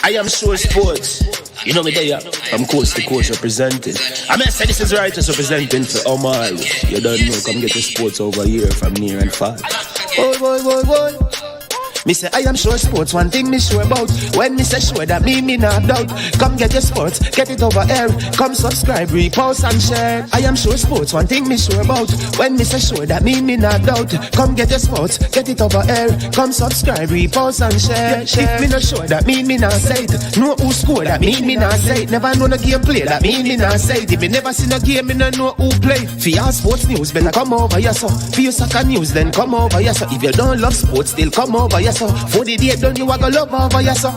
I am sure sports. You know me there, I'm coast to coast representing. I mean, I say this is righteous representing for Omar. You don't know, come get the sports over here from near and far. Boy. Me say I am sure sports, one thing me sure about. When me say sure, that me not doubt. Come get your sports, get it over here. Come subscribe, repost and share. I am sure sports, one thing me sure about. When me say sure, that me not doubt. Come get your sports, get it over here. Come subscribe, repost and share. If me not sure, that me not say it. Know who score, that me not say it. Never know no game play, that me not say it. If me never seen a game, me not know who play. For your sports news, better come over here so. For your soccer news, then come over here so. If you don't love sports, still come over here so. For the day done, you are gonna love over here so.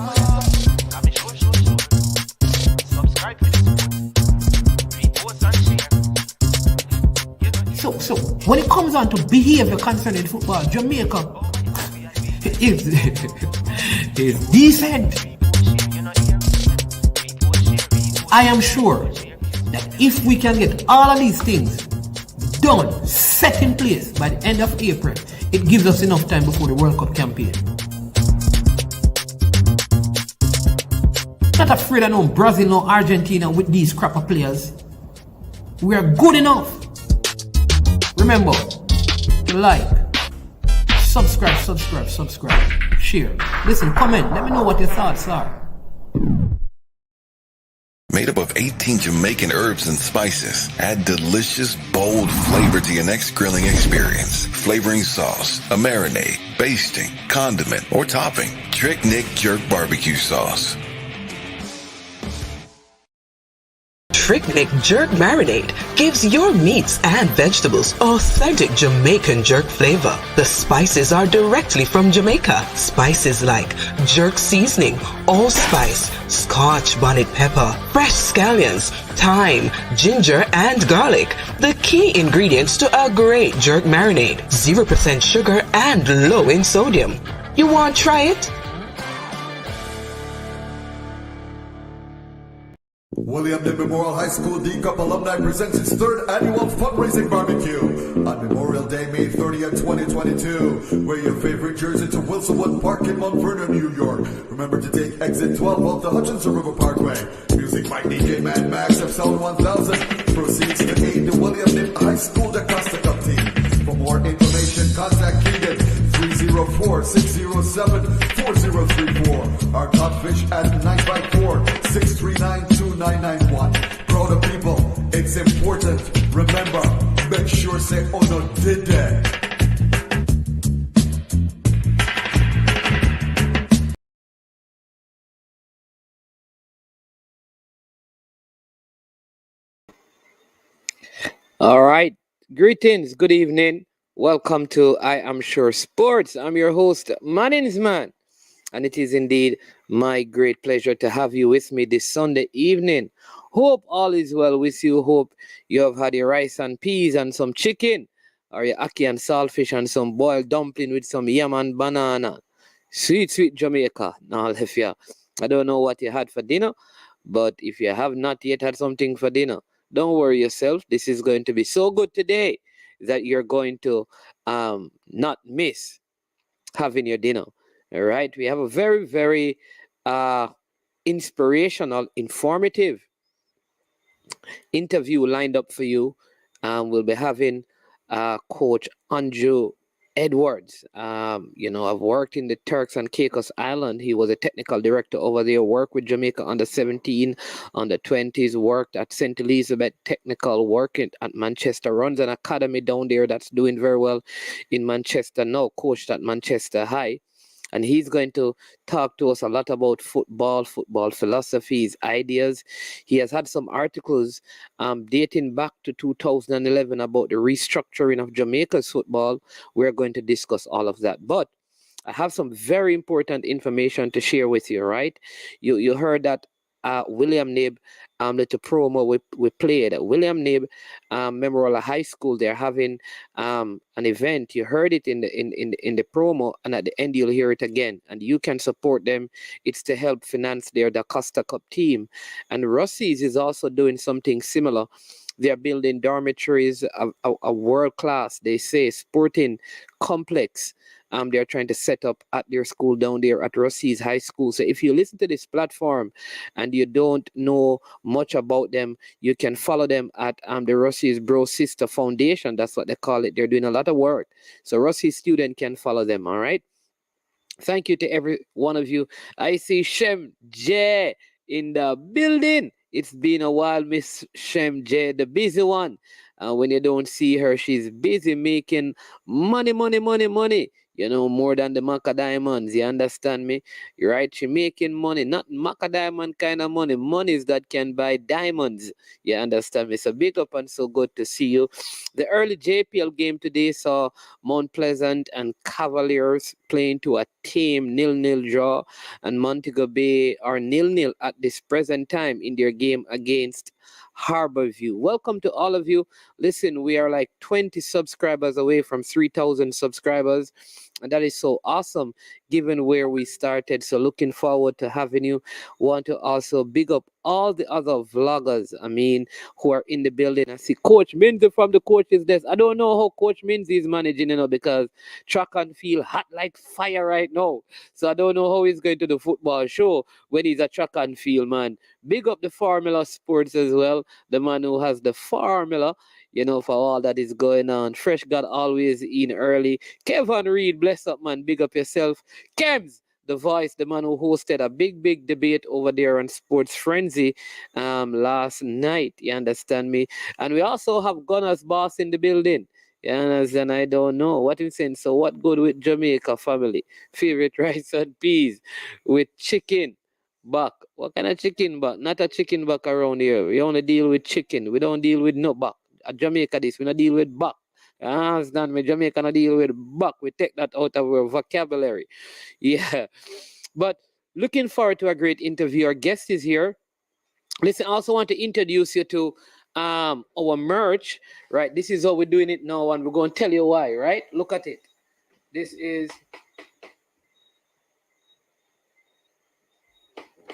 So when it comes on to behavior concerning football, Jamaica is decent. I am sure that if we can get all of these things done, set in place by the end of April, it gives us enough time before the World Cup campaign. Not afraid of no Brazil, no Argentina with these crap of players. We are good enough. Remember, like, subscribe, share. Listen, comment, let me know what your thoughts are. Made up of 18 Jamaican herbs and spices, add delicious, bold flavor to your next grilling experience. Flavoring sauce, a marinade, basting, condiment, or topping. Trick Nick Jerk Barbecue Sauce. Trick Nick Jerk Marinade gives your meats and vegetables authentic Jamaican jerk flavor. The spices are directly from Jamaica. Spices like jerk seasoning, allspice, Scotch bonnet pepper, fresh scallions, thyme, ginger, and garlic. The key ingredients to a great jerk marinade. 0% sugar and low in sodium. You want to try it? William Knibb Memorial High School D-Cup Alumni presents its third annual fundraising barbecue on Memorial Day, May 30th, 2022. Wear your favorite jersey to Wilsonwood Park in Mount Vernon, New York. Remember to take exit 12 off the Hutchinson River Parkway. Music by DJ Mad Max of Sound 1000. Proceeds to aid the William Knibb High School Costa Cup team. For more information, contact Keegan 304-607-4034. Our Codfish at 954-639-2991. Proud of people, it's important. Remember, make sure say oh no did that. All right. Greetings. Good evening. Welcome to I Am Sure Sports. I'm your host, Manins Man. And it is indeed my great pleasure to have you with me this Sunday evening. Hope all is well with you. Hope you have had your rice and peas and some chicken, or your ackee and saltfish and some boiled dumpling with some yam and banana. Sweet Jamaica. Now, if you, I don't know what you had for dinner, but if you have not yet had something for dinner, don't worry yourself. This is going to be so good today that you're going to not miss having your dinner. All right. We have a very, very inspirational, informative interview lined up for you. We'll be having Coach Andrew Edwards. I've worked in the Turks and Caicos Island. He was a technical director over there, worked with Jamaica under 17, under 20s, worked at St. Elizabeth Technical, working at Manchester, runs an academy down there that's doing very well in Manchester now, coached at Manchester High. And he's going to talk to us a lot about football philosophies, ideas. He has had some articles dating back to 2011 about the restructuring of Jamaica's football. We're going to discuss all of that. But I have some very important information to share with you, right? You heard that William Knibb, little promo we played. William Knibb Memorial High School, they're having an event. You heard it in the promo, and at the end you'll hear it again. And you can support them. It's to help finance their Costa Cup team. And Russies is also doing something similar. They're building dormitories, a world class, they say, sporting complex they're trying to set up at their school down there at Rossi's High School. So if you listen to this platform and you don't know much about them, you can follow them at the Rossi's Bro Sister Foundation. That's what they call it. They're doing a lot of work. So Rossi's student can follow them. All right. Thank you to every one of you. I see Shem J in the building. It's been a while, Miss Shem J, the busy one. When you don't see her, she's busy making money, money, money, money. You know, more than the Maca Diamonds. You understand me? Right? She making money, not Maca Diamond kind of money. Monies that can buy diamonds. You understand me? So big up and so good to see you. The early JPL game today saw Mount Pleasant and Cavaliers playing to a team 0-0 draw, and Montego Bay are 0-0 at this present time in their game against Harborview. Welcome to all of you. Listen, we are like 20 subscribers away from 3,000 subscribers, and that is so awesome given where we started. So looking forward to having you. Want to also big up all the other vloggers, who are in the building. I see Coach Minzy from the coach's desk. I don't know how Coach Minzy is managing, because track and field hot like fire right now. So I don't know how he's going to the football show when he's a track and field, man. Big up the Formula Sports as well, the man who has the formula, for all that is going on. Fresh got always in early. Kevin Reed, bless up, man. Big up yourself. Kems, the voice, the man who hosted a big debate over there on Sports Frenzy last night. You understand me? And we also have Gunners Boss in the building. You understand? I don't know what he's saying. So what good with Jamaica family? Favorite rice and peas with chicken back. What kind of chicken back? Not a chicken back around here. We only deal with chicken. We don't deal with no back. At Jamaica this, we don't deal with back. You understand me? Jamaica don't deal with back. We take that out of our vocabulary. Yeah. But looking forward to a great interview. Our guest is here. Listen, I also want to introduce you to our merch, right? This is how we're doing it now, and we're going to tell you why, right? Look at it. This is...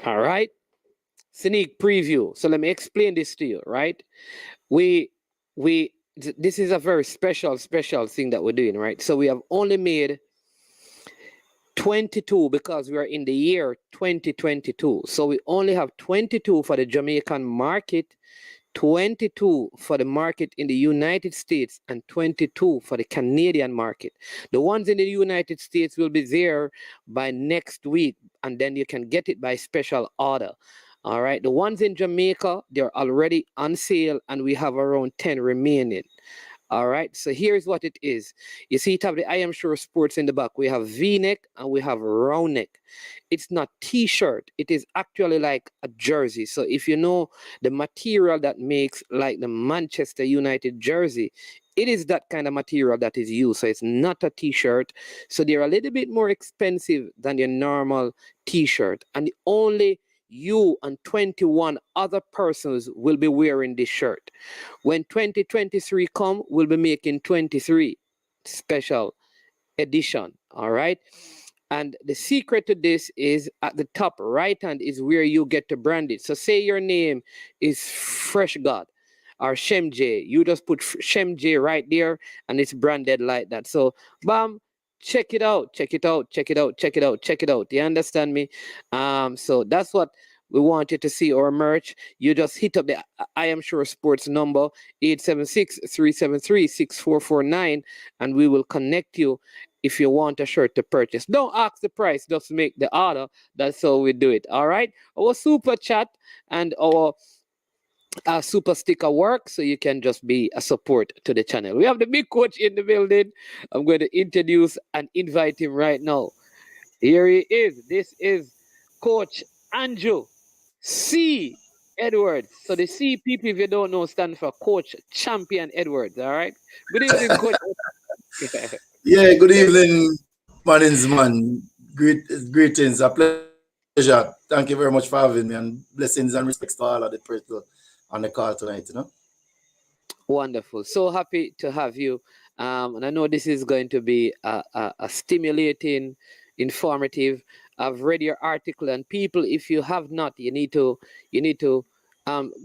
All right. Sneak preview. So let me explain this to you, right? This is a very special thing that we're doing, right? So we have only made 22 because we are in the year 2022. So we only have 22 for the Jamaican market, 22 for the market in the United States, and 22 for the Canadian market. The ones in the United States will be there by next week, and then you can get it by special order. All right. The ones in Jamaica, they're already on sale, and we have around 10 remaining. All right. So here's what it is. You see, it have the I Am Sure Sports in the back. We have V-neck and we have round neck. It's not T-shirt. It is actually like a jersey. So if you know the material that makes like the Manchester United jersey, it is that kind of material that is used. So it's not a T-shirt. So they're a little bit more expensive than your normal T-shirt. And the only you and 21 other persons will be wearing this shirt. When 2023 come, we'll be making 23 special edition. All right. And the secret to this is at the top right hand is where you get to brand it. So say your name is Fresh God or Shem J. You just put Shem J right there and it's branded like that. So bam, check it out. You understand me? So that's what we want you to see our merch. You just hit up the I Am Sure Sports number 876-373-6449 and we will connect you if you want a shirt to purchase. Don't ask the price, just make the order. That's how we do it. All right. Our super chat and our super sticker work, so you can just be a support to the channel. We have the big coach in the building. I'm going to introduce and invite him right now. Here he is. This is Coach Andrew C. Edwards. So the CPP, if you don't know, stands for Coach Champion Edwards. All right. Good evening, Coach. Yeah, good evening, Marins man. Greetings, a pleasure. Thank you very much for having me, and blessings and respects to all of the people on the call tonight. Wonderful. So happy to have you. And I know this is going to be a stimulating, informative. I've read your article, and people, if you have not, you need to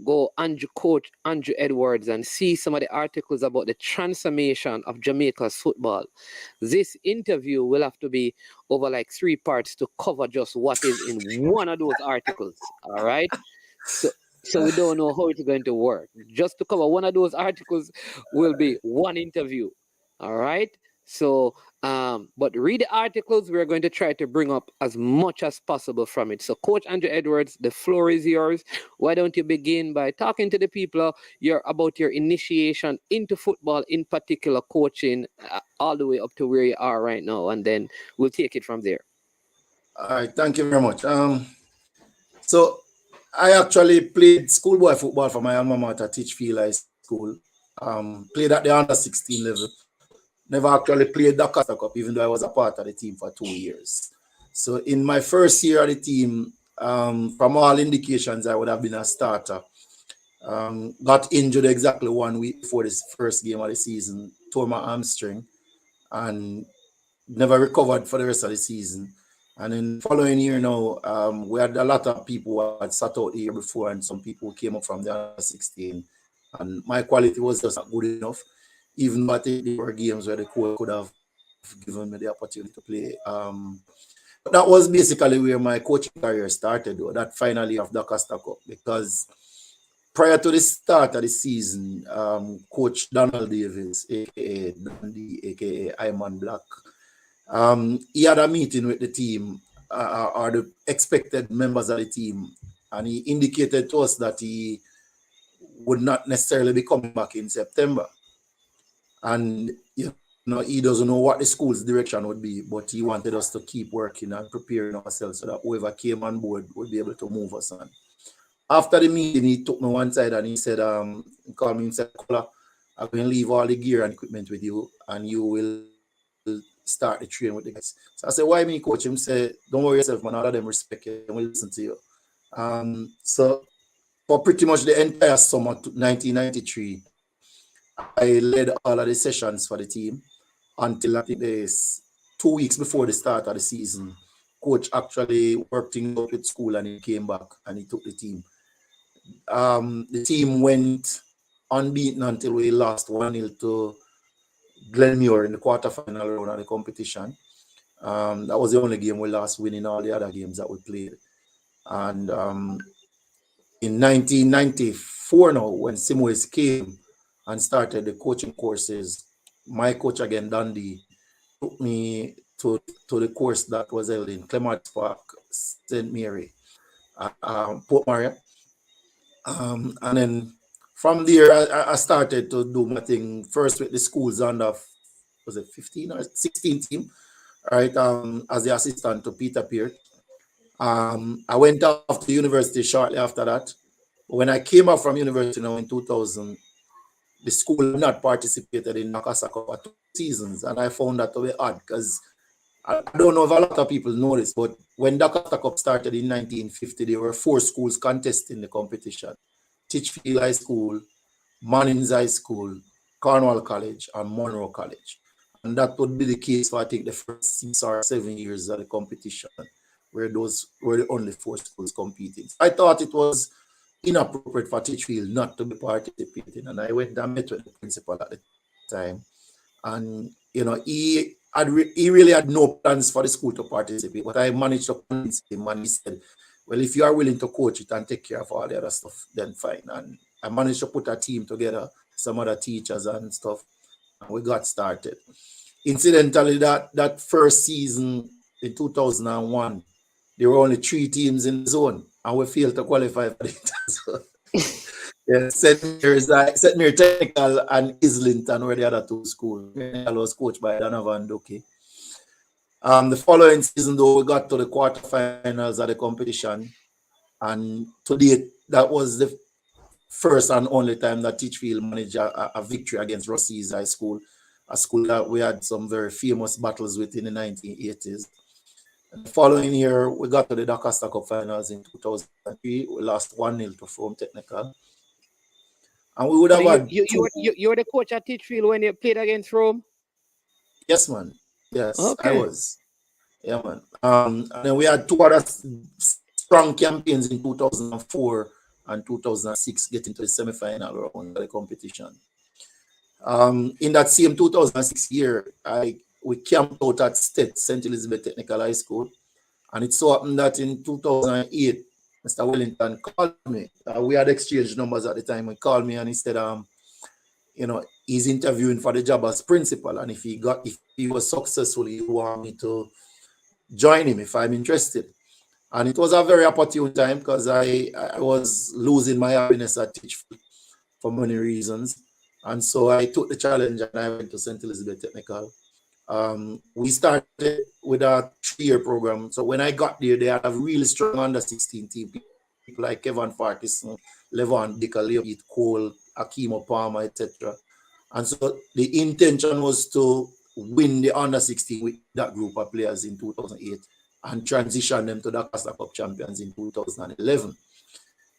go Coach Andrew Edwards and see some of the articles about the transformation of Jamaica's football. This interview will have to be over like 3 parts to cover just what is in one of those articles. All right. So we don't know how it's going to work. Just to cover one of those articles will be one interview. All right. So, but read the articles. We're going to try to bring up as much as possible from it. So, Coach Andrew Edwards, the floor is yours. Why don't you begin by talking to the people about your initiation into football, in particular coaching, all the way up to where you are right now, and then we'll take it from there. All right, thank you very much. So I actually played schoolboy football for my alma mater, Teachfield High School. Played at the under 16 level. Never actually played the Costa Cup, even though I was a part of the team for 2 years. So in my first year of the team, from all indications, I would have been a starter. Got injured exactly 1 week before this first game of the season, tore my hamstring, and never recovered for the rest of the season. And in the following year now, we had a lot of people who had sat out the year before, and some people came up from the under 16. And my quality was just not good enough, even though I think there were games where the coach could have given me the opportunity to play. But that was basically where my coaching career started, though, that final year of the Costa Cup, because prior to the start of the season, Coach Donald Davis, aka Dandy, aka Iman Black, he had a meeting with the team, or the expected members of the team, and he indicated to us that he would not necessarily be coming back in September. And he doesn't know what the school's direction would be, but he wanted us to keep working and preparing ourselves so that whoever came on board would be able to move us on. After the meeting, he took me one side and he said, he called me and said, "Kola, I'm going to leave all the gear and equipment with you, and you will start the training with the guys." So I said, "Why me, coach?" Him say, "Don't worry yourself, man. All of them respect you and will listen to you." So for pretty much the entire summer 1993, I led all of the sessions for the team until I think there's 2 weeks before the start of the season. Coach actually worked things out with school and he came back and he took the team. The team went unbeaten until we lost 1-0 to Glenmuir in the quarterfinal round of the competition. That was the only game we lost, winning all the other games that we played. And in 1994 now, when Simoes came and started the coaching courses, my coach again, Dundee, took me to the course that was held in Clements Park, St. Mary, Port Maria. And then from there, I started to do my thing first with the schools under, was it 15 or 16 team, right? As the assistant to Peter Peart. I went off to university shortly after that. When I came out from university now in 2000, the school had not participated in Nakasa Cup for 2 seasons, and I found that to be odd because I don't know if a lot of people know this, but when the Nakasa Cup started in 1950, there were 4 schools contesting the competition: Teachfield High School, Mannings High School, Cornwall College, and Monroe College. And that would be the case for, I think, the first 6 or 7 years of the competition, where those were the only 4 schools competing. I thought it was inappropriate for Teachfield not to be participating, and I went and met with the principal at the time, and he really had no plans for the school to participate, but I managed to convince him, and he said, "Well, if you are willing to coach it and take care of all the other stuff, then fine." And I managed to put a team together, some other teachers and stuff, and we got started. Incidentally, that first season in 2001, there were only 3 teams in the zone, and we failed to qualify for it. Yeah, St. Mary Technical and Islington were the other 2 schools. I was coached by Donovan Ducky. The following season, though, we got to the quarterfinals of the competition, and to date, that was the first and only time that Teachfield managed a victory against Rossies High School, a school that we had some very famous battles with in the 1980s. The following year, we got to the Costa Cup finals in 2003. We lost 1-0 to Frome Technical. And we would have had you were the coach at Teachfield when you played against Rome? Yes, man. Yes, okay. I was. Yeah, man. And then we had 2 other strong campaigns in 2004 and 2006 getting to the semi-final round of the competition. In that same 2006 year, we camped out at St. Elizabeth Technical High School, and it so happened that in 2008, Mr. Wellington called me. We had exchanged numbers at the time. He called me and he said, he's interviewing for the job as principal, and if he was successful, he wanted me to join him if I'm interested. And it was a very opportune time because I was losing my happiness at Teachfield for many reasons. And so I took the challenge and I went to St. Elizabeth Technical. We started with a 3-year program. So when I got there, they had a really strong under-16 team. People like Kevin Farkison, Levon Dicker, Leopold Cole, Akimo Palmer, etc. And so the intention was to win the under-16 with that group of players in 2008 and transition them to the Costa Cup champions in 2011.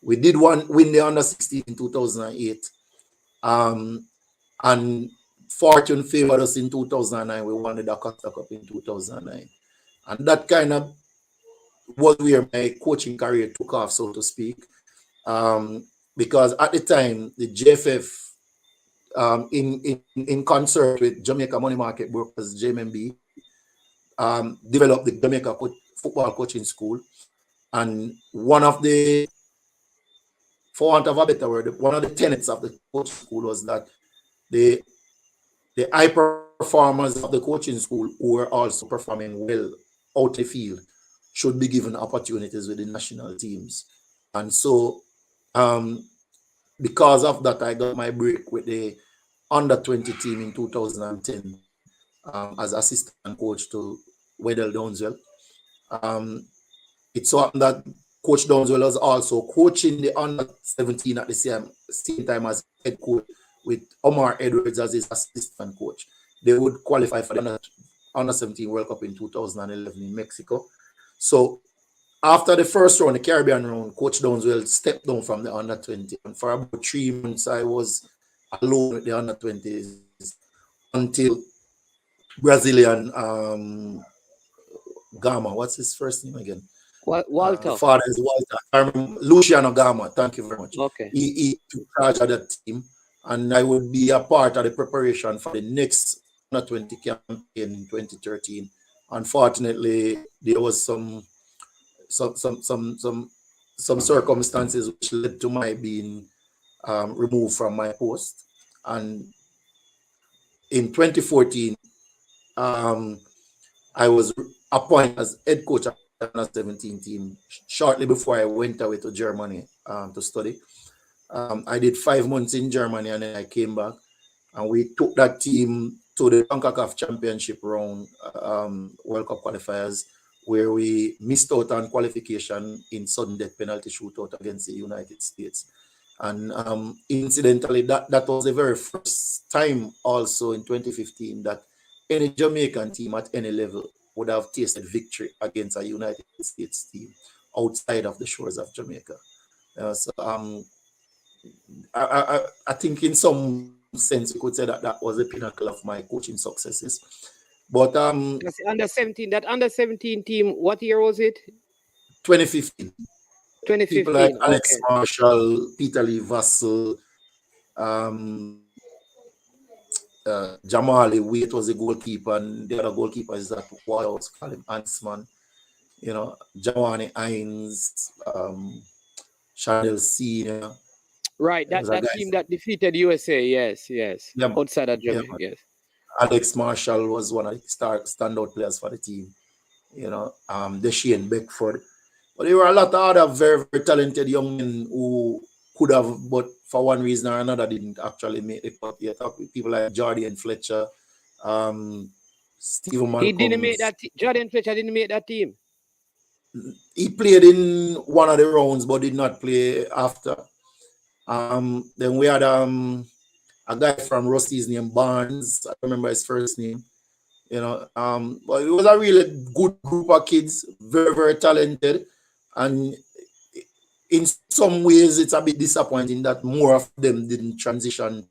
We did win the under-16 in 2008. And fortune favored us in 2009. We won the Costa Cup in 2009. And that kind of was where my coaching career took off, so to speak. Because at the time, the JFF, in concert with Jamaica Money Market Brokers, JMB, developed the Jamaica Football Coaching School. And one of the, for want of a better word, one of the tenets of the coaching school was that the high performers of the coaching school who were also performing well out the field should be given opportunities with the national teams. And so, because of that, I got my break with the under-20 team in 2010 as assistant coach to Weddell Downswell. It so happened that Coach Downswell was also coaching the under-17 at the same time as head coach, with Omar Edwards as his assistant coach. They would qualify for the under-17 World Cup in 2011 in Mexico. So after the first round, the Caribbean round, Coach Downswell stepped down from the under-20. And for about 3 months, I was alone with the under-20s until Brazilian Gama. What's his first name again? Walter. Father is Walter. Luciano Gama. Thank you very much. Okay. He took charge of that team, and I would be a part of the preparation for the next under-20 campaign in 2013. Unfortunately, there was some circumstances which led to my being removed from my post. And in 2014, I was appointed as head coach of the under-17 team shortly before I went away to Germany to study. I did 5 months in Germany, and then I came back, and we took that team to the CONCACAF Championship round World Cup qualifiers, where we missed out on qualification in sudden death penalty shootout against the United States. And incidentally, that was the very first time also in 2015 that any Jamaican team at any level would have tasted victory against a United States team outside of the shores of Jamaica. So I think in some sense we could say that was the pinnacle of my coaching successes. But that's under-17. That under-17 team, what year was it? 2015. 2015. People like Alex Marshall, Peter Lee Vassell, Jamali Waite was a goalkeeper, and the other goalkeeper is that Wiles, call him Ansman, Jawani Hines, Chanel Senior. Right, that team that defeated USA, yes. Yeah, outside of Jamaica, yes. Alex Marshall was one of the standout players for the team. Deshane Beckford. But there were a lot of other very, very talented young men who could have, but for one reason or another, didn't actually make the cut yet. People like Jordan Fletcher, Stephen Malcolm. He didn't make that. Jordan Fletcher didn't make that team. He played in one of the rounds, but did not play after. Then we had a guy from Rusty's named Barnes. I remember his first name. But it was a really good group of kids, very, very talented. And in some ways, it's a bit disappointing that more of them didn't transition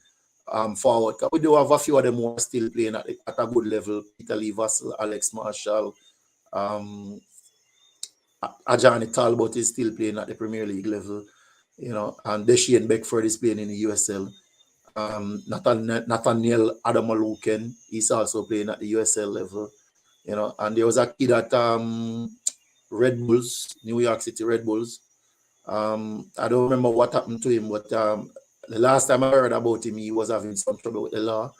forward. We do have a few of them who are still playing at a good level. Peter Lee Vassell, Alex Marshall, Ajani Talbot is still playing at the Premier League level. and Deshaun Beckford is playing in the USL. Nathaniel Adamaluken is also playing at the USL level, and there was a kid at Red Bulls, New York City Red Bulls. I don't remember what happened to him, but the last time I heard about him, he was having some trouble with the law.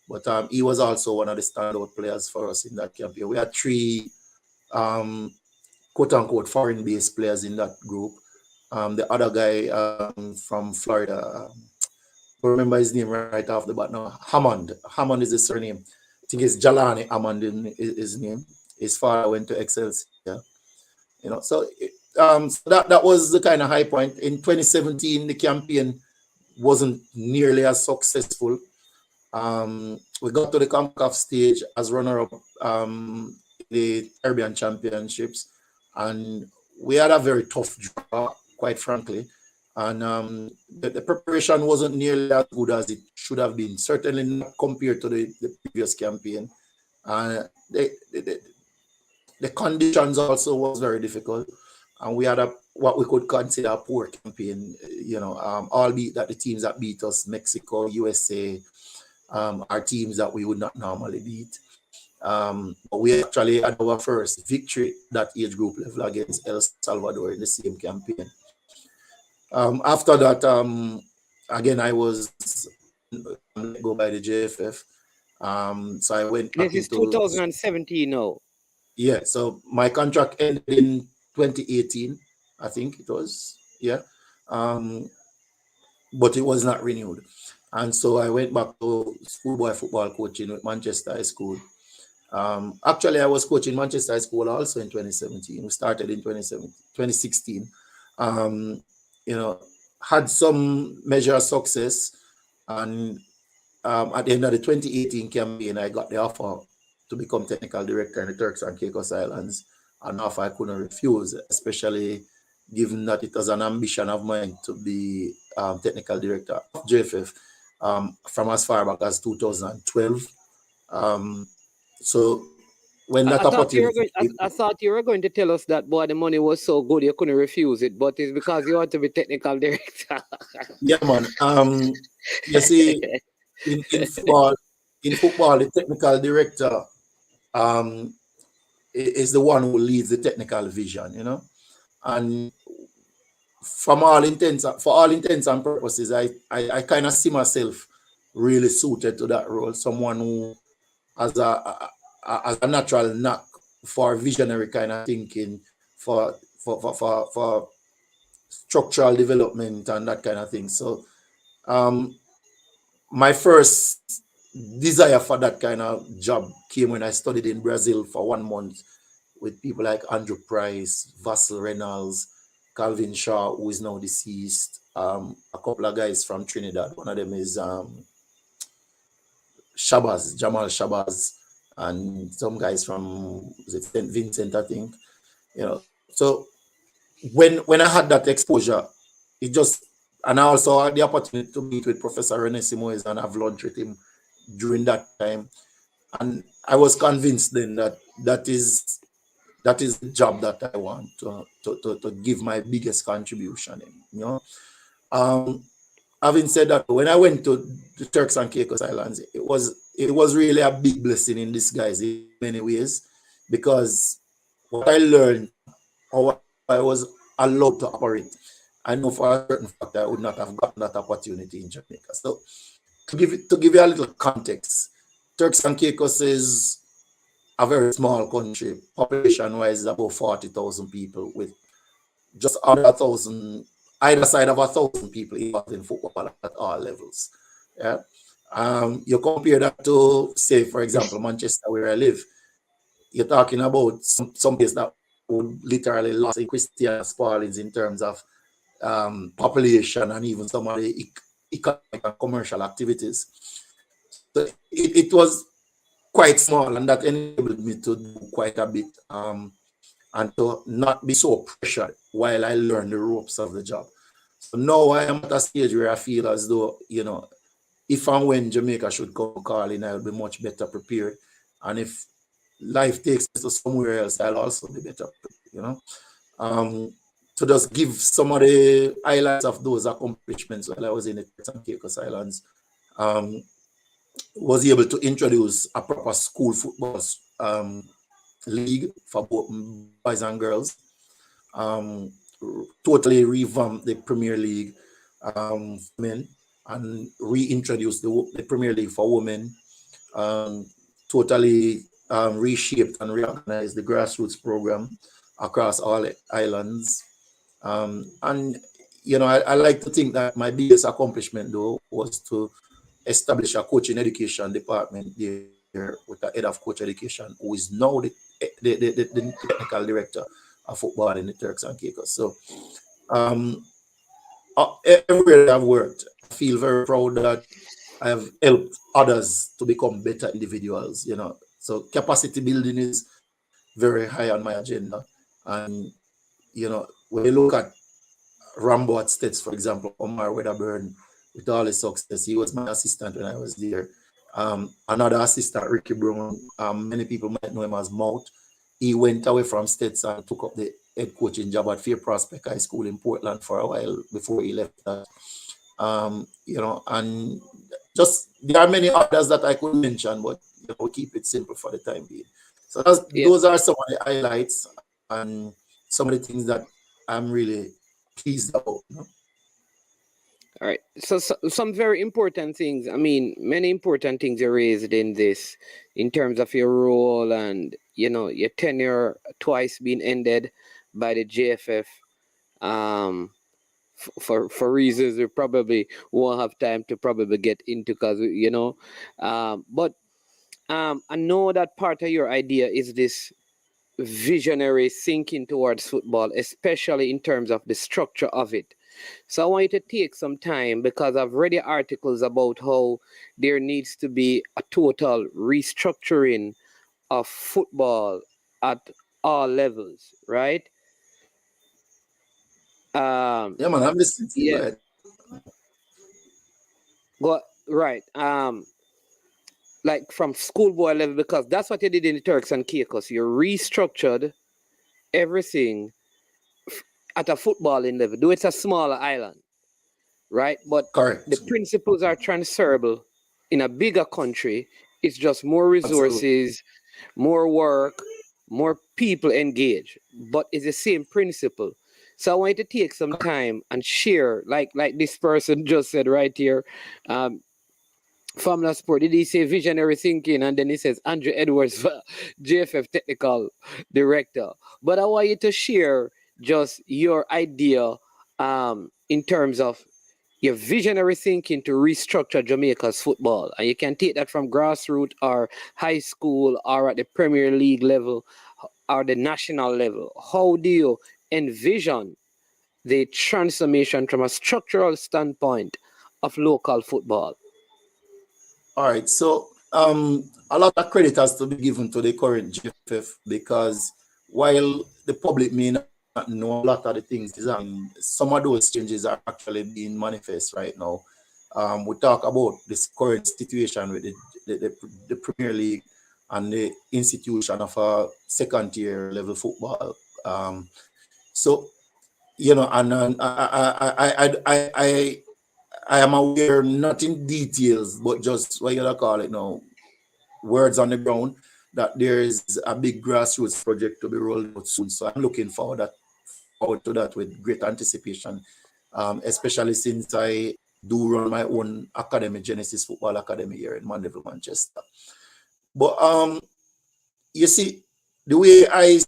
But he was also one of the standout players for us in that campaign. We had 3 quote-unquote foreign-based players in that group. The other guy from Florida, I remember his name right off the bat now. Hammond. Hammond is his surname. I think it's Jalani Hammond is his name. His father went to Excelsior. So that was the kind of high point. In 2017, the campaign wasn't nearly as successful. We got to the CONCACAF stage as runner-up the Caribbean Championships, and we had a very tough draw, quite frankly. And the preparation wasn't nearly as good as it should have been, certainly not compared to the previous campaign. The conditions also was very difficult, and we had what we could consider a poor campaign, albeit that the teams that beat us, Mexico, USA, are teams that we would not normally beat. But we actually had our first victory that age group level against El Salvador in the same campaign. After that, again, I was let go by the JFF. So I went back This is 2017 now. Yeah, so my contract ended in 2018, I think it was. Yeah. But it was not renewed. And so I went back to schoolboy football coaching with Manchester High School. Actually, I was coaching Manchester High School also in 2017. We started in 2016. Had some measure of success. And at the end of the 2018 campaign, I got the offer to become technical director in the Turks and Caicos Islands. An offer I couldn't refuse, especially given that it was an ambition of mine to be technical director of JFF from as far back as 2012. So when that opportunity... I thought you were going to tell us that, boy, the money was so good you couldn't refuse it, but it's because you want to be technical director. Yeah, man. You see, in football, the technical director is the one who leads the technical vision, and for all intents and purposes, I kind of see myself really suited to that role. Someone who has a natural knack for visionary kind of thinking, for structural development and that kind of thing. So my first desire for that kind of job came when I studied in Brazil for 1 month with people like Andrew Price, Vassal Reynolds, Calvin Shaw, who is now deceased, a couple of guys from Trinidad. One of them is Jamal Shabazz, and some guys from St. Vincent, I think. So when I had that exposure, and I also had the opportunity to meet with Professor René Simoes and have lunch with him during that time. And I was convinced then that is the job that I want to give my biggest contribution in. Having said that, when I went to the Turks and Caicos Islands, it was really a big blessing in disguise in many ways, because what I learned, or what I was allowed to operate, I know for a certain fact I would not have gotten that opportunity in Jamaica. So to give you a little context, Turks and Caicos is a very small country. Population-wise, about 40,000 people, with just under 1,000, either side of 1,000 people involved in football at all levels. Yeah. You compare that to, say, for example, Manchester, where I live. You're talking about some place that would literally lost in Christian Spaldings in terms of population and even some of the economic and commercial activities. So it was quite small, and that enabled me to do quite a bit and to not be so pressured while I learn the ropes of the job. So now I am at a stage where I feel as though, if and when Jamaica should come calling, I'll be much better prepared. And if life takes us to somewhere else, I'll also be better prepared, to just give some of the highlights of those accomplishments while I was in the Turks and Caicos Islands, was able to introduce a proper school football league for both boys and girls. Totally revamped the Premier League men and reintroduced the Premier League for women. Totally reshaped and reorganized the grassroots program across all the islands. And you know, I like to think that my biggest accomplishment though was to establish a coaching education department there with the head of coach education, who is now the technical director of football in the Turks and Caicos. So everywhere I've worked, I feel very proud that I have helped others to become better individuals, you know. So capacity building is very high on my agenda. And, you know, when you look at Rambo at States, for example, Omar Wedderburn, with all his success, he was my assistant when I was there. Another assistant, Ricky Brown, many people might know him as Mount. He went away from States and took up the head coaching job at Fair Prospect High School in Portland for a while before he left that. You know, and just there are many others that I could mention, but you know, we'll keep it simple for the time being. So those are some of the highlights and some of the things that I'm really pleased about. You know? All right. So some very important things. I mean, many important things you raised in this, in terms of your role and your tenure twice being ended by the JFF. For reasons we probably won't have time to probably get into, because but I know that part of your idea is this visionary thinking towards football, especially in terms of the structure of it. So I want you to take some time, because I've read the articles about how there needs to be a total restructuring of football at all levels, right? Yeah, man, I'm listening to you. Yeah. Right. Like from schoolboy level, because that's what you did in the Turks and Caicos. You restructured everything at a footballing level. Though it's a smaller island, right? But Correct. the principles are transferable in a bigger country. It's just more resources, more work, more people engaged, but it's the same principle. So I want you to take some time and share, like this person just said right here. Formula Sport, did he say visionary thinking? And then he says Andrew Edwards, JFF technical director. But I want you to share just your idea in terms of your visionary thinking to restructure Jamaica's football. And you can take that from grassroots or high school or at the Premier League level or the national level. How do you envision the transformation from a structural standpoint of local football? All right, so a lot of credit has to be given to the current GFF, because while the public may not know a lot of the things, some of those changes are actually being manifest right now. We talk about this current situation with the Premier League and the institution of a second-tier level football. So, you know, and I am aware, not in details, but just what you call it now, words on the ground, that there is a big grassroots project to be rolled out soon. So I'm looking forward to that with great anticipation, especially since I do run my own academy, Genesis Football Academy here in Mandeville, Manchester. But you see, the way I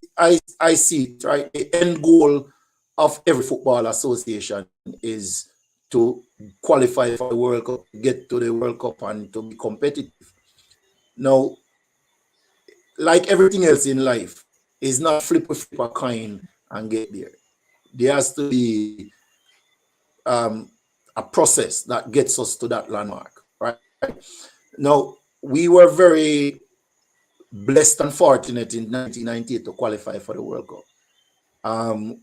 see it, right, the end goal of every football association is to qualify for the World Cup, get to the World Cup, and to be competitive. Now, like everything else in life, it's not flip a coin and get there. There has to be a process that gets us to that landmark, right? Now, we were very blessed and fortunate in 1998 to qualify for the World Cup.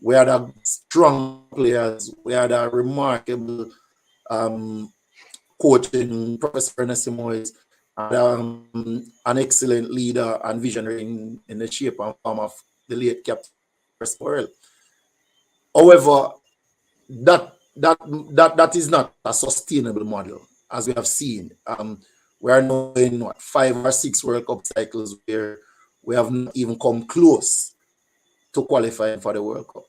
We had a strong players. We had a remarkable coach in Professor Ernest Moyes, and an excellent leader and visionary in the shape and form of the late Captain World. However, that is not a sustainable model, as we have seen. We are now in what, 5 or 6 World Cup cycles where we have not even come close to qualifying for the World Cup.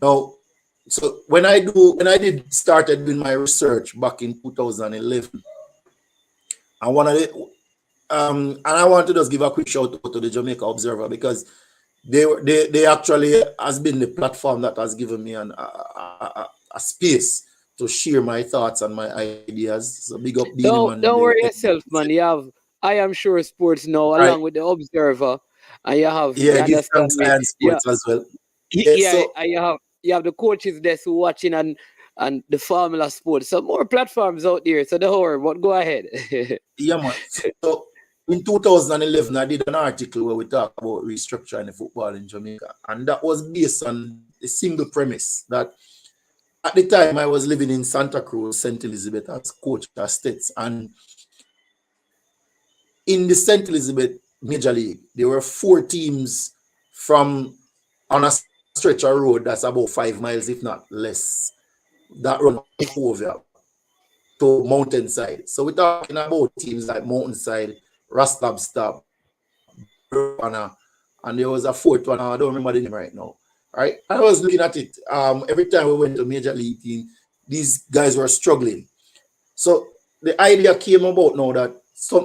Now, so when I started doing my research back in 2011, and one of the and I want to just give a quick shout out to the Jamaica Observer, because they actually has been the platform that has given me a space to share my thoughts and my ideas. So big up Beanie Man. Don't worry yourself, man. You have I Am Sure Sports now, right, along with the Observer, and you have you yeah, give understand thanks me. Science Yeah, Sports as well. Yeah, yeah, so and you have the coaches there who watching and the Formula Sports. So more platforms out there. So don't worry, but go ahead. yeah, man. So in 2011, I did an article where we talk about restructuring the football in Jamaica, and that was based on a single premise that at the time I was living in Santa Cruz, St. Elizabeth, as coach at States, and in the St. Elizabeth Major League, there were 4 teams from on a stretch of road that's about 5 miles, if not less, that run over to Mountainside. So we're talking about teams like Mountainside, Rastabstop, and there was a 4th one. I don't remember the name right now. All right, I was looking at it. Every time we went to Major League team, these guys were struggling. So the idea came about now that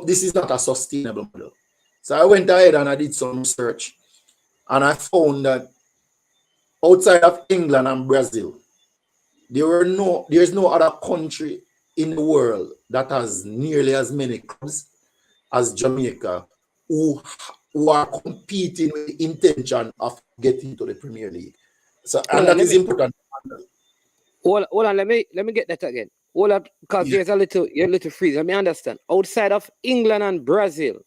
this is not a sustainable model. So I went ahead and I did some research, and I found that outside of England and Brazil, there's no other country in the world that has nearly as many clubs as Jamaica who are competing with the intention of getting to the Premier League. So, and that is important. Hold on, let me get that again. Hold on, because there's a little freeze. Let me understand. Outside of England and Brazil,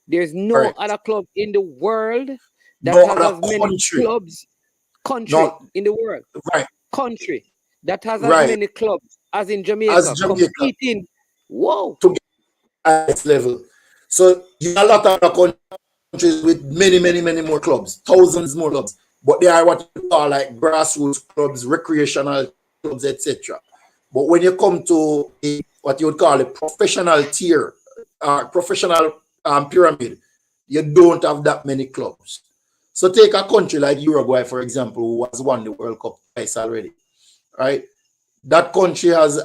there's no Correct. other club in the world that No has other as many country. clubs. Country No, in the world. right, Country that has as right. many clubs as in Jamaica, As Jamaica competing. Whoa. to get at this level. So you have a lot of other countries with many more clubs, thousands more clubs, but they are what you call like grassroots clubs, recreational clubs, etc. But when you come to what you would call a professional tier, professional pyramid, you don't have that many clubs. So take a country like Uruguay, for example, who has won the World Cup twice already, right? That country has,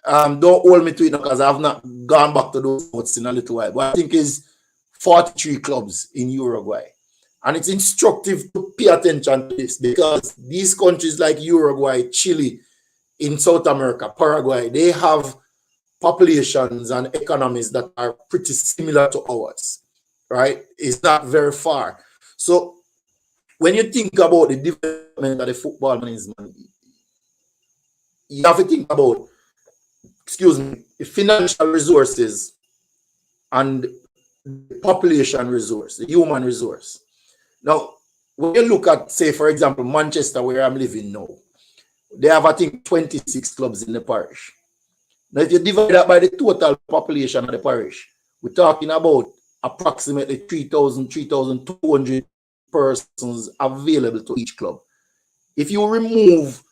don't hold me to it because I have not gone back to those notes in a little while, but I think it's 43 clubs in Uruguay. And it's instructive to pay attention to this, because these countries like Uruguay, Chile, in South America, Paraguay, they have populations and economies that are pretty similar to ours, right? It's not very far. So when you think about the development of the football management, you have to think about, the financial resources and the population resource, the human resource. Now, when you look at, say, for example, Manchester, where I'm living now, they have, I think, 26 clubs in the parish. Now, if you divide that by the total population of the parish, we're talking about approximately 3,200 persons available to each club. If you remove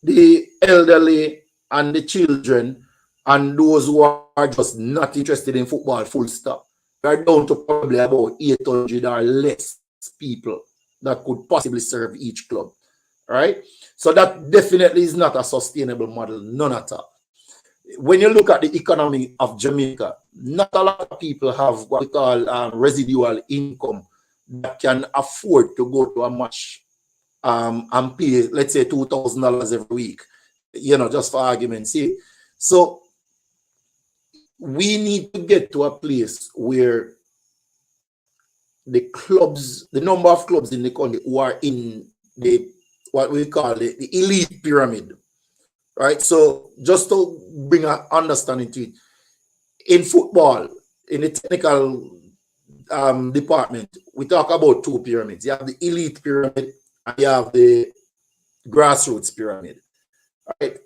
the elderly and the children and those who are just not interested in football, full stop, you're down to probably about 800 or less people that could possibly serve each club. All right. So that definitely is not a sustainable model, none at all. When you look at the economy of Jamaica, not a lot of people have what we call residual income that can afford to go to a match and pay, let's say, $2,000 every week, just for argument's sake. So we need to get to a place where the clubs, the number of clubs in the country who are in the what we call the elite pyramid, right? So just to bring an understanding to it, in football, in the technical department, we talk about 2 pyramids. You have the elite pyramid and you have the grassroots pyramid, right?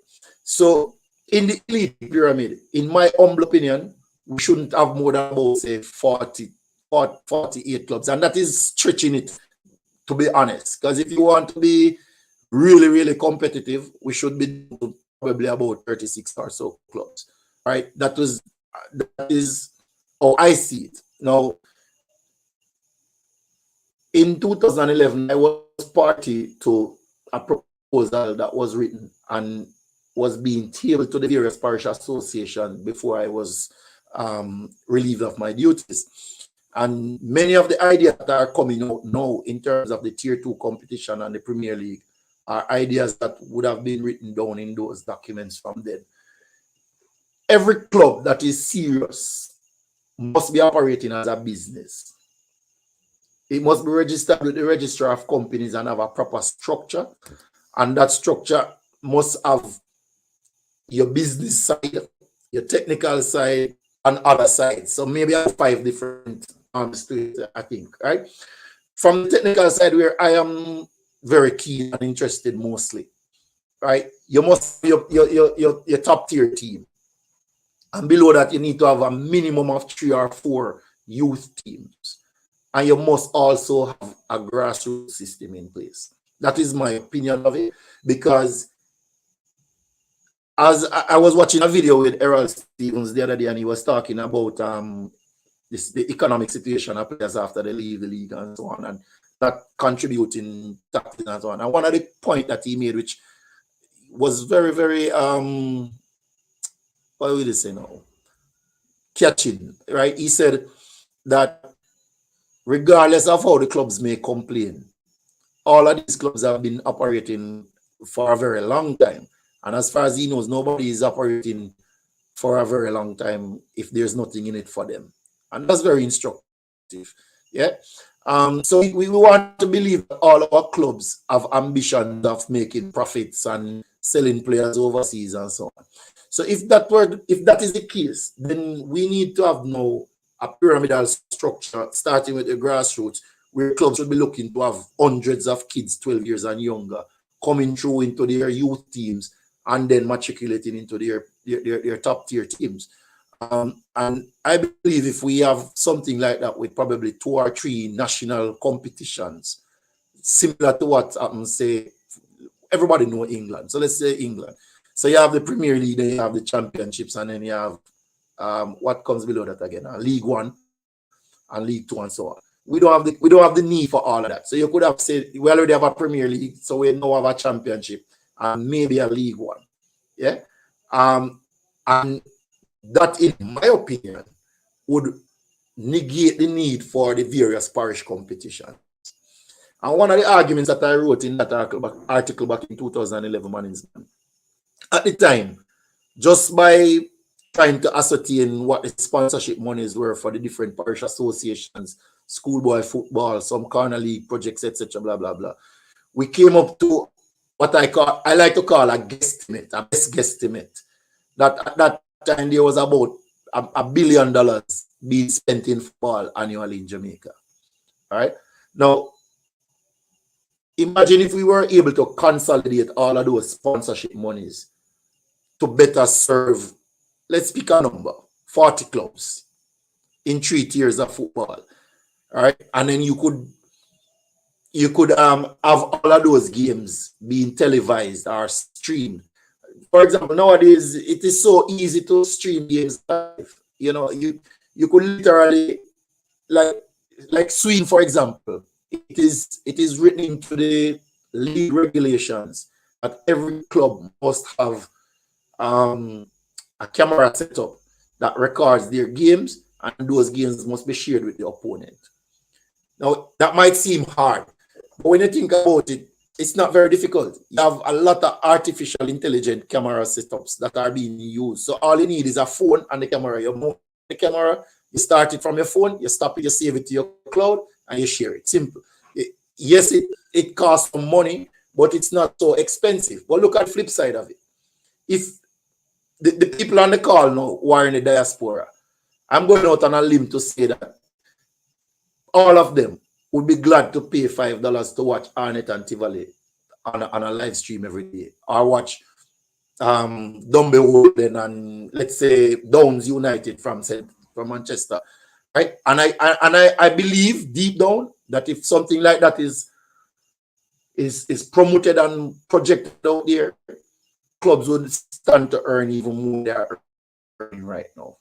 So in the elite pyramid, in my humble opinion, we shouldn't have more than about, say, 48 clubs. And that is stretching it, to be honest. Because if you want to be really, really competitive, we should be down to probably about 36 or so clubs, right? That is how I see it. Now, in 2011, I was party to a proposal that was written and was being tabled to the various parish associations before I was relieved of my duties. And many of the ideas that are coming out now in terms of the Tier 2 competition and the Premier League are ideas that would have been written down in those documents from then. Every club that is serious must be operating as a business. It must be registered with the Registrar of Companies and have a proper structure. And that structure must have your business side, your technical side, and other sides. So maybe I have 5 different arms to it, I think, right? From the technical side, where I am very keen and interested mostly, right? You must have your top tier team. And below that, you need to have a minimum of 3 or 4 youth teams. And you must also have a grassroots system in place. That is my opinion of it. Because as I was watching a video with Errol Stevens the other day, and he was talking about the economic situation of players after they leave the league and so on, and that contributing taxes and so on. And one of the points that he made, which was very, very what will you say now? Catching, right? He said that regardless of how the clubs may complain, all of these clubs have been operating for a very long time. And as far as he knows, nobody is operating for a very long time if there's nothing in it for them. And that's very instructive. Yeah. So we want to believe that all our clubs have ambitions of making profits and selling players overseas and so on. So if that is the case, then we need to have now a pyramidal structure starting with the grassroots, where clubs should be looking to have hundreds of kids 12 years and younger coming through into their youth teams and then matriculating into their top tier teams. And I believe if we have something like that with probably 2 or 3 national competitions, similar to what happens, say, everybody know England. So let's say England. So you have the Premier League, then you have the championships, and then you have what comes below that again? League One and League Two and so on. We don't have the need for all of that. So you could have said we already have a Premier League, so we now have a championship and maybe a League One. Yeah. And that, in my opinion, would negate the need for the various parish competitions. And one of the arguments that I wrote in that article back in 2011, at the time, just by trying to ascertain what the sponsorship monies were for the different parish associations, schoolboy football, some corner league projects, etc., blah, blah, blah, we came up to what I like to call a guesstimate, a best guesstimate, that at that time there was about $1 billion being spent in football annually in Jamaica. All right. Now, imagine if we were able to consolidate all of those sponsorship monies to better serve, let's pick a number, 40 clubs in 3 tiers of football. All right. And then you could have all of those games being televised or streamed. For example, nowadays it is so easy to stream games live. You know, you could literally, like swing, for example, it is written into the league regulations that every club must have a camera setup that records their games, and those games must be shared with the opponent. Now, that might seem hard, but when you think about it, it's not very difficult. You have a lot of artificial intelligent camera setups that are being used. So all you need is a phone and the camera. You mount the camera, you start it from your phone, you stop it, you save it to your cloud, and you share it. Simple. Yes, it costs some money, but it's not so expensive. But look at the flip side of it. If the people on the call now who are in the diaspora, I'm going out on a limb to say that all of them would be glad to pay $5 to watch Arnett and Tivoli on a live stream every day, or watch Dumbe Walden and, let's say, Downs United from Manchester, right? And I believe deep down that if something like that is is promoted and projected out there, clubs would stand to earn even more than they are earning right now.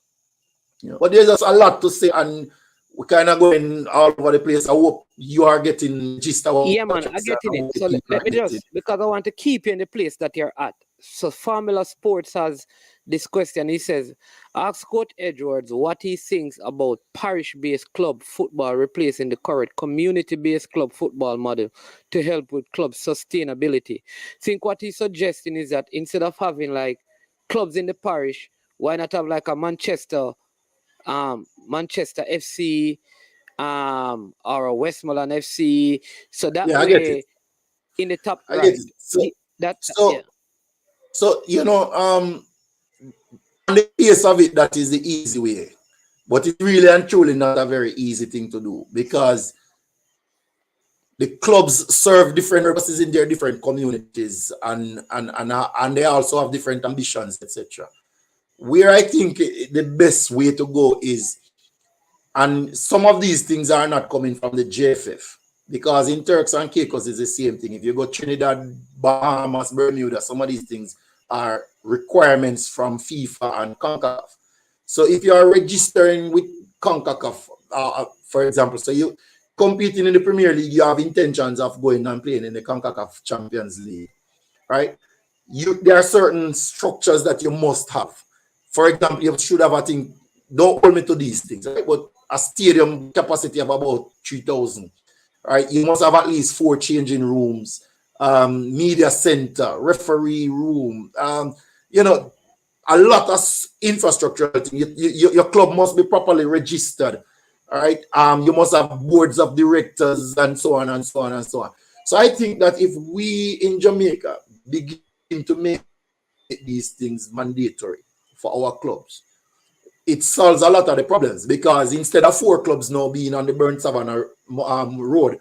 But there's just a lot to say, and we're kind of going all over the place. I hope you are getting gist of Yeah, man, I'm getting it. So let me just, because I want to keep you in the place that you're at. So Formula Sports has this question. He says, ask Coach Edwards what he thinks about parish-based club football replacing the current community-based club football model to help with club sustainability. Think what he's suggesting is that instead of having like clubs in the parish, why not have like a Manchester FC, or a Westmoreland FC? So that way, in the top right. So on the face of it, that is the easy way, but it's really and truly not a very easy thing to do, because the clubs serve different purposes in their different communities, and they also have different ambitions, etc. Where I think the best way to go is, and some of these things are not coming from the JFF, because in Turks and Caicos is the same thing. If you go Trinidad, Bahamas, Bermuda, some of these things are requirements from FIFA and CONCACAF. So if you are registering with CONCACAF, for example, so you competing in the Premier League, you have intentions of going and playing in the CONCACAF Champions League, right? There are certain structures that you must have. For example, you should have, I think, don't hold me to these things, right? But a stadium capacity of about 3,000, right? You must have at least 4 changing rooms, media center, referee room, a lot of infrastructure. Your club must be properly registered, all right? You must have boards of directors and so on and so on and so on. So I think that if we in Jamaica begin to make these things mandatory for our clubs, it solves a lot of the problems, because instead of 4 clubs now being on the Burnt Savannah road,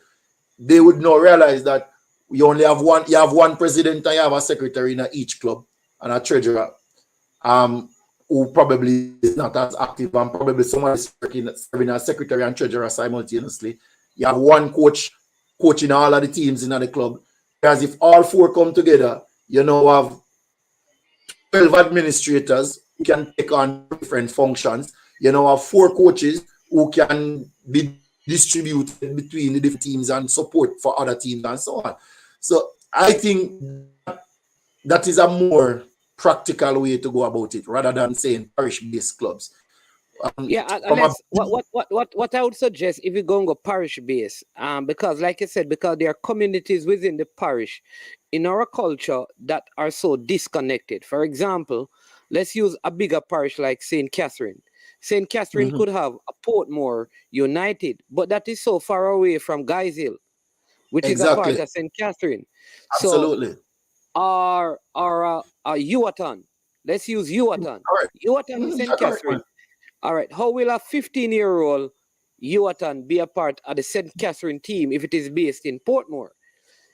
they would now realize that you only have one. You have one president and you have a secretary in each club and a treasurer, who probably is not as active, and probably someone is serving as secretary and treasurer simultaneously. You have one coach coaching all of the teams in the club. Whereas if all 4 come together, you now have 12 administrators who can take on different functions. You now have 4 coaches who can be distributed between the different teams and support for other teams and so on. So I think that is a more practical way to go about it, rather than saying parish-based clubs. What I would suggest, if you go parish-based, because like I said, because there are communities within the parish in our culture that are so disconnected. For example, let's use a bigger parish like St. Catherine. St. Catherine could have a Portmore United, but that is so far away from Guys Hill, which is a part of St. Catherine. Absolutely. So, our Yuatan. Let's use Yuatan. Yuatan is St. Catherine. All right. How will a 15-year-old Yuatan be a part of the St. Catherine team if it is based in Portmore?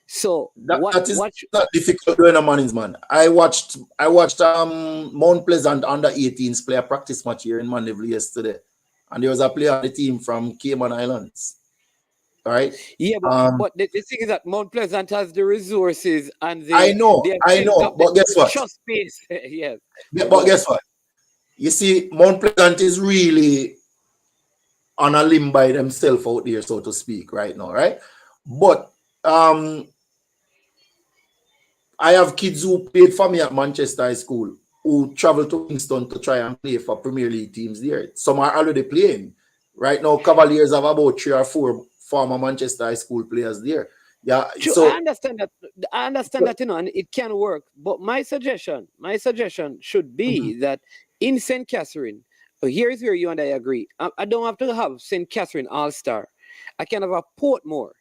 So that is not difficult doing a mornings, man. I watched Mount Pleasant under 18s play a practice match here in Mandeville yesterday, and there was a player on the team from Cayman Islands. All right. Yeah, but the thing is that Mount Pleasant has the resources and I know. But guess what? Space. Yes. But guess what? You see, Mount Pleasant is really on a limb by themselves out there, so to speak, right now, right? But I have kids who played for me at Manchester High School who travel to Kingston to try and play for Premier League teams there. Some are already playing. Right now, Cavaliers have about 3 or 4 former Manchester High School players there. Yeah, sure, so I understand that, and it can work. But my suggestion should be that in St. Catherine, here is where you and I agree. I don't have to have St. Catherine All-Star. I can have a Portmore.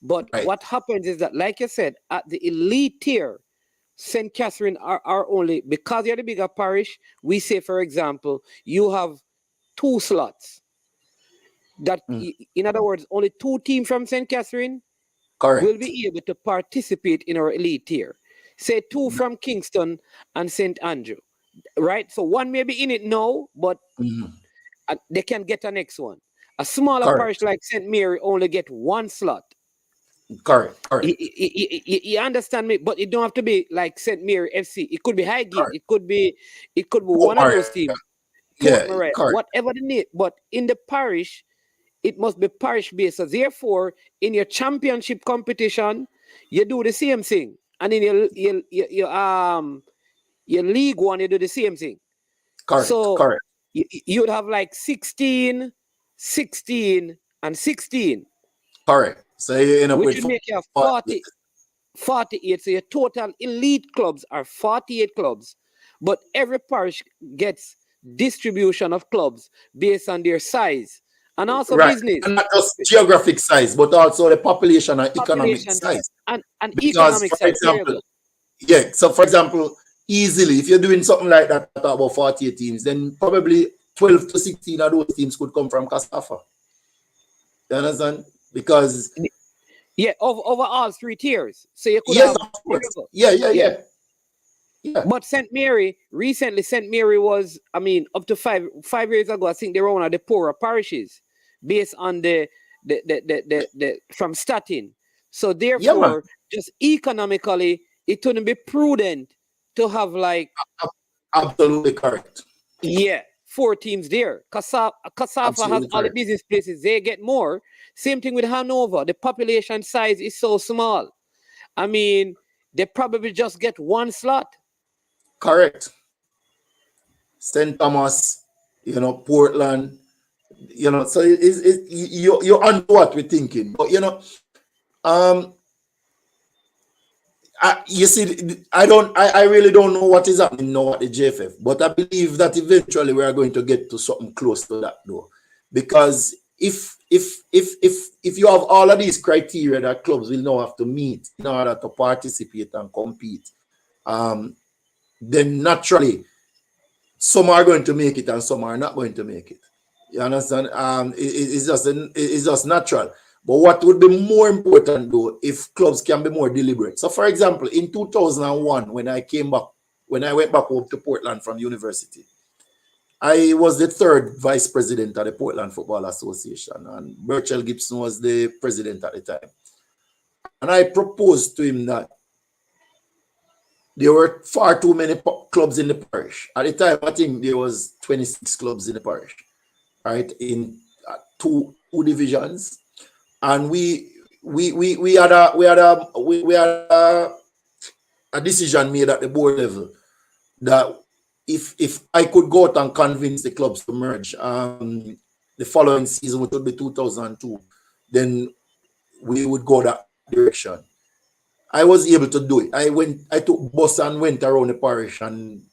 But what happens is that, like I said, at the elite tier, St. Catherine are only, because you're the bigger parish, we say, for example, you have 2 slots. That, in other words, only 2 teams from St. Catherine will be able to participate in our elite tier. Say 2 from Kingston and St. Andrew, right? So 1 may be in it now, but they can get a next one. A smaller parish like St. Mary only get 1 slot. Correct. You understand me? But it don't have to be like St. Mary FC. It could be Highgate. Correct. It could be one of those teams. Port Yeah, Murray, correct. whatever the name. But in the parish, it must be parish based. So therefore, in your championship competition, you do the same thing, and in your League One, you do the same thing. Correct. So Correct. you would have like 16, 16, and 16. Correct. So you end up Which with would make you 48. So your total elite clubs are 48 clubs. But every parish gets distribution of clubs based on their size and also right. business. And not just geographic size, but also the population and economic size. And Because, economic for size. example, yeah, so for example, easily, if you're doing something like that, about 48 teams, then probably 12 to 16 of those teams could come from Casafa. You understand? Because yeah, over all 3 tiers. So you could yes, have of course. Yeah. But St. Mary, recently St. Mary was, up to 5 years ago, I think they were one of the poorer parishes based on the from Statin. So therefore, just economically, it wouldn't be prudent to have like absolutely correct. 4 teams there. Casafa has all the business places, they get more. Same thing with Hanover. The population size is so small. They probably just get 1 slot. Correct. St. Thomas, Portland, so you're on what we're thinking. But you see, I really don't know what is happening now at the JFF, but I believe that eventually we are going to get to something close to that though. Because if you have all of these criteria that clubs will now have to meet in order to participate and compete, then naturally some are going to make it and some are not going to make it. You understand? It's just natural. But what would be more important though, if clubs can be more deliberate. So for example, in 2001, when I went back home to Portland from university, I was the 3rd vice president of the Portland Football Association, and Burchell Gibson was the president at the time. And I proposed to him that there were far too many clubs in the parish. At the time, I think there was 26 clubs in the parish, right, in two divisions, and we had a decision made at the board level that if I could go out and convince the clubs to merge the following season, which would be 2002, then we would go that direction. I was able to do it. I took bus and went around the parish and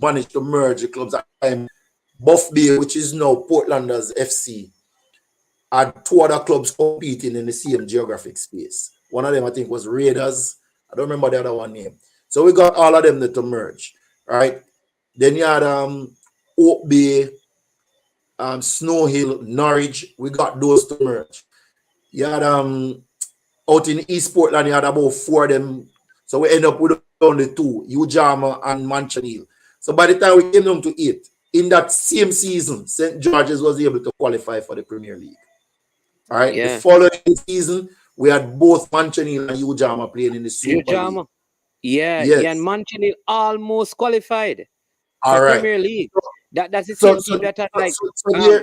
managed to merge the clubs. At the time, Buff Bay, which is now Portlanders FC, had 2 other clubs competing in the same geographic space. One of them, I think, was Raiders. I don't remember the other one name. So we got all of them to merge, right? Then you had Oak Bay, Snow Hill, Norwich. We got those to merge. You had out in East Portland, you had about 4 of them. So we end up with only 2, Ujama and Manchaniel. So by the time we came down to 8, in that same season, St. George's was able to qualify for the Premier League. All right. Yeah. The following season, we had both Manchaniel and Ujama playing in the Super League. Yeah, and Manchaniel almost qualified for Premier League. That's the same team that had like.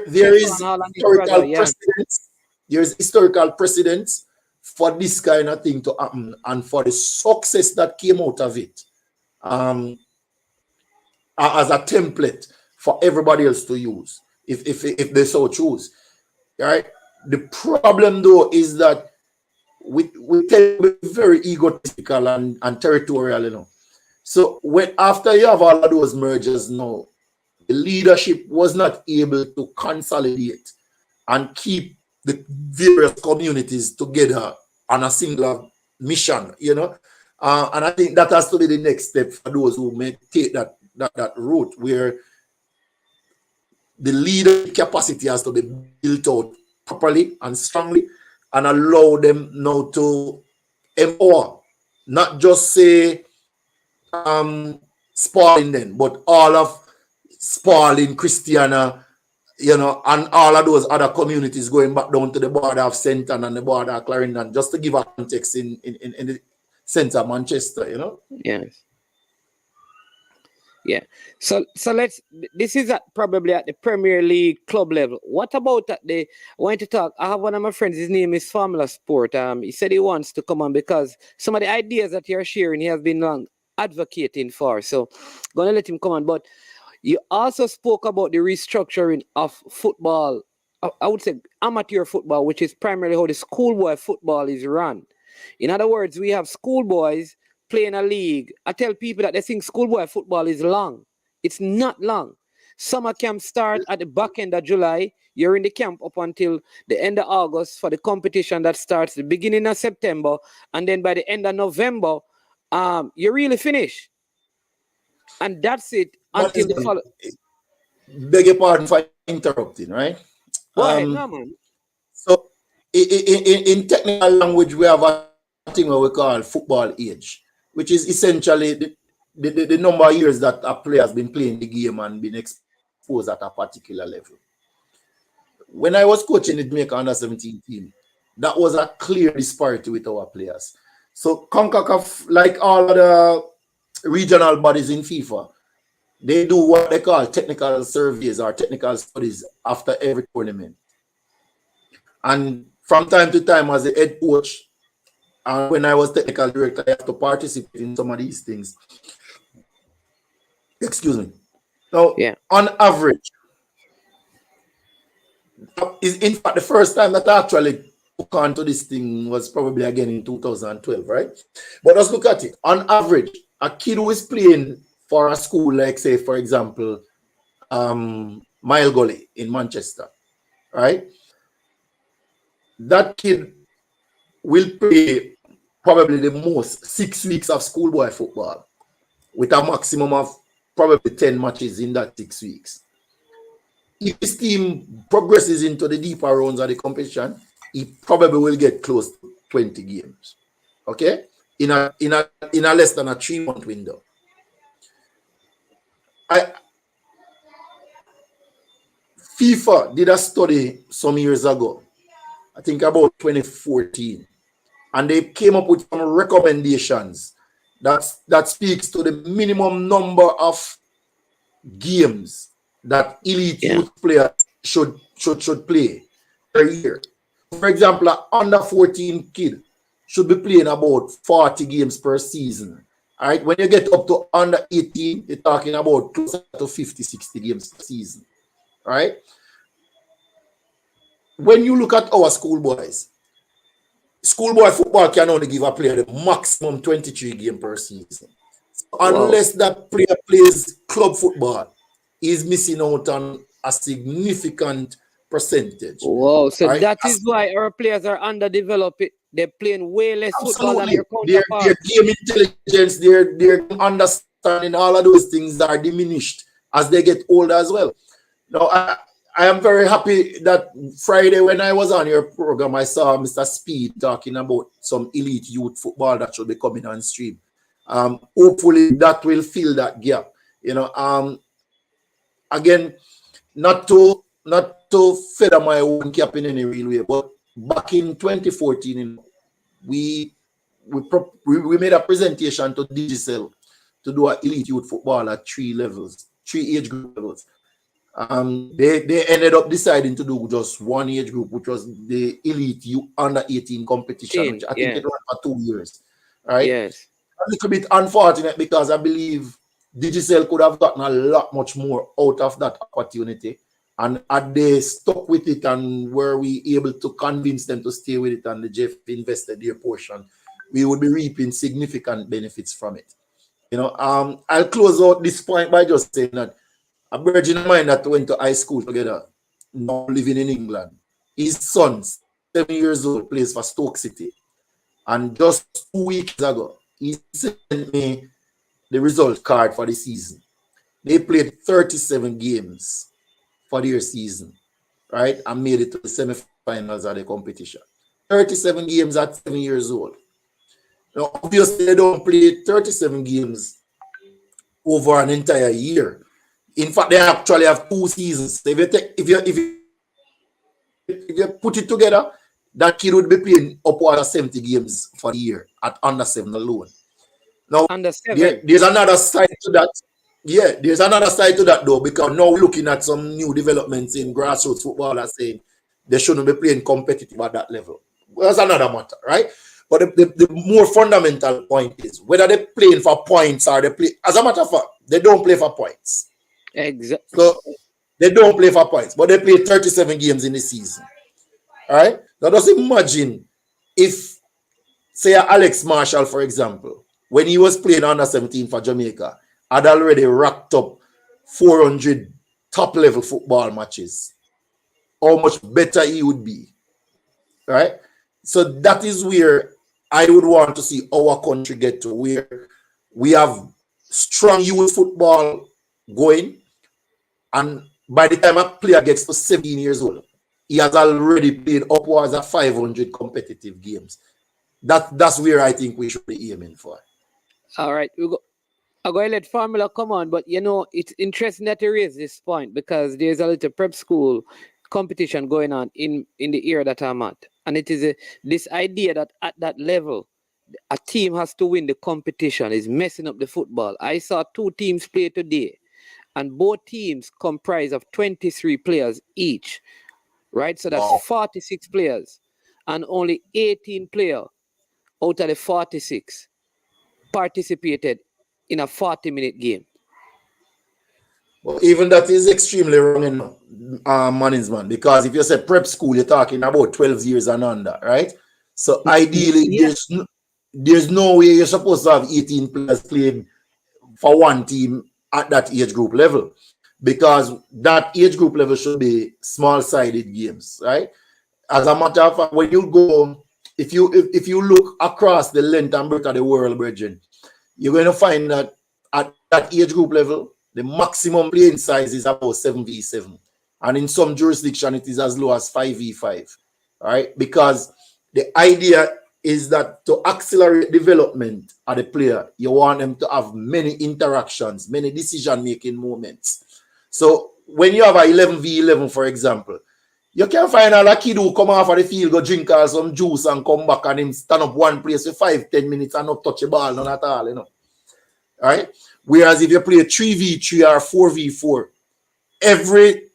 There is historical precedence. There's historical precedence for this kind of thing to happen, and for the success that came out of it, as a template for everybody else to use, if they so choose. Right. The problem though is that we tend to be very egotistical and territorial, So after you have all of those mergers now, the leadership was not able to consolidate and keep the various communities together on a single mission, and I think that has to be the next step for those who may take that route, where the leadership capacity has to be built out properly and strongly, and allow them now to empower, not just say Spalding then, but all of Spalding, Christiana, you know, and all of those other communities going back down to the border of Senton and the border of Clarendon, just to give a context in the centre of Manchester, you know. Yes. Yeah. So let's. This is probably at the Premier League club level. What about at the? I want to talk. I have one of my friends. His name is Formula Sport. He said he wants to come on because some of the ideas that you're sharing, he has been long advocating for. So, gonna let him come on. But you also spoke about the restructuring of football. I would say amateur football, which is primarily how the schoolboy football is run. In other words, we have schoolboys playing a league. I tell people that they think schoolboy football is long. It's not long. Summer camp start at the back end of July. You're in the camp up until the end of August for the competition that starts the beginning of September. And then by the end of November, you really finish. And that's it until the follow. Beg your pardon for interrupting, right? Go ahead, no, man. So in technical language, we have a thing what we call football age, which is essentially the number of years that a player has been playing the game and been exposed at a particular level. When I was coaching the Jamaica under-17 team, that was a clear disparity with our players. So CONCACAF, like all the regional bodies in FIFA, they do what they call technical surveys or technical studies after every tournament. And from time to time, as a head coach, and when I was technical director, I have to participate in some of these things. Excuse me. Now, on average, is in fact the first time that I actually took on to this thing was probably again in 2012, right? But let's look at it. On average, a kid who is playing for a school, like say, for example, Mile Gully in Manchester, right? That kid will play probably the most 6 weeks of schoolboy football with a maximum of probably 10 matches in that 6 weeks. If his team progresses into the deeper rounds of the competition, he probably will get close to 20 games. Okay? In a less than a 3-month window. FIFA did a study some years ago, I think about 2014, and they came up with some recommendations that speaks to the minimum number of games that elite youth players should play per year. For example, an under 14 kid should be playing about 40 games per season. All right, when you get up to under 18, you're talking about closer to 50, 60 games per season. All right. When you look at our schoolboys, schoolboy football can only give a player the maximum 23 games per season. So unless that player plays club football, he's missing out on a significant percentage. Whoa, so right? That is why our players are underdeveloped. They're playing way less football than their counterparts. Their game intelligence, their understanding, all of those things are diminished as they get older as well. Now, I am very happy that Friday when I was on your program, I saw Mr. Speed talking about some elite youth football that should be coming on stream. Hopefully that will fill that gap. You know, again, not to feather my own cap in any real way, but back in 2014, we made a presentation to Digicel to do an elite youth football at 3 age group levels. They ended up deciding to do just 1 age group, which was the elite under 18 competition, which I think it ran for 2 years. Right? Yes. A little bit unfortunate because I believe Digicel could have gotten a lot much more out of that opportunity. And had they stuck with it and were we able to convince them to stay with it and the Jeff invested their portion, we would be reaping significant benefits from it. You know, I'll close out this point by just saying that a virgin of mine that went to high school together, now living in England, his son, 7 years old, plays for Stoke City. And just 2 weeks ago, he sent me the result card for the season. They played 37 games for their season, right? And made it to the semifinals of the competition. 37 games at 7 years old. Now, obviously, they don't play 37 games over an entire year. In fact, they actually have 2 seasons. So if you put it together, that kid would be playing upwards of 70 games for the year at under 7 alone. Now, Under 7. there's another side to that. Yeah, there's another side to that though, because now we're looking at some new developments in grassroots football that saying they shouldn't be playing competitive at that level. Well, that's another matter, right? But the more fundamental point is whether they're playing for points or they play. As a matter of fact, they don't play for points. Exactly. So they don't play for points, but they play 37 games in the season. All right? Now just imagine if, say, Alex Marshall, for example, when he was playing under 17 for Jamaica, had already racked up 400 top-level football matches. How much better he would be, right? So that is where I would want to see our country get to, where we have strong youth football going, and by the time a player gets to 17 years old, he has already played upwards of 500 competitive games. That's where I think we should be aiming for. All right, I'm going to let Formula come on, but it's interesting that you raise this point because there's a little prep school competition going on in the area that I'm at. And it is this idea that at that level, a team has to win the competition is messing up the football. I saw 2 teams play today, and both teams comprise of 23 players each, right? So that's 46 players, and only 18 players out of the 46 participated in a 40-minute game. Well, even that is extremely wrong in management, because if you say prep school, you're talking about 12 years and under, right? So ideally, there's no way you're supposed to have 18 players playing for one team at that age group level, because that age group level should be small-sided games, right? As a matter of fact, when you go, if you look across the length and breadth of the world, brethren, you're going to find that at that age group level, the maximum playing size is about 7v7. And in some jurisdiction, it is as low as 5v5. All right? Because the idea is that to accelerate development of the player, you want them to have many interactions, many decision-making moments. So when you have a 11v11, for example, you can find a kid who come off of the field, go drink some juice and come back and him stand up one place for 5-10 minutes and not touch a ball, none at all, All right? Whereas if you play 3v3 or 4v4, every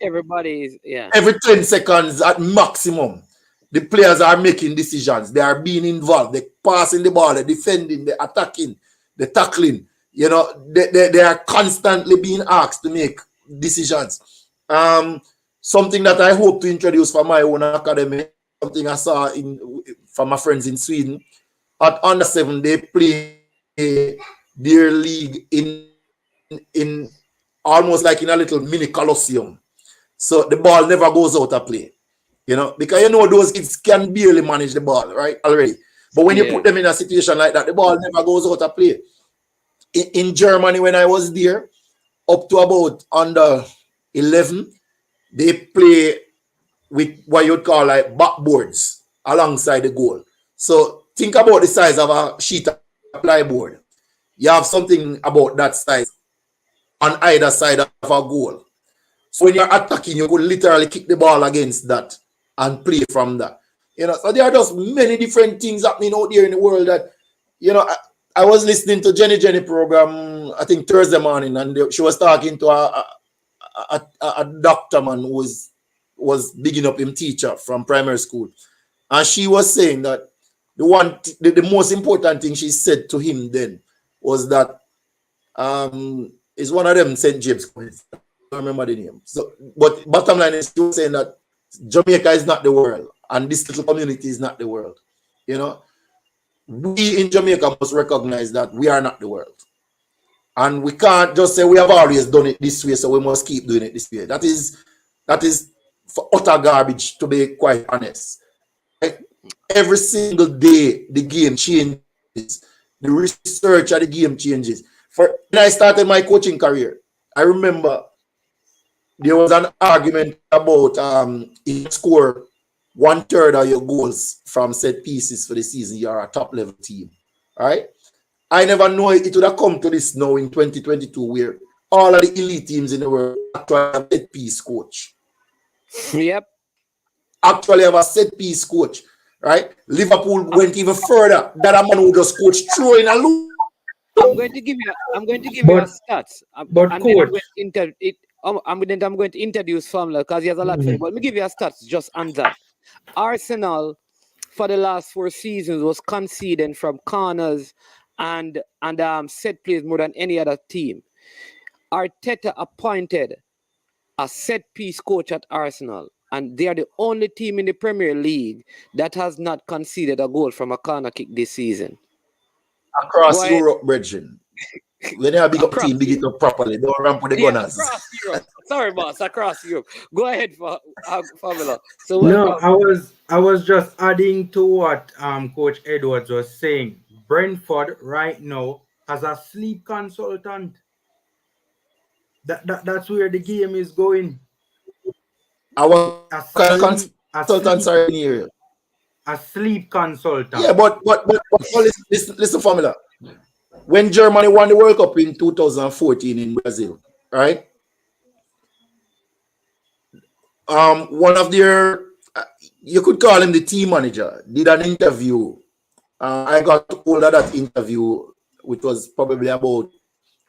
10 seconds at maximum, the players are making decisions. They are being involved. They're passing the ball, they're defending, they're attacking, they're tackling. They are constantly being asked to make decisions. Something that I hope to introduce for my own academy, something I saw from my friends in Sweden. At under 7, they play their league in almost like in a little mini Colosseum. So the ball never goes out of play. Because those kids can barely manage the ball, right? Already. But when you put them in a situation like that, the ball never goes out of play. In Germany, when I was there, up to about under 11, they play with what you'd call like backboards alongside the goal. So think about the size of a sheet of plyboard. You have something about that size on either side of a goal. So when you're attacking, you could literally kick the ball against that and play from that. So there are just many different things happening out there in the world that, I was listening to Jenny program, I think Thursday morning, and she was talking to a doctor man who was bigging up him teacher from primary school. And she was saying that the most important thing she said to him then was that is one of them St. James. I don't remember the name. So, but bottom line is she was saying that Jamaica is not the world, and this little community is not the world. We in Jamaica must recognize that we are not the world. And we can't just say we have always done it this way, so we must keep doing it this way. That is for utter garbage, to be quite honest. Right? Every single day, the game changes. The research of the game changes. When I started my coaching career, I remember there was an argument about if you score 1/3 of your goals from set pieces for the season, you're a top level team. All right? I never know it would have come to this now in 2022 where all of the elite teams in the world actually have a set piece coach. Yep. Actually have a set piece coach, right? Liverpool went even further. That a man who just coach throwing a loop. I'm going to give you a stats, but and then coach, I'm going to introduce formula because he has a lot for you. But let me give you a stats just on that. Arsenal for the last 4 seasons was conceding from corners and set plays more than any other team. Arteta appointed a set piece coach at Arsenal, and they are the only team in the Premier League that has not conceded a goal from a corner kick this season. Across Europe, Bridging. When they have a big up team, big it up properly. Don't ramp with the gunners. Across Europe. Sorry, boss. Across Europe. Go ahead, Famila. So no, I was just adding to what Coach Edwards was saying. Brentford right now has a sleep consultant. That's where the game is going. Our consultant are in here. A sleep consultant. Yeah, but listen, formula. When Germany won the World Cup in 2014 in Brazil, right? One of their, you could call him the team manager, did an interview. I got hold of that interview, which was probably about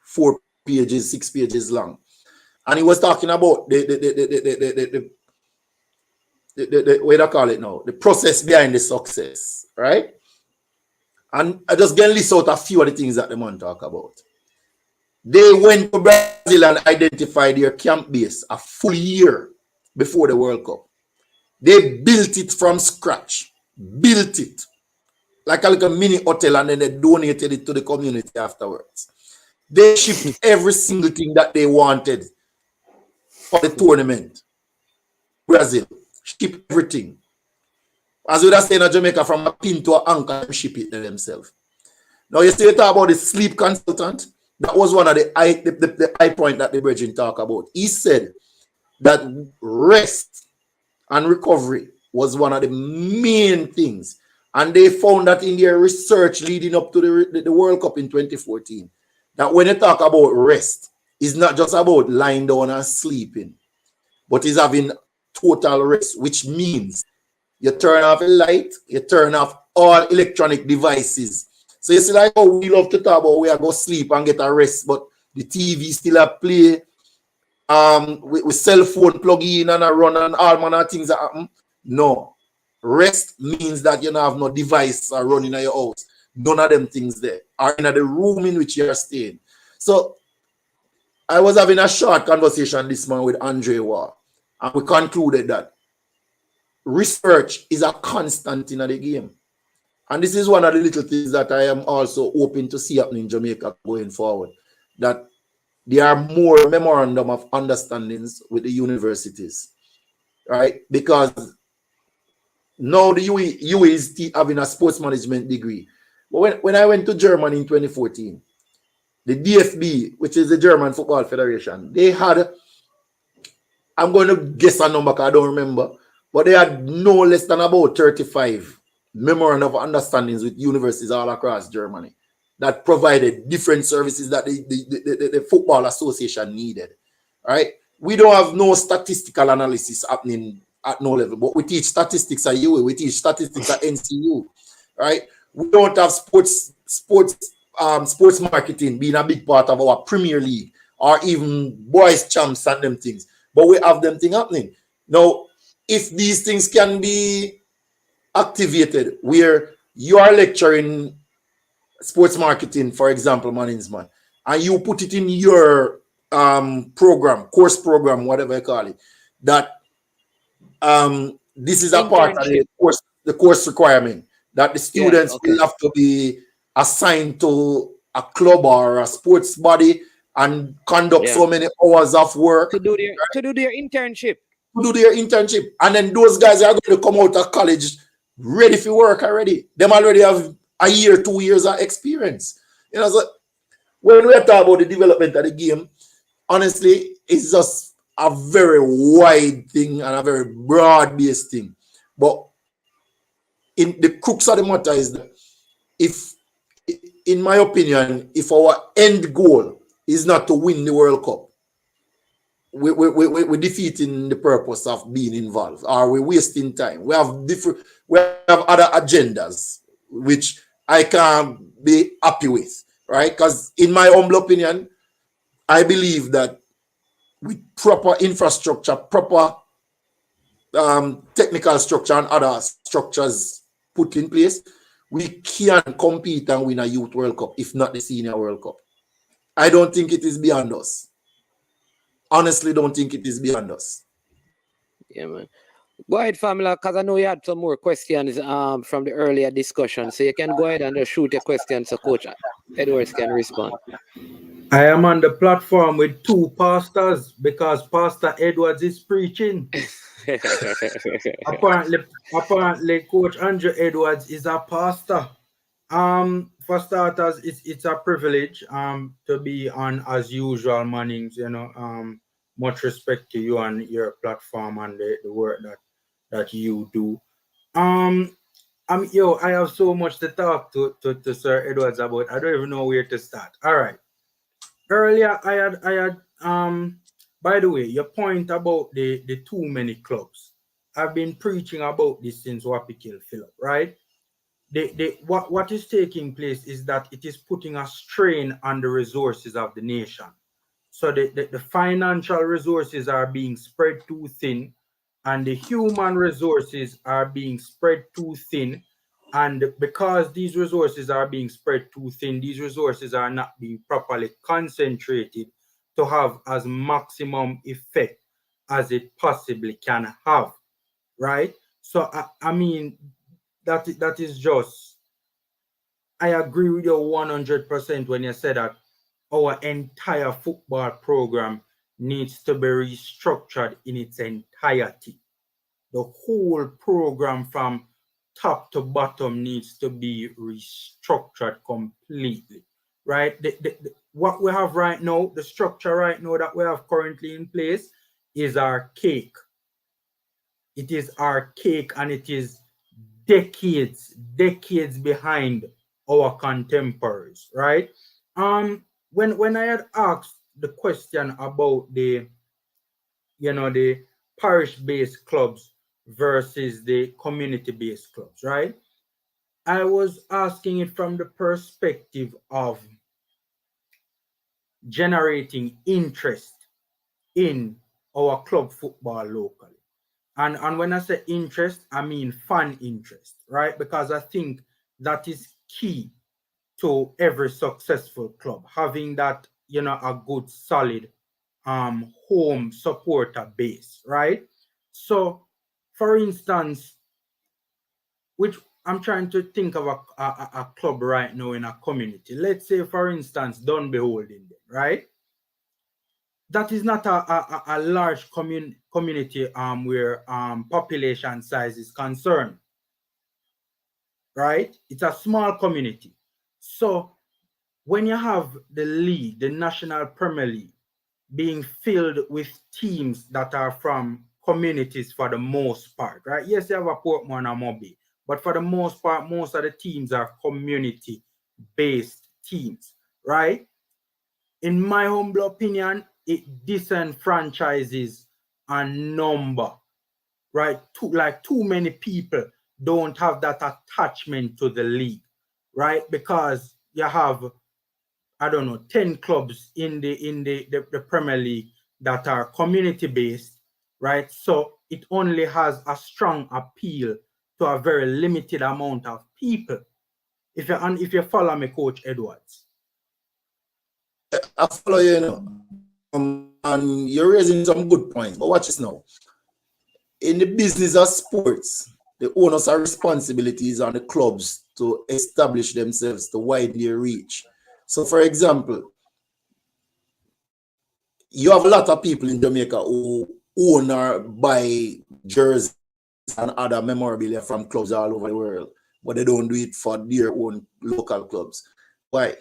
4 pages, 6 pages long, and he was talking about the what do I call it now? The process behind the success, right? And I just get list out a few of the things that the man talk about. They went to Brazil and identified their camp base a full year before the World Cup. They built it from scratch. Built it. Like a little mini hotel, and then they donated it to the community afterwards. They shipped every single thing that they wanted for the tournament. Brazil. Ship everything. As we say in Jamaica, from a pin to an anchor, ship it themselves. Now, you still talk about the sleep consultant. That was one of the high point that the Bridging talk about. He said that rest and recovery was one of the main things. And they found that in their research leading up to the World Cup in 2014, that when they talk about rest, it's not just about lying down and sleeping, but it's having total rest, which means you turn off the light, you turn off all electronic devices. So you see, like, oh, we love to talk about we are go sleep and get a rest, but the TV still a play. With cell phone plug in and a run and all manner of things that happen. No. Rest means that you don't have no device running in your house. None of them things there. Or in the room in which you are staying. So I was having a short conversation this morning with Andre Waugh, and we concluded that research is a constant in the game. And this is one of the little things that I am also hoping to see happening in Jamaica going forward. That there are more memorandum of understandings with the universities, right? Because now the UE is having a sports management degree. But when I went to Germany in 2014, the DFB, which is the German Football Federation, they had, I'm going to guess a number because I don't remember, but they had no less than about 35 memorandum of understandings with universities all across Germany that provided different services that the football association needed, right? We don't have no statistical analysis happening at no level, but we teach statistics at UA, we teach statistics at NCU, right? We don't have sports marketing being a big part of our Premier League or even boys champs and them things, but we have them things happening. Now, if these things can be activated where you are lecturing sports marketing, for example, Maninsman, and you put it in your program, course program, whatever you call it, that this is a part of the course requirement, that the students will have to be assigned to a club or a sports body and conduct so many hours of work to do their internship. And then those guys are going to come out of college ready for work already. Them already have a year, 2 years of experience. You know, so when we talk about the development of the game, honestly, it's just a very wide thing and a very broad-based thing. But in the crux of the matter is that if, in my opinion, if our end goal is not to win the World Cup. We're defeating the purpose of being involved. Or we're wasting time. We have other agendas, which I can't be happy with, right? Because in my humble opinion, I believe that with proper infrastructure, proper technical structure and other structures put in place, we can compete and win a Youth World Cup, if not the Senior World Cup. I don't think it is beyond us. Honestly, don't think it is beyond us. Yeah, man. Go ahead, Famila, because I know you had some more questions from the earlier discussion. So you can go ahead and just shoot your questions so Coach Edwards can respond. I am on the platform with two pastors because Pastor Edwards is preaching. apparently, Coach Andrew Edwards is a pastor. For starters, it's a privilege to be on as usual, Mannings. Much respect to you and your platform and the work that you do. I have so much to talk to Sir Edwards about. I don't even know where to start. All right. Earlier, I had by the way, your point about the too many clubs. I've been preaching about this since Wapi killed Philip, right? What is taking place is that it is putting a strain on the resources of the nation. So the financial resources are being spread too thin, and the human resources are being spread too thin. And because these resources are being spread too thin, these resources are not being properly concentrated to have as maximum effect as it possibly can have, right? So I mean, that is just, I agree with you 100% when you say that our entire football program needs to be restructured in its entirety. The whole program from top to bottom needs to be restructured completely, right? What we have right now, the structure right now that we have currently in place is archaic. It is archaic and it is decades behind our contemporaries, right? When I had asked the question about the parish-based clubs versus the community-based clubs, right? I was asking it from the perspective of generating interest in our club football locally. And when I say interest, I mean fan interest, right? Because I think that is key to every successful club, having that, a good solid home supporter base, right? So, for instance, which I'm trying to think of a club right now in a community. Let's say, for instance, Don Beholding, right? That is not a large community where population size is concerned, right? It's a small community. So when you have the league, the National Premier League, being filled with teams that are from communities for the most part, right? Yes, you have a Portmore and a Mobi, but for the most part, most of the teams are community-based teams, right? In my humble opinion, it disenfranchises a number, right? Too many people don't have that attachment to the league, right? Because you have, I don't know, 10 clubs in the Premier League that are community based, right? So it only has a strong appeal to a very limited amount of people. If you follow me, Coach Edwards. I follow you, and you're raising some good points. But watch this now. In the business of sports, the onus of responsibilities on the clubs to establish themselves, to widen their reach. So, for example, you have a lot of people in Jamaica who own or buy jerseys and other memorabilia from clubs all over the world, but they don't do it for their own local clubs. Why?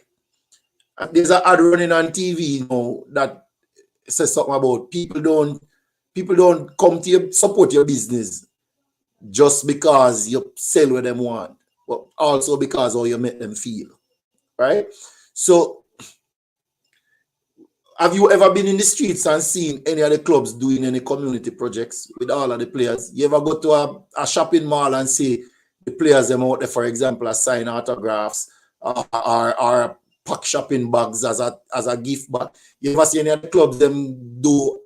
And there's an ad running on TV that says something about people don't come to support your business just because you sell what them want, but also because how you make them feel, right? So have you ever been in the streets and seen any of the clubs doing any community projects with all of the players? You ever go to a shopping mall and see the players them out there, for example, sign autographs or pack shopping bags as a gift bag? You ever see any of the clubs them do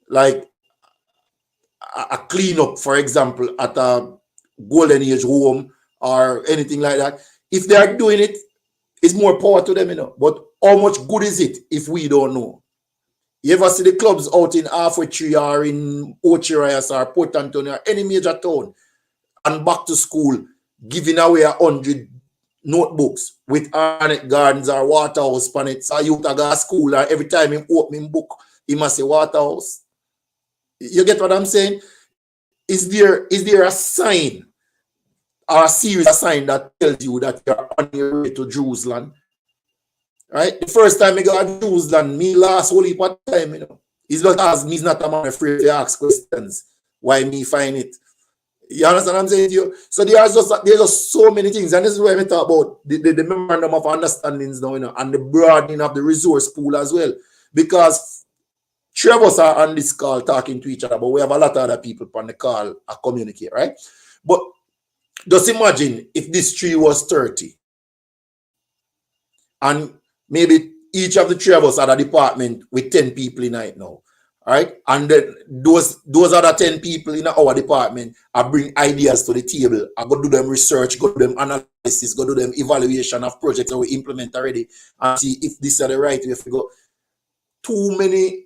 like a cleanup, for example, at a golden age home or anything like that? If they are doing it, it's more power to them, you know. But how much good is it if we don't know? You ever see the clubs out in Halfway Tree or in Ochirias or Port Antonio or any major town and back to school giving away 100 notebooks with Arnett Gardens or Waterhouse on it? So you to go to school and every time he open him book, he must say Waterhouse. You get what I'm saying? Is there a sign or a series of sign that tells you that you're on your way to Jerusalem? Right? The first time I got to Jerusalem, me last whole heap of time, you know. It's because me's not a man afraid to ask questions. Why me find it? You understand what I'm saying to you? So there's just so many things, and this is where we talk about the memorandum of understandings now, you know, and the broadening of the resource pool as well. Because 3 of us are on this call talking to each other, but we have a lot of other people on the call to communicate, right? But just imagine if this tree was 30 and maybe each of the 3 of us had a department with 10 people in it now, right? And then those other 10 people in our department are bring ideas to the table. I go do them research, go do them analysis, go do them evaluation of projects that we implement already and see if this is the right way to go. Too many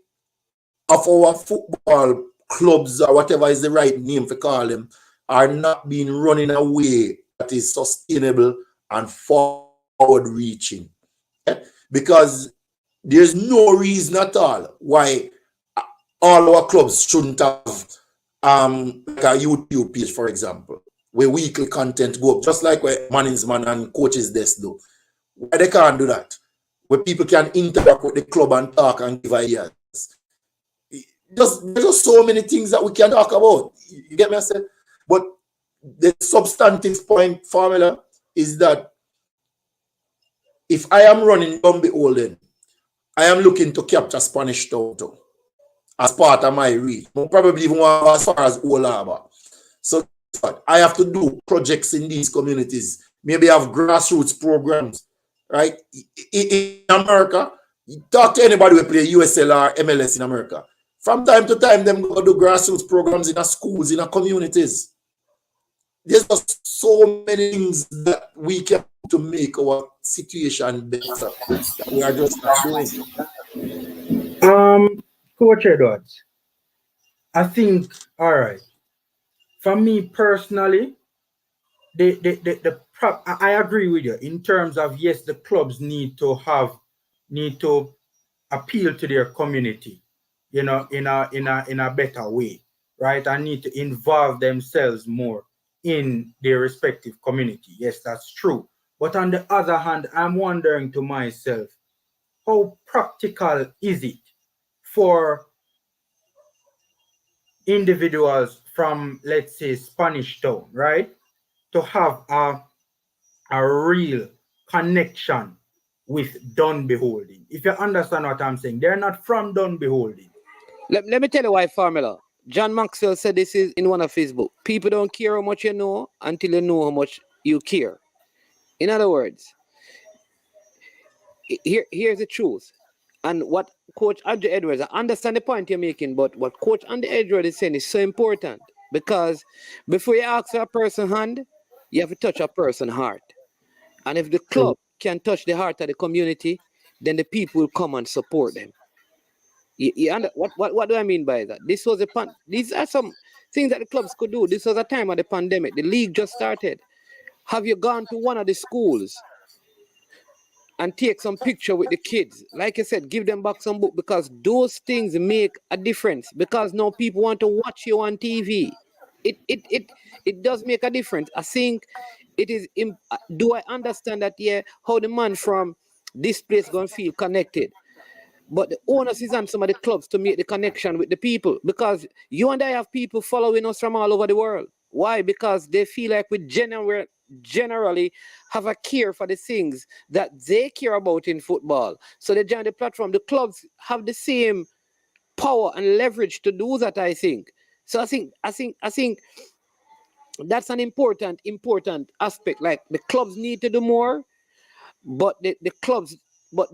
of our football clubs or whatever is the right name to call them are not being run in a way that is sustainable and forward reaching. Okay? Because there's no reason at all why all our clubs shouldn't have like a YouTube page, for example, where weekly content go up, just like where management and coaches desk do. Why they can't do that? Where people can interact with the club and talk and give ideas. There's just so many things that we can talk about. You get me? I said, but the substantive point formula is that if I am running Don't Beholden, I am looking to capture Spanish Town as part of my reach. But probably even as far as Old Harbour. So I have to do projects in these communities. Maybe have grassroots programs, right? In America, you talk to anybody who play USL or MLS in America. From time to time, them go do grassroots programs in our schools, in our communities. There's just so many things that we can do to make our situation better that we are just not doing. Coach Edwards, I think, all right. For me personally, I agree with you in terms of, yes, the clubs need to appeal to their community, you know, in a better way, right? And need to involve themselves more in their respective community. Yes, that's true. But on the other hand, I'm wondering to myself, how practical is it for individuals from, let's say, Spanish Town, right, to have a real connection with Don't Beholden? If you understand what I'm saying, they're not from Don't Beholden. Let me tell you why, formula. John Maxwell said this is in one of his books. People don't care how much you know until you know how much you care. In other words, here's the truth. And what Coach Andrew Edwards, I understand the point you're making, but what Coach Andrew Edwards is saying is so important, because before you ask for a person's hand, you have to touch a person's heart. And if the club can touch the heart of the community, then the people will come and support them. What do I mean by that? These are some things that the clubs could do. This was a time of the pandemic. The league just started. Have you gone to one of the schools and take some picture with the kids? Like I said, give them back some book, because those things make a difference. Because now people want to watch you on TV. It does make a difference. I think it is. Do I understand that? Yeah, how the man from this place gonna feel connected? But the onus is on some of the clubs to make the connection with the people, because you and I have people following us from all over the world. Why? Because they feel like we generally have a care for the things that they care about in football. So they join the platform. The clubs have the same power and leverage to do that, I think. So I think that's an important aspect. Like the clubs need to do more, but the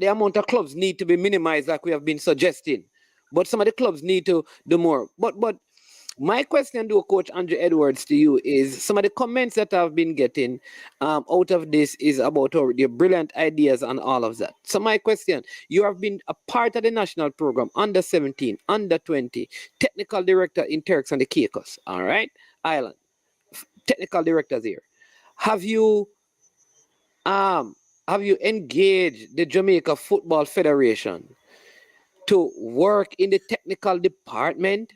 amount of clubs need to be minimized, like we have been suggesting. But some of the clubs need to do more. But my question to Coach Andrew Edwards to you is some of the comments that I've been getting out of this is about your brilliant ideas and all of that. So my question, you have been a part of the national program, under 17, under 20, technical director in Turks and the Caicos, all right, Island, technical directors here. Have you engaged the Jamaica Football Federation to work in the technical department?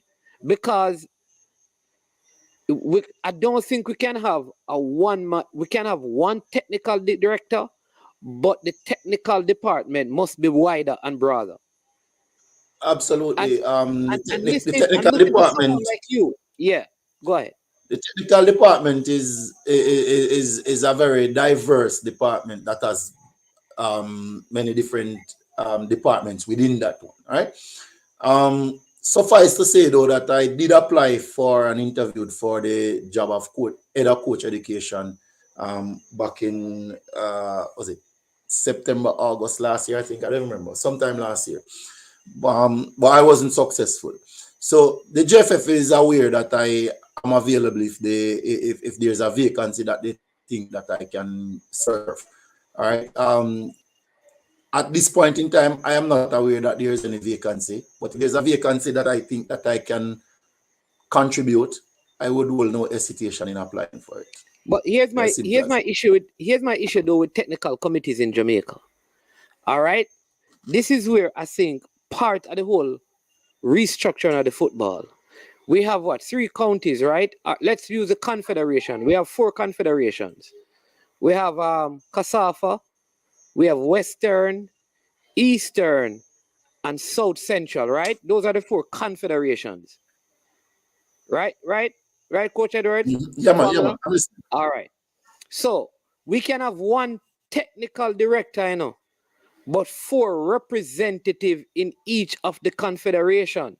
Because I don't think we can have one technical director, but the technical department must be wider and broader. Absolutely. And The listen technical to someone department. like you. Yeah, go ahead. The technical department is a very diverse department that has many different departments within that one. Right. Suffice to say though that I did apply for and interviewed for the job of head of coach education back in was it September, August last year? I think I don't remember. Sometime last year. But I wasn't successful. So the JFF is aware that I am available if there's a vacancy that they think that I can serve. All right. At this point in time, I am not aware that there is any vacancy. But if there's a vacancy that I think that I can contribute, I would hold no hesitation in applying for it. But here's my issue though with technical committees in Jamaica. All right. This is where I think part of the whole restructuring of the football. We have 3 counties, right? Let's use the confederation. We have 4 confederations. We have CASAFA, we have Western, Eastern, and South Central, right? Those are the 4 confederations. Right, Coach Edwards? Yeah, man. All right. So we can have one technical director, but 4 representatives in each of the confederation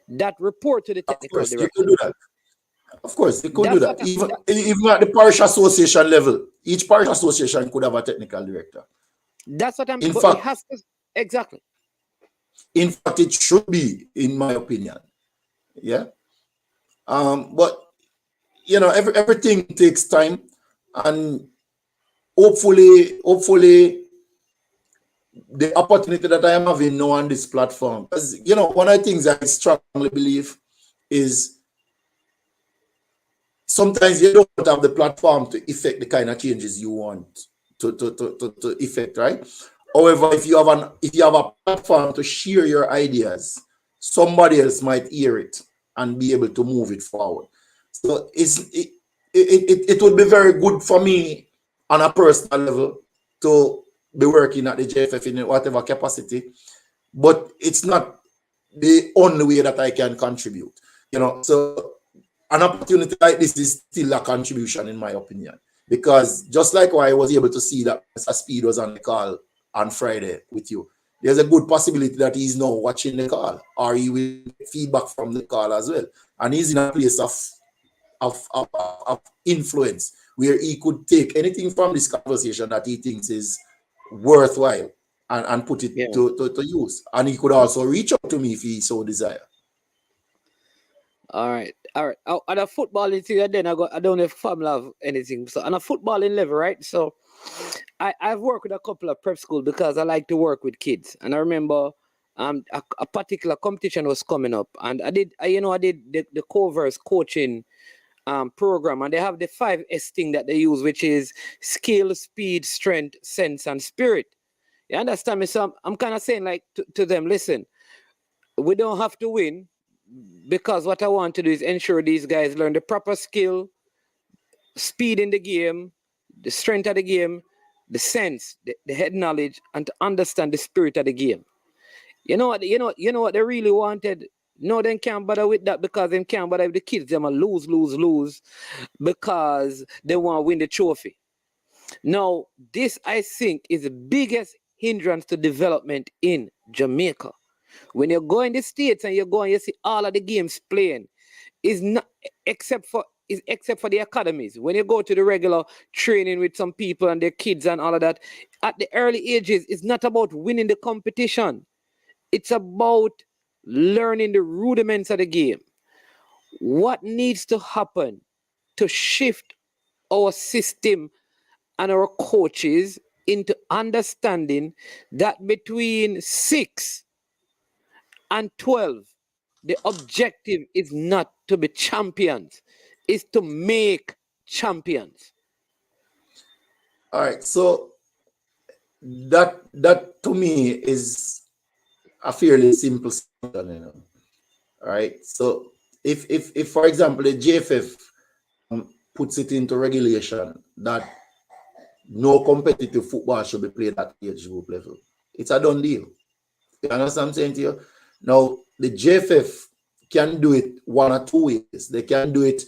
that report to the technical director. You could do that. Of course, they could do that. Even at the parish association level, each parish association could have a technical director. That's what I'm. In fact, it has to, exactly. In fact, it should be, in my opinion. Yeah. But everything takes time, and hopefully, the opportunity that I am having now on this platform, because one of the things I strongly believe is sometimes you don't have the platform to effect the kind of changes you want to effect, right? However, if you have a platform to share your ideas, somebody else might hear it and be able to move it forward. So it would be very good for me on a personal level to be working at the JFF in whatever capacity, but it's not the only way that I can contribute. So an opportunity like this is still a contribution, in my opinion, because just like I was able to see that Mr. Speed was on the call on Friday with you, there's a good possibility that he's now watching the call, or he will get feedback from the call as well, and he's in a place of influence where he could take anything from this conversation that he thinks is worthwhile and put it to use, and he could also reach out to me if he so desire. All right. On a footballing thing, then I don't know if family have anything. So on a footballing level, right? So I've worked with a couple of prep schools because I like to work with kids. And I remember a particular competition was coming up, and I did the Coverse coaching program, and they have the 5S thing that they use, which is skill, speed, strength, sense, and spirit. You understand me? So I'm kind of saying like to them, listen, we don't have to win, because what I want to do is ensure these guys learn the proper skill, speed in the game, the strength of the game, the sense, the head knowledge, and to understand the spirit of the game. You know what they really wanted? No, they can't bother with that because they can't bother with the kids. Them a lose because they want to win the trophy. Now, this I think is the biggest hindrance to development in Jamaica. When you go in the States and you go and you see all of the games playing, is not except for the academies. When you go to the regular training with some people and their kids and all of that, at the early ages, it's not about winning the competition. It's about learning the rudiments of the game. What needs to happen to shift our system and our coaches into understanding that between 6 and 12, the objective is not to be champions, it's to make champions. All right, so that to me is a fairly simple solution, you know. All right, so if for example the JFF puts it into regulation that no competitive football should be played at age group level, it's a done deal. You understand what I'm saying to you? Now the JFF can do it one or two ways. They can do it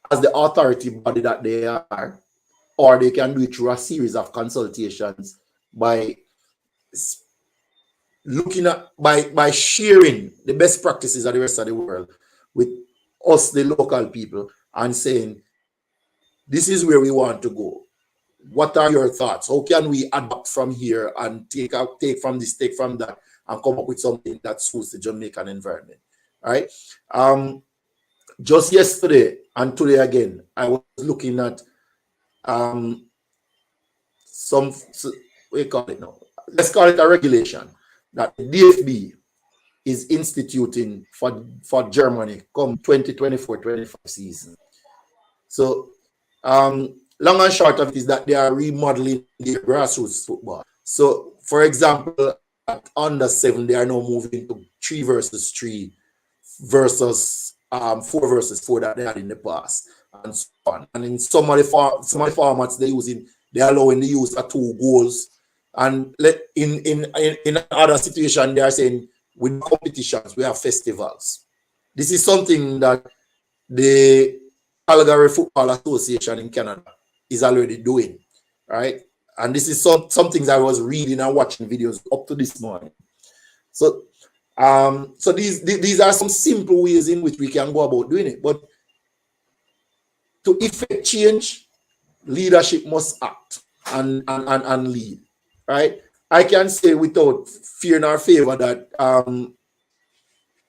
as the authority body that they are, or they can do it through a series of consultations by looking at by sharing the best practices of the rest of the world with us, the local people, and saying, this is where we want to go. What are your thoughts? How can we adapt from here and take from this, take from that, and come up with something that suits the Jamaican environment? All right. Just yesterday and today again, I was looking at some, what do you call it now? Let's call it a regulation that the DFB is instituting for Germany come 2024-25 season. So long and short of it is that they are remodeling their grassroots football. So for example, at under 7, they are now moving to 3 versus 3 versus 4 versus 4 that they had in the past, and so on. And in some of the formats they're allowing the use of 2 goals. And in other situation, they are saying with competitions, we have festivals. This is something that the Calgary Football Association in Canada is already doing, right? And this is some things I was reading and watching videos up to this morning. So these are some simple ways in which we can go about doing it. But to effect change, leadership must act and lead, right? I can say without fear nor favor that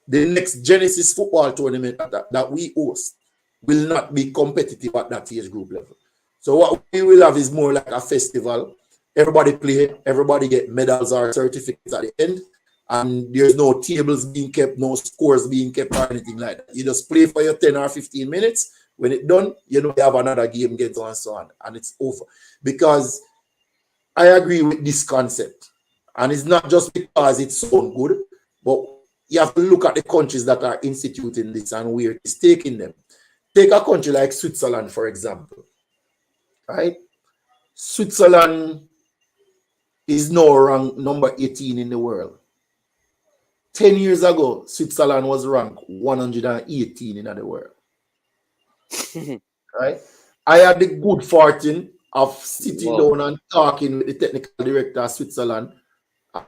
the next Genesis football tournament that we host will not be competitive at that age group level. So what we will have is more like a festival. Everybody play, everybody get medals or certificates at the end, and there's no tables being kept, no scores being kept or anything like that. You just play for your 10 or 15 minutes. When it's done, you have another game, get on and so on, and it's over. Because I agree with this concept, and it's not just because it's so good, but you have to look at the countries that are instituting this and where it's taking them. Take a country like Switzerland, for example, right? Switzerland is now ranked number 18 in the world. 10 years ago, Switzerland was ranked 118 in the world. Right? I had the good fortune of sitting down and talking with the technical director of Switzerland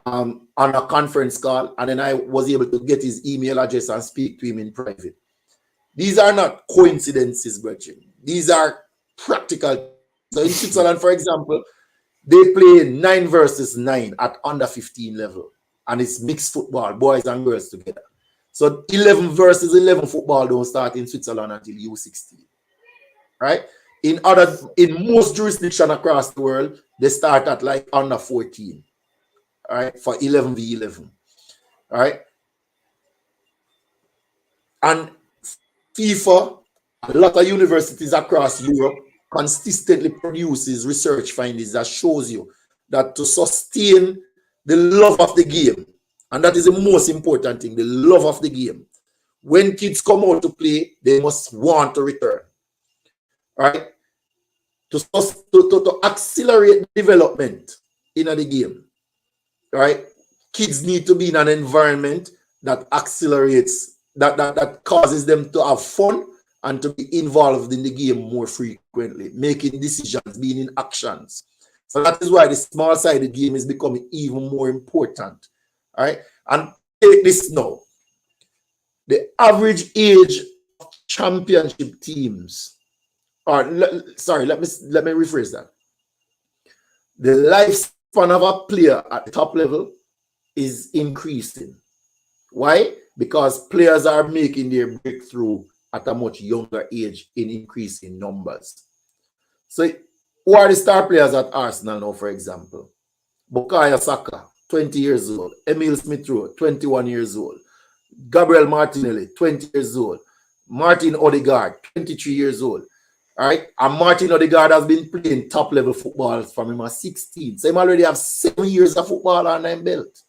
on a conference call, and then I was able to get his email address and speak to him in private. These are not coincidences, brethren. These are practical. So in Switzerland, for example, they play 9 versus 9 at under 15 level, and it's mixed football, boys and girls together. So 11 versus 11 football don't start in Switzerland until U16, right? In most jurisdictions across the world, they start at like under 14, all right, for 11v11, all right? And FIFA, a lot of universities across Europe consistently produces research findings that shows you that to sustain the love of the game, and that is the most important thing, the love of the game. When kids come out to play, they must want to return, right? To accelerate development in the game, right? Kids need to be in an environment that accelerates, that causes them to have fun and to be involved in the game more frequently, making decisions, being in actions. So that is why the small-sided game is becoming even more important. All right, and take this now. The average age of championship teams, or sorry, let me rephrase that. The lifespan of a player at the top level is increasing. Why? Because players are making their breakthrough at a much younger age in increasing numbers. So, who are the star players at Arsenal now, for example? Bukayo Saka, 20 years old. Emile Smith-Rowe, 21 years old. Gabriel Martinelli, 20 years old. Martin Odegaard, 23 years old. All right. And Martin Odegaard has been playing top level football from him at 16. So he already have 7 years of football on his belt.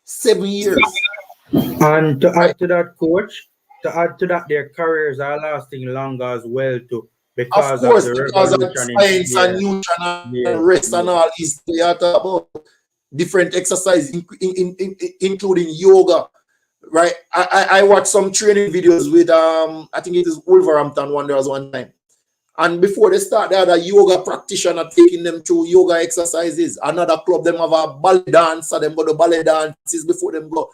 7 years. And to add to that, coach, to add to that, their careers are lasting longer as well too, because of course, the because of revolution in science and nutrition and rest and all these theater about different exercises, including yoga. Right. I watched some training videos with I think it is Wolverhampton Wanderers one time. And before they start, they had a yoga practitioner taking them through yoga exercises. Another club, them have a ballet dancer, them go to ballet dances before them go.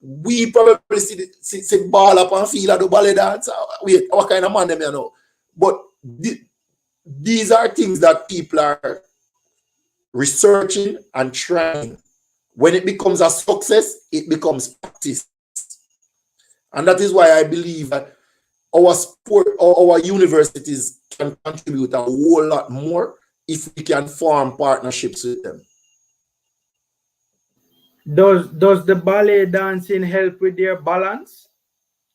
We probably see ball up and feel at the ballet dance. Wait, what kind of man them you know? But these are things that people are researching and trying. When it becomes a success, it becomes practice. And that is why I believe that our sport or our universities can contribute a whole lot more if we can form partnerships with them. Does the ballet dancing help with their balance?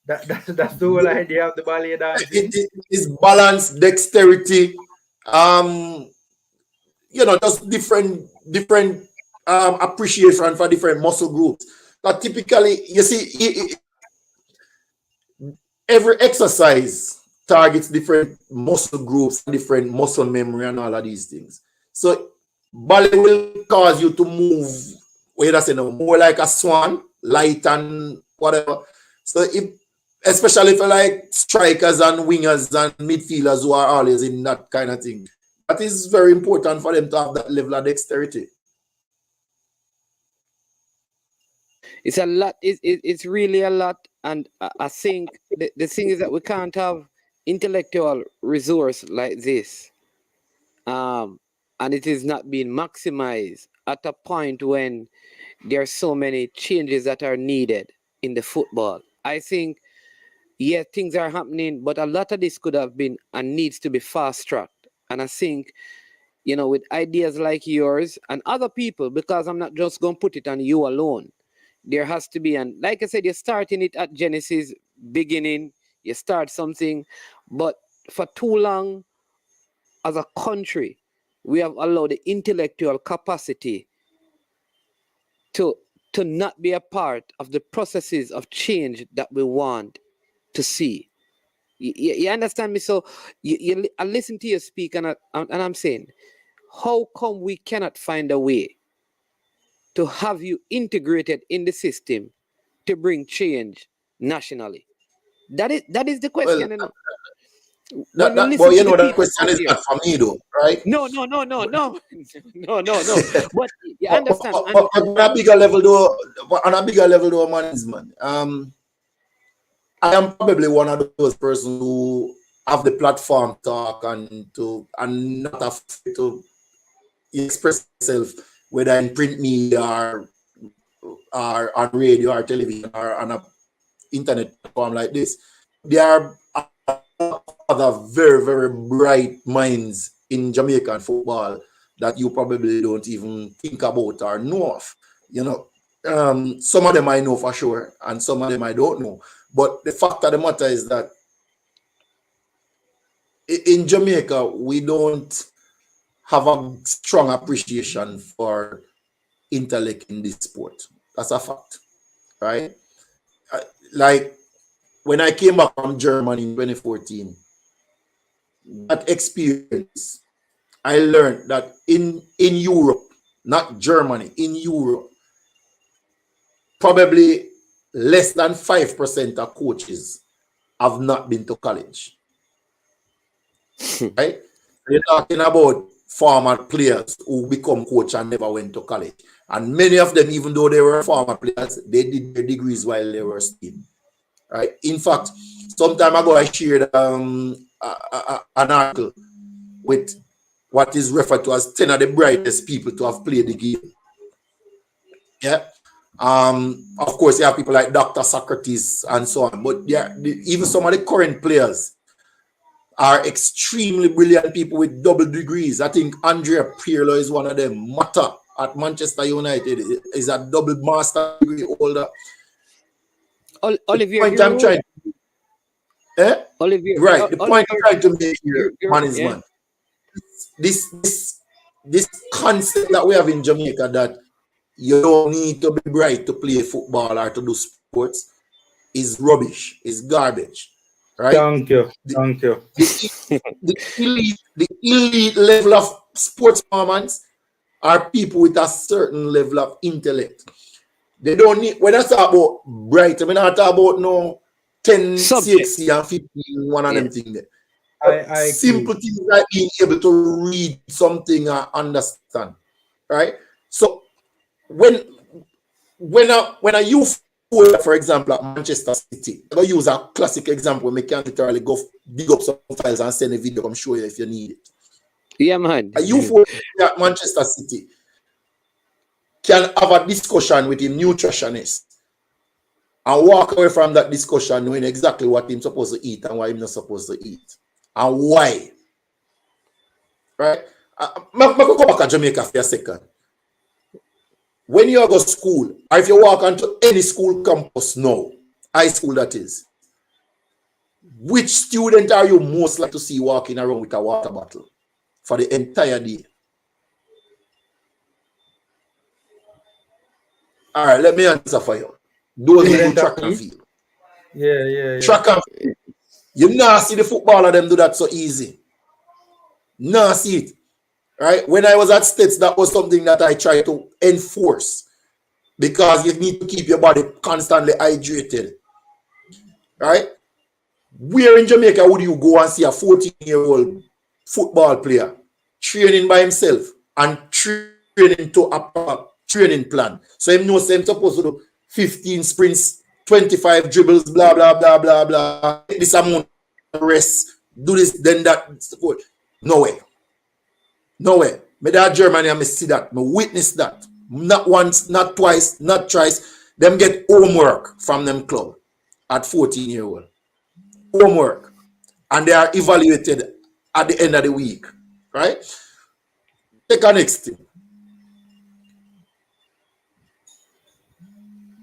That's the whole idea of the ballet dancing. It is balance, dexterity, just different appreciation for different muscle groups. But typically, you see, every exercise targets different muscle groups, different muscle memory, and all of these things. So ballet will cause you to move, more like a swan, light and whatever. So especially for like strikers and wingers and midfielders who are always in that kind of thing, that is very important for them to have that level of dexterity. It's a lot. It's really a lot. And I think the thing is that we can't have intellectual resource like this. And it is not being maximized at a point when there are so many changes that are needed in the football. I think, yeah, things are happening, but a lot of this could have been and needs to be fast-tracked. And I think, with ideas like yours and other people, because I'm not just going to put it on you alone, there has to be, and like I said, you're starting it at Genesis, beginning, you start something, but for too long, as a country, we have allowed the intellectual capacity to not be a part of the processes of change that we want to see. You understand me? So I listen to you speak, and I'm saying, how come we cannot find a way to have you integrated in the system to bring change nationally? That is the question. Well, The question is not for me though, right? No. But you understand. On a bigger level though, man. I am probably one of those persons who have the platform to talk and not afraid to express myself, whether in print media or on radio or television or on an internet platform like this. There are other very, very bright minds in Jamaican football that you probably don't even think about or know of. Some of them I know for sure, and some of them I don't know. But the fact of the matter is that in Jamaica, we don't have a strong appreciation for intellect in this sport. That's a fact, right? Like when I came back from Germany in 2014, that experience, I learned that in Europe, not Germany, in Europe, probably less than 5% of coaches have not been to college. Right? You're talking about former players who become coach and never went to college. And many of them, even though they were former players, they did their degrees while they were still. Right? In fact, some time ago, I shared an article with what is referred to as 10 of the brightest people to have played the game. Yeah. Of course, you have people like Dr. Socrates and so on, but even some of the current players are extremely brilliant people with double degrees. I think Andrea Pirlo is one of them. Mata at Manchester United is a double master degree holder. Olivier, the point I'm trying to, Olivier, right. The point I'm trying to make here, man. This concept that we have in Jamaica that you don't need to be bright to play football or to do sports is rubbish, is garbage. Right? Thank you. The elite level of sports performance are people with a certain level of intellect. They don't need, when I talk about bright, I mean, I talk about no 10, 60, and 15, one of them things there. Simple things like being able to read something and understand. Right? So when a youth, for example, at Manchester City, I'm going to use a classic example. We can literally go dig up some files and send a video. I'm sure you if you need it. Yeah, man. A youth at Manchester City can have a discussion with a nutritionist and walk away from that discussion knowing exactly what he's supposed to eat and what he's not supposed to eat and why. Right? I'm going to go back to Jamaica for a second. When you go to school, or if you walk onto any school campus now, high school that is, which student are you most likely to see walking around with a water bottle for the entire day? All right, let me answer for you. Those who do track and field. Yeah. Track and field. You not see the footballer them do that so easy. Not see it. Right? When I was at States, that was something that I tried to enforce because you need to keep your body constantly hydrated. Right? Where in Jamaica would you go and see a 14-year-old football player training by himself and training to a training plan? So he knows him supposed to do 15 sprints, 25 dribbles, blah, blah, blah, blah, blah. This amount of rest, do this, then that. No way. No way. Me that Germany, I see that. Me witness that. Not once, not twice, not thrice. Them get homework from them club at 14-year-old. Homework. And they are evaluated at the end of the week. Right? Take a next thing.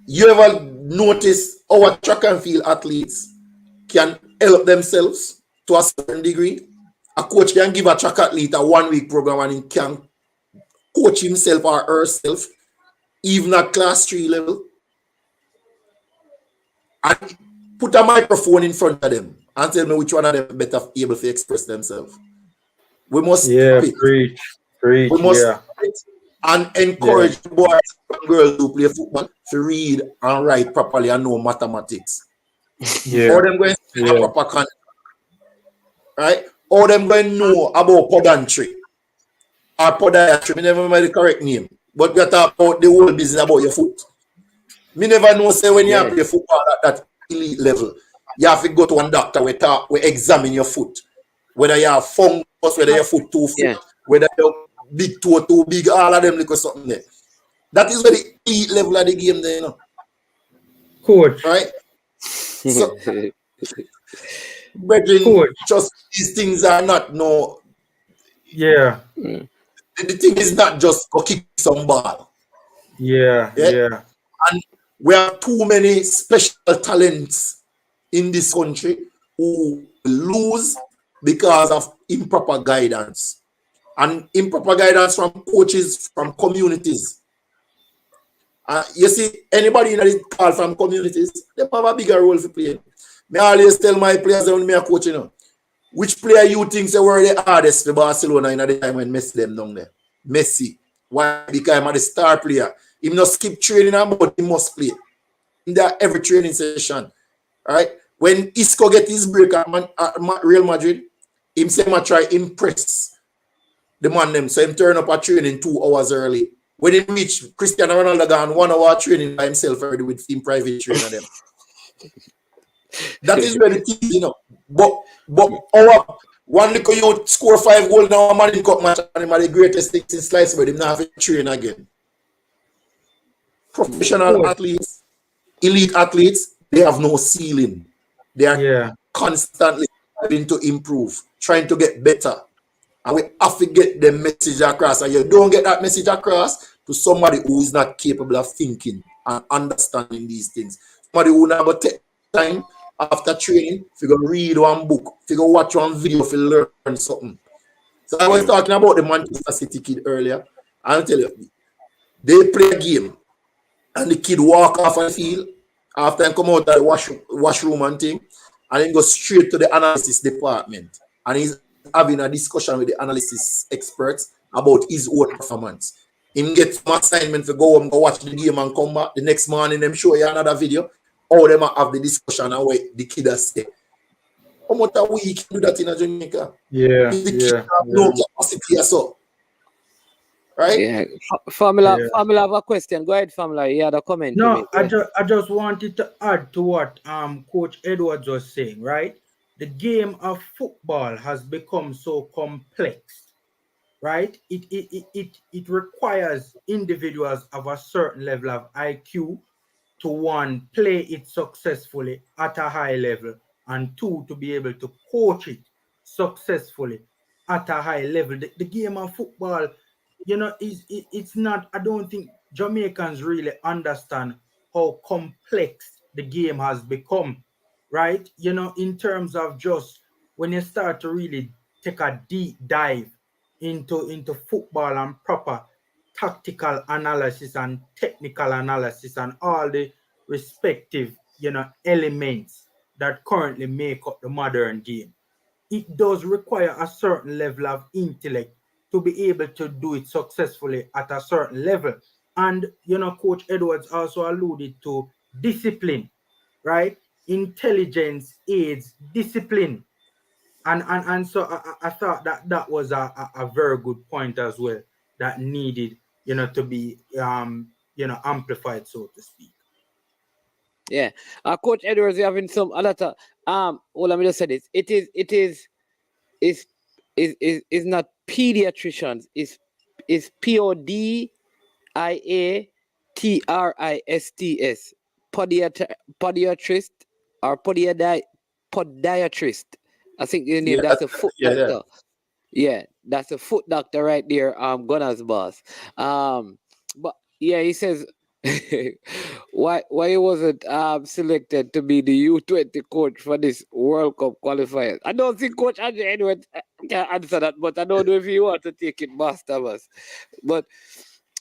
You ever notice our track and field athletes can help themselves to a certain degree? A coach can give a track athlete a 1-week program and he can coach himself or herself, even at class 3 level, and put a microphone in front of them and tell me which one of them better able to express themselves. We must preach. We must and encourage boys and girls who play football to read and write properly and know mathematics. Or them going to a proper content. Right? Or them going to know about podantry or podiatry. I never remember the correct name. But we talk about the whole business about your foot. Me never know say when you play football at that elite level, you have to go to one doctor we examine your foot. Whether you have fungus, whether your foot too fit, whether your big toe too big, all of them look or something there. That is where the elite level of the game there, you know. Coach. Right? So brethren, just these things are not no. Yeah. The thing is not just go kick some ball. Yeah. And we have too many special talents in this country who lose because of improper guidance. And improper guidance from coaches, from communities. You see, anybody in the call from communities, they have a bigger role to play. I always tell my players when me a coach, you know, which player you think they were the hardest for Barcelona in the time when Messi them down there? Messi. Why? Because I'm the star player. He must skip training and but he must play. there every training session. Right? When Isco get his break at Real Madrid, him say I try impress the man them. So him turn up at training 2 hours early. When he reach Cristiano Ronaldo gone 1 hour training by himself already with him private trainer them. That is where the team, you know. But our one little you score 5 goals now a man in cup match and him are the greatest thing since slice bread. Him not have to train again. Professional athletes, elite athletes, they have no ceiling. They are constantly having to improve, trying to get better. And we have to get the message across. And you don't get that message across to somebody who is not capable of thinking and understanding these things. Somebody who never take time after training, if you go read one book, if you go watch one video, if you learn something. So I was talking about the Manchester City kid earlier. I'll tell you, they play a game and the kid walk off on the field after he come out of the washroom and thing, and then go straight to the analysis department. And he's having a discussion with the analysis experts about his own performance. Him get some assignment to go home, go watch the game and come back. The next morning, them show you another video. All them have the discussion and what the kid has said. How much a week do that in Jamaica? Yeah. The kid have no capacity or so. Right? Yeah. Famila have a question. Go ahead, Famila. You had a comment. No, I just wanted to add to what Coach Edwards was saying, right? The game of football has become so complex, right? It requires individuals of a certain level of IQ to, one, play it successfully at a high level, and 2, to be able to coach it successfully at a high level. The game of football, you know, it's not, I don't think Jamaicans really understand how complex the game has become, right? You know, in terms of just when you start to really take a deep dive into football and proper tactical analysis and technical analysis and all the respective, you know, elements that currently make up the modern game, it does require a certain level of intellect to be able to do it successfully at a certain level. And, you know, Coach Edwards also alluded to discipline, right? Intelligence aids discipline. And so I thought that was a very good point as well, that needed, you know, to be, you know, amplified, so to speak. Yeah. Coach Edwards, you're having some a lot of well, let me just say this. It is not pediatricians, it's PODIATRISTS. Podiatrist or podiatrist. I think the name, that's a foot doctor. Yeah, that's a foot doctor right there, Gunner's boss. But yeah, he says why he wasn't selected to be the U20 coach for this World Cup qualifiers. I don't think Coach Andrew Edwards can answer that, but I don't know if you want to take it, Master Boss. But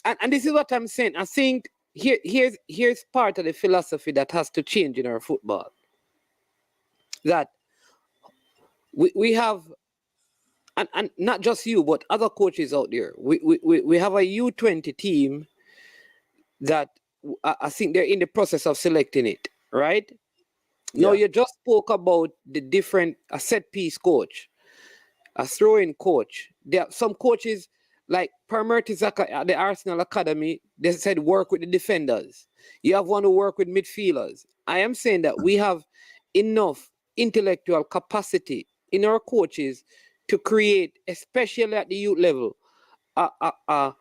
and this is what I'm saying. I think here's part of the philosophy that has to change in our football. That we have, and not just you, but other coaches out there. We have a U20 team that I think they're in the process of selecting it, right? Yeah. Now, you just spoke about the different, a set piece coach, a throwing coach. There are some coaches like Permertis at the Arsenal Academy, they said work with the defenders. You have one who work with midfielders. I am saying that we have enough intellectual capacity in our coaches to create, especially at the youth level, a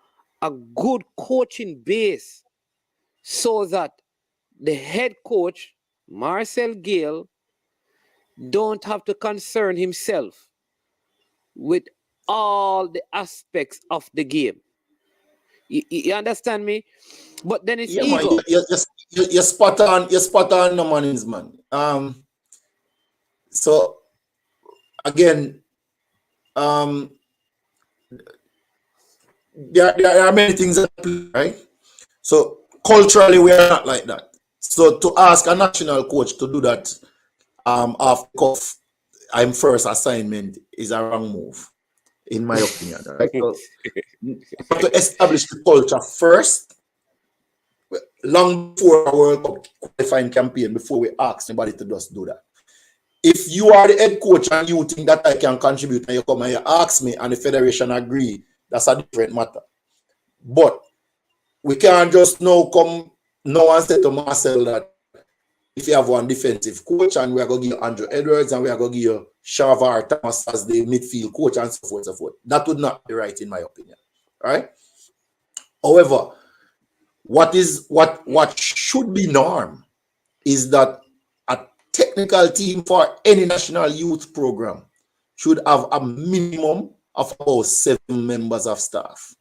good coaching base, so that the head coach, Marcel Gale, don't have to concern himself with all the aspects of the game. You understand me? But then it's ego. Man, you're spot on, no man's man. So again, there are many things that play, right? So culturally, we are not like that. So to ask a national coach to do that off the cuff, I'm first assignment, is a wrong move, in my opinion. Right? So, to establish the culture first, long before our World Cup qualifying campaign, before we ask anybody to just do that. If you are the head coach and you think that I can contribute and you come and you ask me and the federation agree, that's a different matter. But we can't just now come now and say to Marcel that if you have one defensive coach and we are going to give you Andrew Edwards and we are going to give you Shavar Thomas as the midfield coach and so forth and so forth. That would not be right in my opinion. Right? However, what should be norm is that a technical team for any national youth program should have a minimum of about 7 members of staff.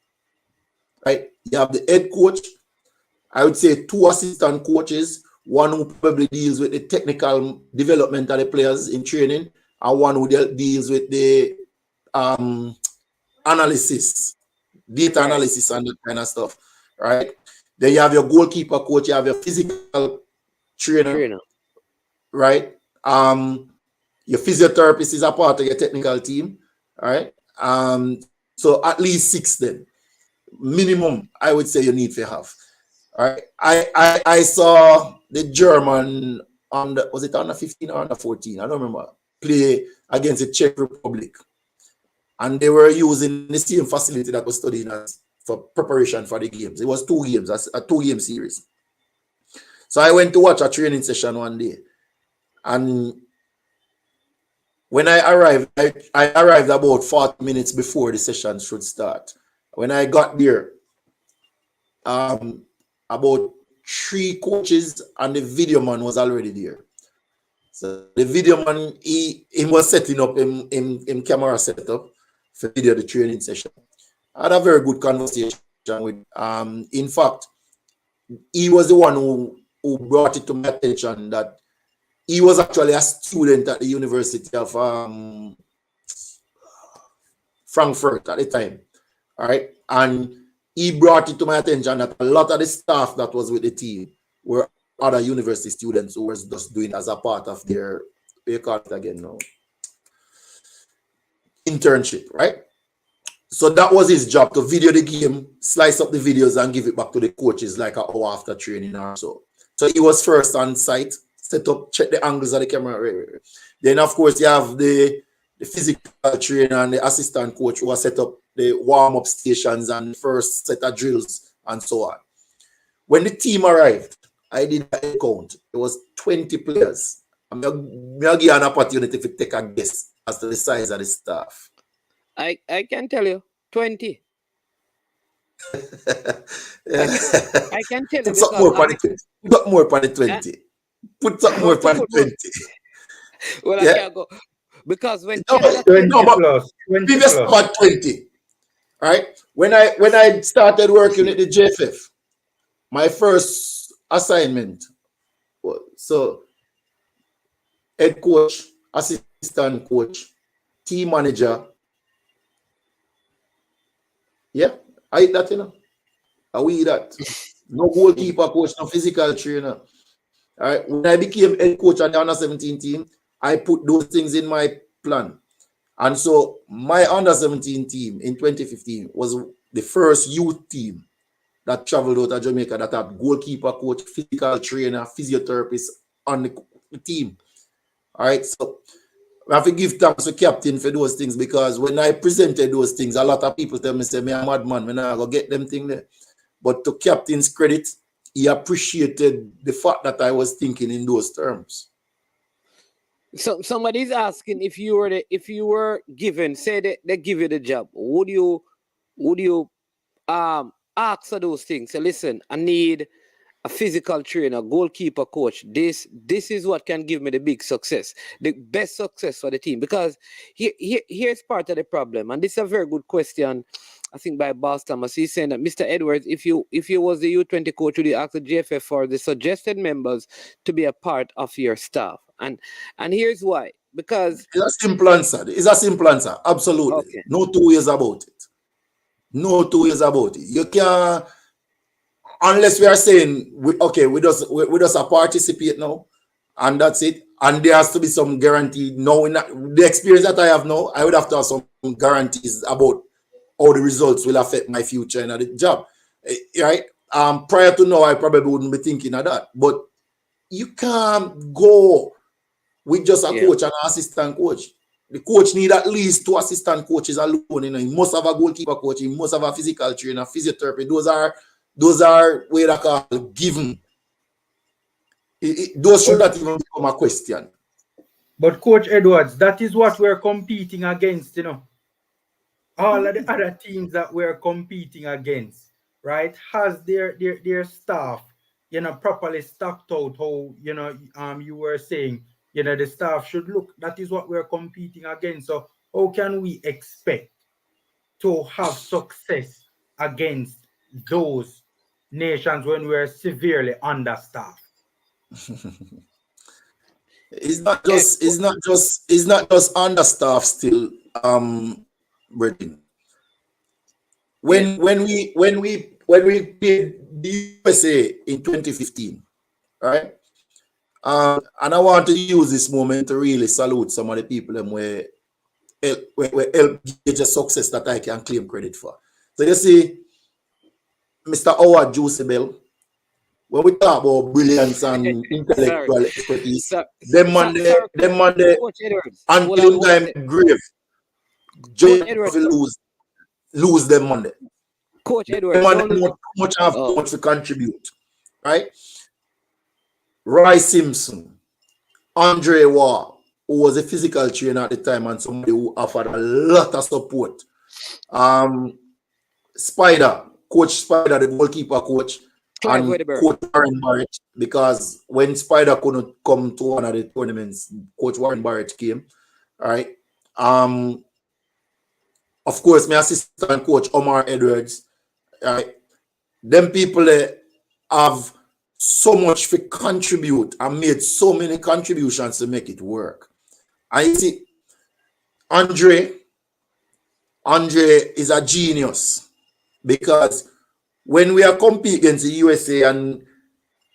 Right? You have the head coach, I would say 2 assistant coaches, one who probably deals with the technical development of the players in training, and one who deals with the analysis, data analysis and that kind of stuff. Right? Then you have your goalkeeper coach, you have your physical trainer. Right? Your physiotherapist is a part of your technical team. Right? So at least 6 then. Minimum, I would say you need to have. All right. I saw the German was it under 15 or under 14? I don't remember. Play against the Czech Republic. And they were using the same facility that was studying as for preparation for the games. It was 2 games, a 2-game series. So I went to watch a training session one day. And when I arrived, I arrived about 40 minutes before the session should start. When I got there, about 3 coaches and the video man was already there. So the video man, he was setting up in camera setup for video the training session. I had a very good conversation with. In fact, he was the one who brought it to my attention that he was actually a student at the University of Frankfurt at the time. All right. And he brought it to my attention that a lot of the staff that was with the team were other university students who were just doing as a part of their, they call it again now, internship, right? So that was his job, to video the game, slice up the videos and give it back to the coaches like an hour after training or so. So he was first on site, set up, check the angles of the camera. Then of course you have the physical trainer and the assistant coach who has set up the warm-up stations and first set of drills and so on. When the team arrived, I did a count. It was 20 players. I'm going to give you an opportunity to take a guess as to the size of the staff. I can tell you, 20. I can tell you. Put something more on the 20. Put more on the 20. Put something more on the 20. Well, yeah. I can't go. Because when previous about 20. Right? When I started working at the TCIFF, my first assignment was so head coach, assistant coach, team manager. Yeah, I eat that, you know. I eat that. No goalkeeper coach, no physical trainer. All right. When I became head coach on the under 17 team, I put those things in my plan. And so my under 17 team in 2015 was the first youth team that traveled out of Jamaica that had goalkeeper coach, physical trainer, physiotherapist on the team. All right. So I have to give thanks to captain for those things, because when I presented those things, a lot of people tell me, say, me a madman, when I go get them things there. But to captain's credit, he appreciated the fact that I was thinking in those terms. So somebody's asking if you were given, say they give you the job, would you ask for those things? Say, listen, I need a physical trainer, goalkeeper coach. This is what can give me the big success, the best success for the team. Because here's part of the problem, and this is a very good question, I think, by Boss Thomas. He's saying that, Mr. Edwards, if you was the U20 coach, would you ask the GFF for the suggested members to be a part of your staff? And here's why. Because it's a simple answer. It's a simple answer. Absolutely. Okay. No 2 ways about it. No 2 ways about it. You can't, unless we are saying, we just participate now, and that's it. And there has to be some guarantee. No, the experience that I have now, I would have to have some guarantees about how the results will affect my future in the job. Right? prior to now, I probably wouldn't be thinking of that. But you can't go with just a coach and an assistant coach. The coach need at least 2 assistant coaches alone. You know, he must have a goalkeeper coach. He must have a physical trainer, physiotherapy. Those are what I call given. Those should not even become a question. But Coach Edwards, that is what we're competing against, you know. All of the other teams that we're competing against, right, has their staff, you know, properly stacked out. How, you know, you were saying, you know, the staff should look. That is what we're competing against. So how can we expect to have success against those nations when we're severely understaffed? It's not just understaffed still, Britain. When we played the USA in 2015, right? And I want to use this moment to really salute some of the people that were help get the success that I can claim credit for. So you see, Mr. Howard Juicebel, when we talk about brilliance and intellectual expertise, them man they until time grave, Jamaica lose them Monday. Coach Edwards, too much to contribute, right? Roy Simpson, Andre Waugh, who was a physical trainer at the time and somebody who offered a lot of support. Spider, Coach Spider, the goalkeeper coach, and Coach Warren Barrett, because when Spider couldn't come to one of the tournaments, Coach Warren Barrett came, right? Of course, my assistant coach, Omar Edwards, right? Them people have so much to contribute and made so many contributions to make it work. And you see, Andre is a genius, because when we are competing against the USA and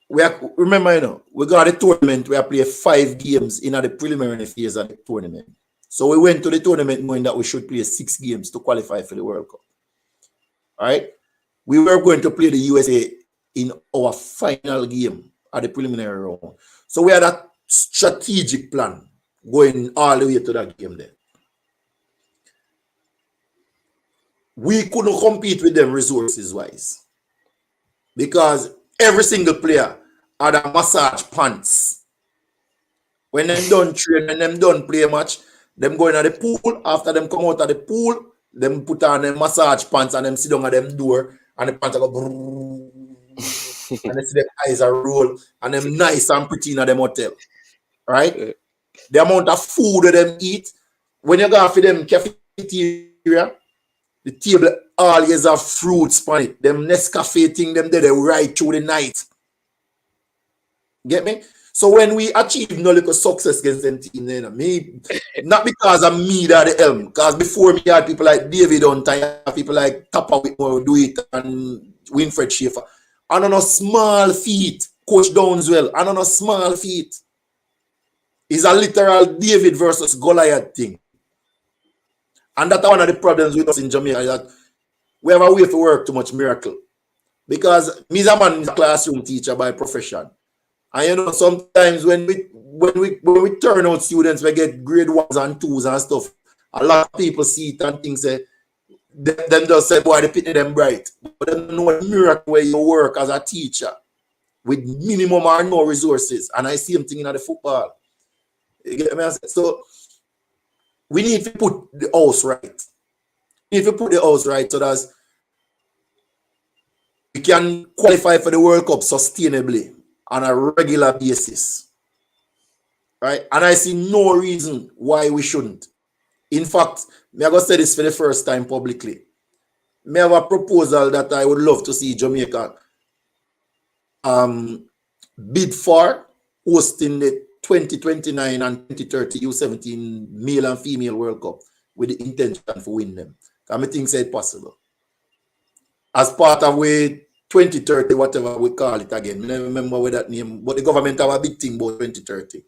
remember, you know, we got a tournament where we play 5 games in the preliminary phase of the tournament. So we went to the tournament knowing that we should play 6 games to qualify for the World Cup. All right? We were going to play the USA in our final game at the preliminary round. So we had a strategic plan going all the way to that game there. We couldn't compete with them resources-wise, because every single player had a massage pants. When them done train and them done play much, them go in at the pool. After them come out of the pool, them put on them massage pants and them sit down at them door and the pants go and they see them eyes are roll and them nice and pretty in them hotel. Right? The amount of food that them eat, when you go for them cafeteria, the table always have fruits on it. Them Nescafe thing, them they right through the night. Get me? So when we achieve no little success against them team, you know, me, not because of me that the helm, because before me I had people like David Hunter, people like Tapa Whitmore do it, and Winfred Schaefer. And on a small feet, Coach Downswell, and on a small feet. It's a literal David versus Goliath thing. And that's one of the problems with us in Jamaica, that we have a way to work too much miracle. Because me, a man is a classroom teacher by profession. And you know, sometimes when we turn out students, we get grade 1s and 2s and stuff. A lot of people see it and think say, them just say, boy, they pity them bright. But they don't know a miracle where you work as a teacher with minimum or no resources. And I see them thinking of the football. You get me? So we need to put the house right. We need to put the house right so that we can qualify for the World Cup sustainably on a regular basis. Right? And I see no reason why we shouldn't. In fact, I'm going to say this for the first time publicly. I have a proposal that I would love to see Jamaica bid for hosting the 2029 and 2030 U17 male and female World Cup with the intention for win them. I think it's possible. As part of we 2030, whatever we call it again. I don't remember what that name, but the government have a big thing about 2030.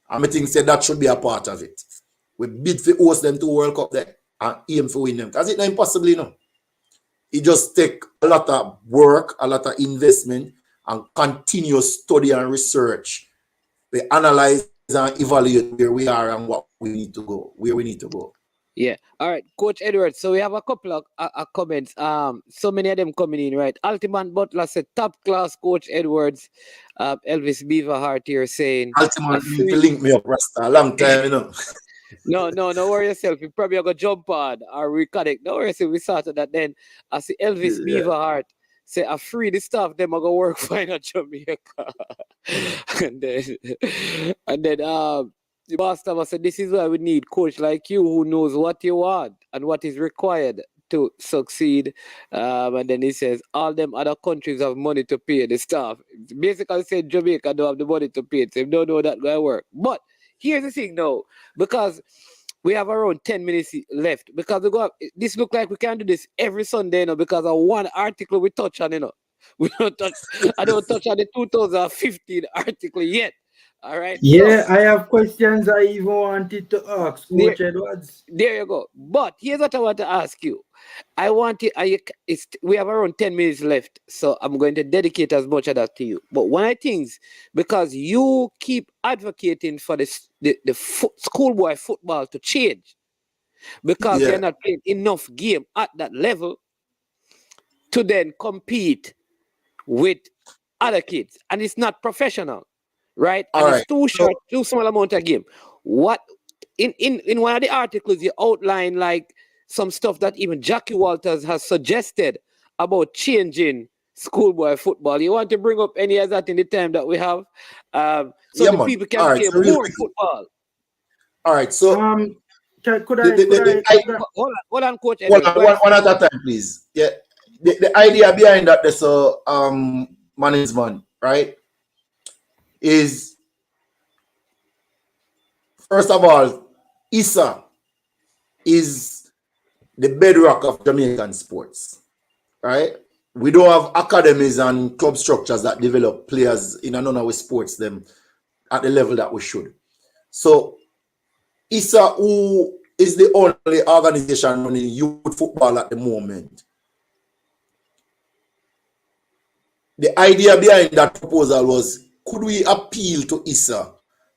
I think said that should be a part of it. We bid for host them to World Cup there and aim for win them. Because it's not impossible, you know. It just take a lot of work, a lot of investment, and continuous study and research. We analyze and evaluate where we are and what we need to go, where we need to go. Yeah. All right, Coach Edwards. So we have a couple of comments. So many of them coming in, right? Ultimate Butler said, top class, Coach Edwards. Elvis Beaverheart here saying, Ultimate, you link me up, Rasta, a long time, you know. No worry yourself. You probably are gonna jump on or reconnect. Don't worry yourself. We started that then. I see Elvis Beaverheart say, I free the staff, them are gonna work fine at Jamaica. and then the boss Thomas said, this is why we need coach like you who knows what you want and what is required to succeed. And then he says, all them other countries have money to pay the staff. Basically said Jamaica don't have the money to pay it. So they don't know that gonna work. But here's the thing now, because we have around 10 minutes left, because this look like we can do this every Sunday, you know, because of one article we touch on, you know. I don't touch on the 2015 article yet. All right. Yeah, so, I have questions I even wanted to ask Coach Edwards. There you go. But here's what I want to ask you. We have around 10 minutes left, so I'm going to dedicate as much of that to you. But one of the things, because you keep advocating for the schoolboy football to change, because they're not playing enough game at that level to then compete with other kids, and it's not professional. Right? And it's too short, too small amount of game. What in one of the articles you outline like some stuff that even Jackie Walters has suggested about changing schoolboy football. You want to bring up any of that in the time that we have? People can play more football. All right, so hold on, Coach. One at a time, please. Yeah. The idea behind that is management, right? Is first of all, ISA is the bedrock of Jamaican sports, right? We don't have academies and club structures that develop players in none of our sports them at the level that we should. So ISA, who is the only organization running youth football at the moment, the idea behind that proposal was, could we appeal to ISA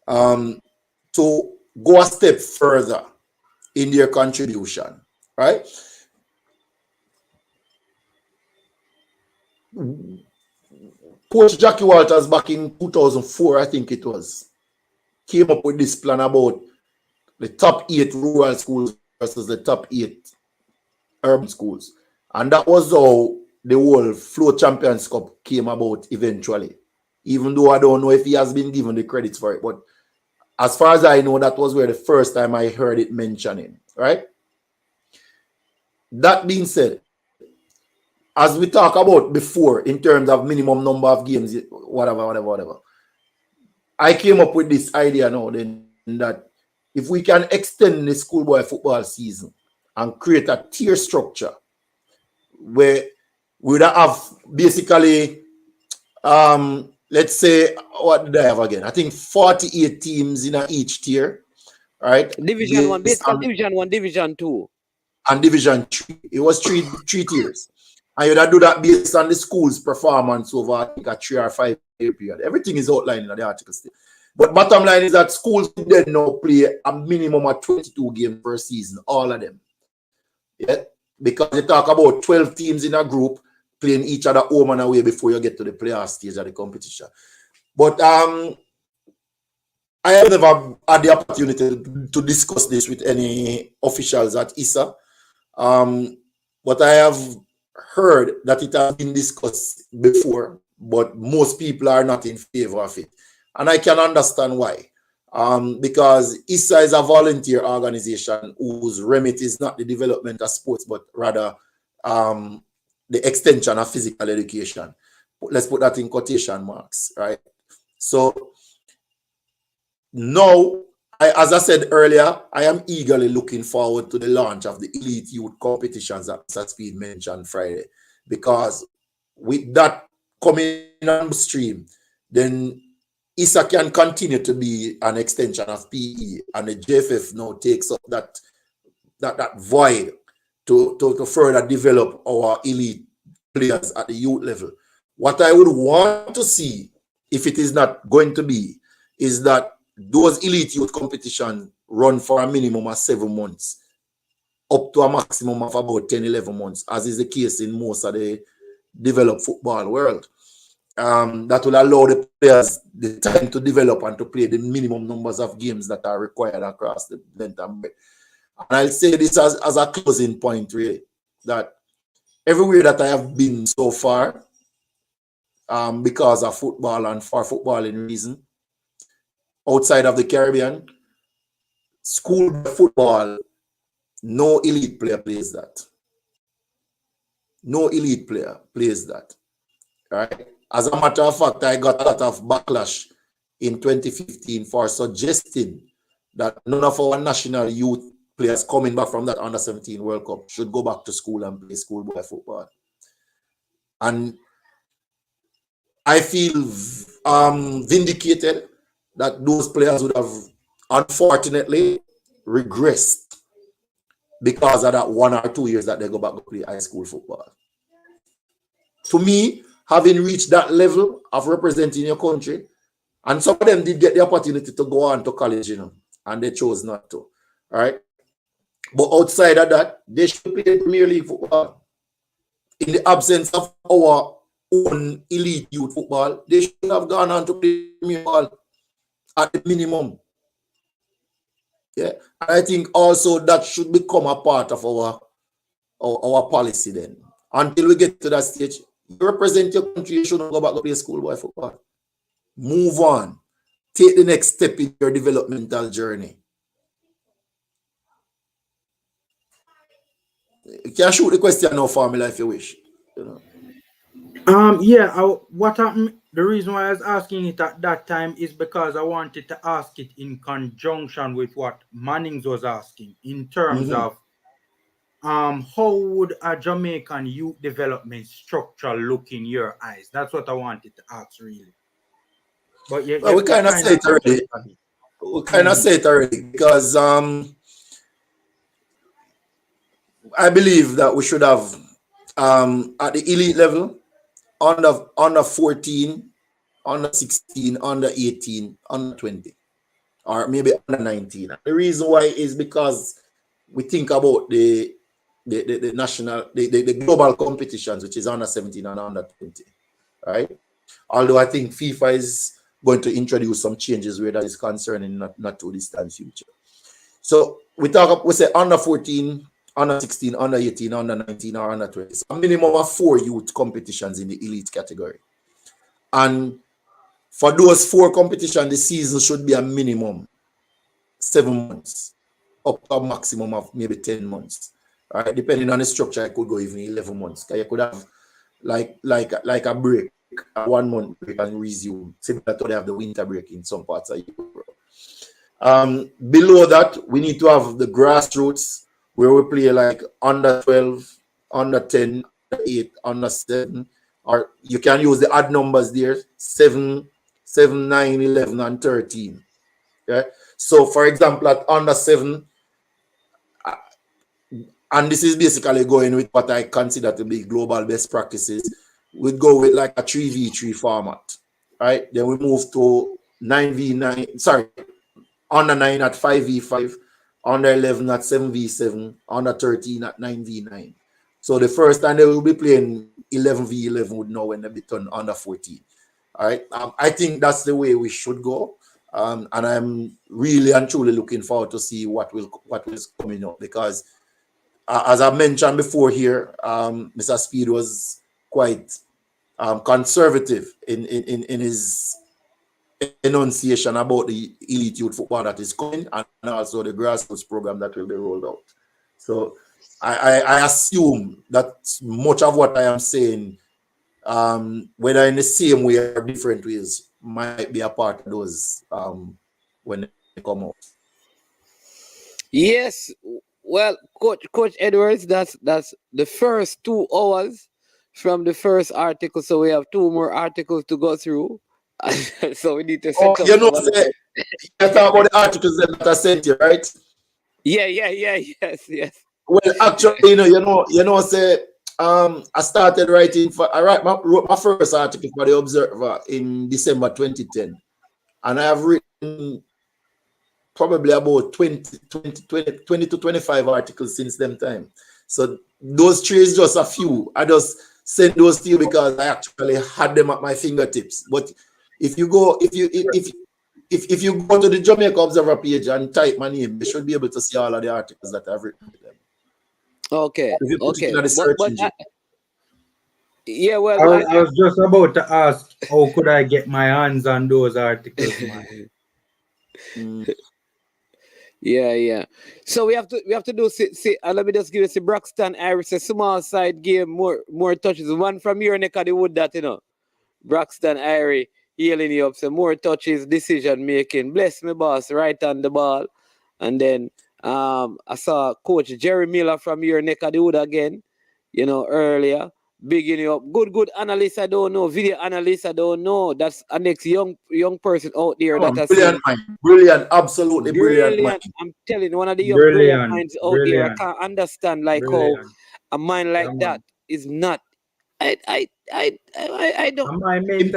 to go a step further in their contribution, right? Coach Jackie Walters back in 2004, I think it was, came up with this plan about the top 8 rural schools versus the top 8 urban schools. And that was how the whole Flow Champions Cup came about eventually. Even though I don't know if he has been given the credits for it. But as far as I know, that was where the first time I heard it mentioning, right? That being said, as we talked about before, in terms of minimum number of games, whatever, I came up with this idea now then that if we can extend the schoolboy football season and create a tier structure where we would have basically let's say, what did I have again? I think 48 teams in each tier, right? Division 1, basically Division 1, Division 2. And Division 3. It was three tiers. And you'd do that based on the school's performance over, I think, a 3 or 5 year period. Everything is outlined in the article still. But bottom line is that schools then now play a minimum of 22 games per season, all of them. Yeah? Because they talk about 12 teams in a group, playing each other home and away before you get to the playoff stage of the competition. But I have never had the opportunity to discuss this with any officials at ISA. But I have heard that it has been discussed before, but most people are not in favor of it. And I can understand why. Because ISA is a volunteer organization whose remit is not the development of sports, but rather the extension of physical education. Let's put that in quotation marks, right? So now, as I said earlier, I am eagerly looking forward to the launch of the elite youth competitions that Mr. Speed mentioned Friday, because with that coming on stream, then ISA can continue to be an extension of PE, and the JFF now takes up that void to further develop our elite players at the youth level. What I would want to see, if it is not going to be, is that those elite youth competition run for a minimum of 7 months, up to a maximum of about 10, 11 months, as is the case in most of the developed football world. That will allow the players the time to develop and to play the minimum numbers of games that are required across the length and breadth. And I'll say this as a closing point, really, that everywhere that I have been so far, because of football and for footballing reason, outside of the Caribbean, school football, no elite player plays that. No elite player plays that. Right? As a matter of fact, I got a lot of backlash in 2015 for suggesting that none of our national youth players coming back from that under-17 World Cup should go back to school and play schoolboy football. And I feel vindicated that those players would have unfortunately regressed because of that 1 or 2 years that they go back to play high school football. To me, having reached that level of representing your country, and some of them did get the opportunity to go on to college, and they chose not to. All right. But outside of that, they should play Premier League football. In the absence of our own elite youth football, they should have gone on to play Premier League at the minimum. Yeah. And I think also that should become a part of our policy then. Until we get to that stage, you represent your country, you shouldn't go back to play schoolboy football. Move on. Take the next step in your developmental journey. You can shoot the question now for me if you wish. What happened? The reason why I was asking it at that time is because I wanted to ask it in conjunction with what Mannings was asking in terms of how would a Jamaican youth development structure look in your eyes? That's what I wanted to ask, really. But we kind of say it already. We kind of say it already because I believe that we should have at the elite level, under 14, under 16, under 18, under 20, or maybe under 19. The reason why is because we think about the national, the global competitions, which is under 17 and under 20, right? Although I think FIFA is going to introduce some changes where that is concerned in not too distant future. So we say under 14, under 16, under 18, under 19, or under 20. So a minimum of 4 youth competitions in the elite category. And for those 4 competitions, the season should be a minimum 7 months, up to a maximum of maybe 10 months. Right? Depending on the structure, I could go even 11 months. You could have like a break, a 1 month break and resume. Similar to they have the winter break in some parts of Europe. Below that, we need to have the grassroots, where we play like under 12, under 10, under 8, under 7, or you can use the odd numbers there, 7, 9, 11, and 13. Okay? So, for example, at under 7, and this is basically going with what I consider to be global best practices, we'd go with like a 3v3 format, right? Then we move to 9v9, sorry, under 9 at 5v5, under 11 at 7v7, under 13 at 9v9. So the first time they will be playing 11v11 would know when they be turned under 14. All right. I think that's the way we should go. And I'm really and truly looking forward to see what is coming up, because as I mentioned before here, Mr. Speed was quite conservative in his enunciation about the elite youth football that is coming, and also the grassroots program that will be rolled out. So I assume that much of what I am saying, whether in the same way or different ways, might be a part of those when they come out. Yes, well, Coach Edwards, that's the first 2 hours from the first article, so we have 2 more articles to go through. So we need to set up. You talk about the articles that I sent you, right? Yeah, yes. Well, actually, say I started writing wrote my first article for the Observer in December 2010, and I have written probably about 20 to 25 articles since them time. So those three is just a few. I just sent those to you because I actually had them at my fingertips. But if you go to the Jamaica Observer page and type my name, you should be able to see all of the articles that I've written with them. Okay. If you put Okay. it in the search engine. Yeah, I well, was just about to ask, how could I get my hands on those articles, man? Yeah. So we have to do let me just give you see Braxton Iris a small side game, more touches. One from your neck of the wood that Braxton Irie healing you up. So more touches, decision making. Bless me, boss, right on the ball. And then I saw Coach Jerry Miller from your neck of the wood again, earlier. Bigging you up. Good analyst, I don't know. Video analyst, I don't know. That's a next young person out there that I see. Brilliant mind. Brilliant, absolutely brilliant mind. I'm telling you, one of the young brilliant minds out there. I can't understand how a mind like that is not. I don't. Time when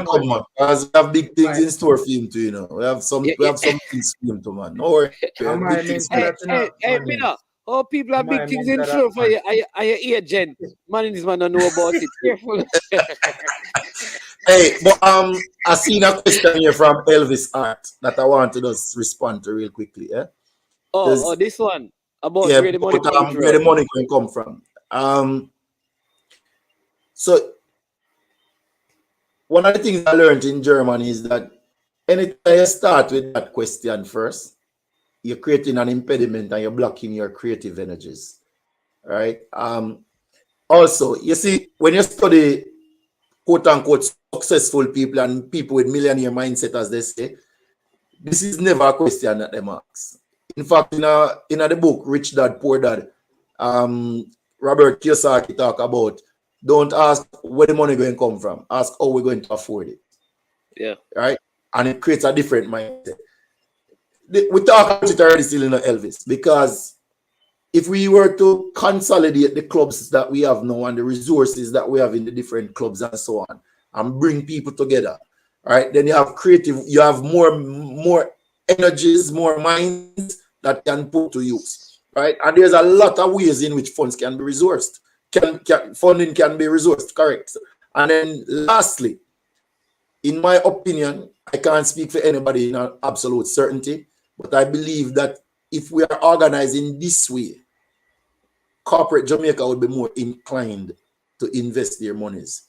come, man. Because we have big things in store for him too, We have some things for him too, man. No worry. Hey, Mina. Oh, people have big things in store for you. Are you agent? Man, this man don't know about it. Careful. Hey, but I seen a question here from Elvis Art that I want to just respond to real quickly. Yeah. Oh, this one about where the money come from. Where the money can come from. So one of the things I learned in Germany is that anytime you start with that question first, you're creating an impediment and you're blocking your creative energies. Right? Also, you see, when you study quote unquote successful people and people with millionaire mindset, as they say, this is never a question that they ask. In fact, in the book Rich Dad Poor Dad, Robert Kiyosaki talk about don't ask where the money going to come from. Ask how we're going to afford it. Yeah. Right? And it creates a different mindset. We talk about it already still in Elvis, because if we were to consolidate the clubs that we have now and the resources that we have in the different clubs and so on, and bring people together, right? Then you have more energies, more minds that can put to use, right? And there's a lot of ways in which funds can be resourced. Funding can be resourced, correct? And then lastly, in my opinion, I can't speak for anybody in absolute certainty, but I believe that if we are organizing this way, corporate Jamaica would be more inclined to invest their monies.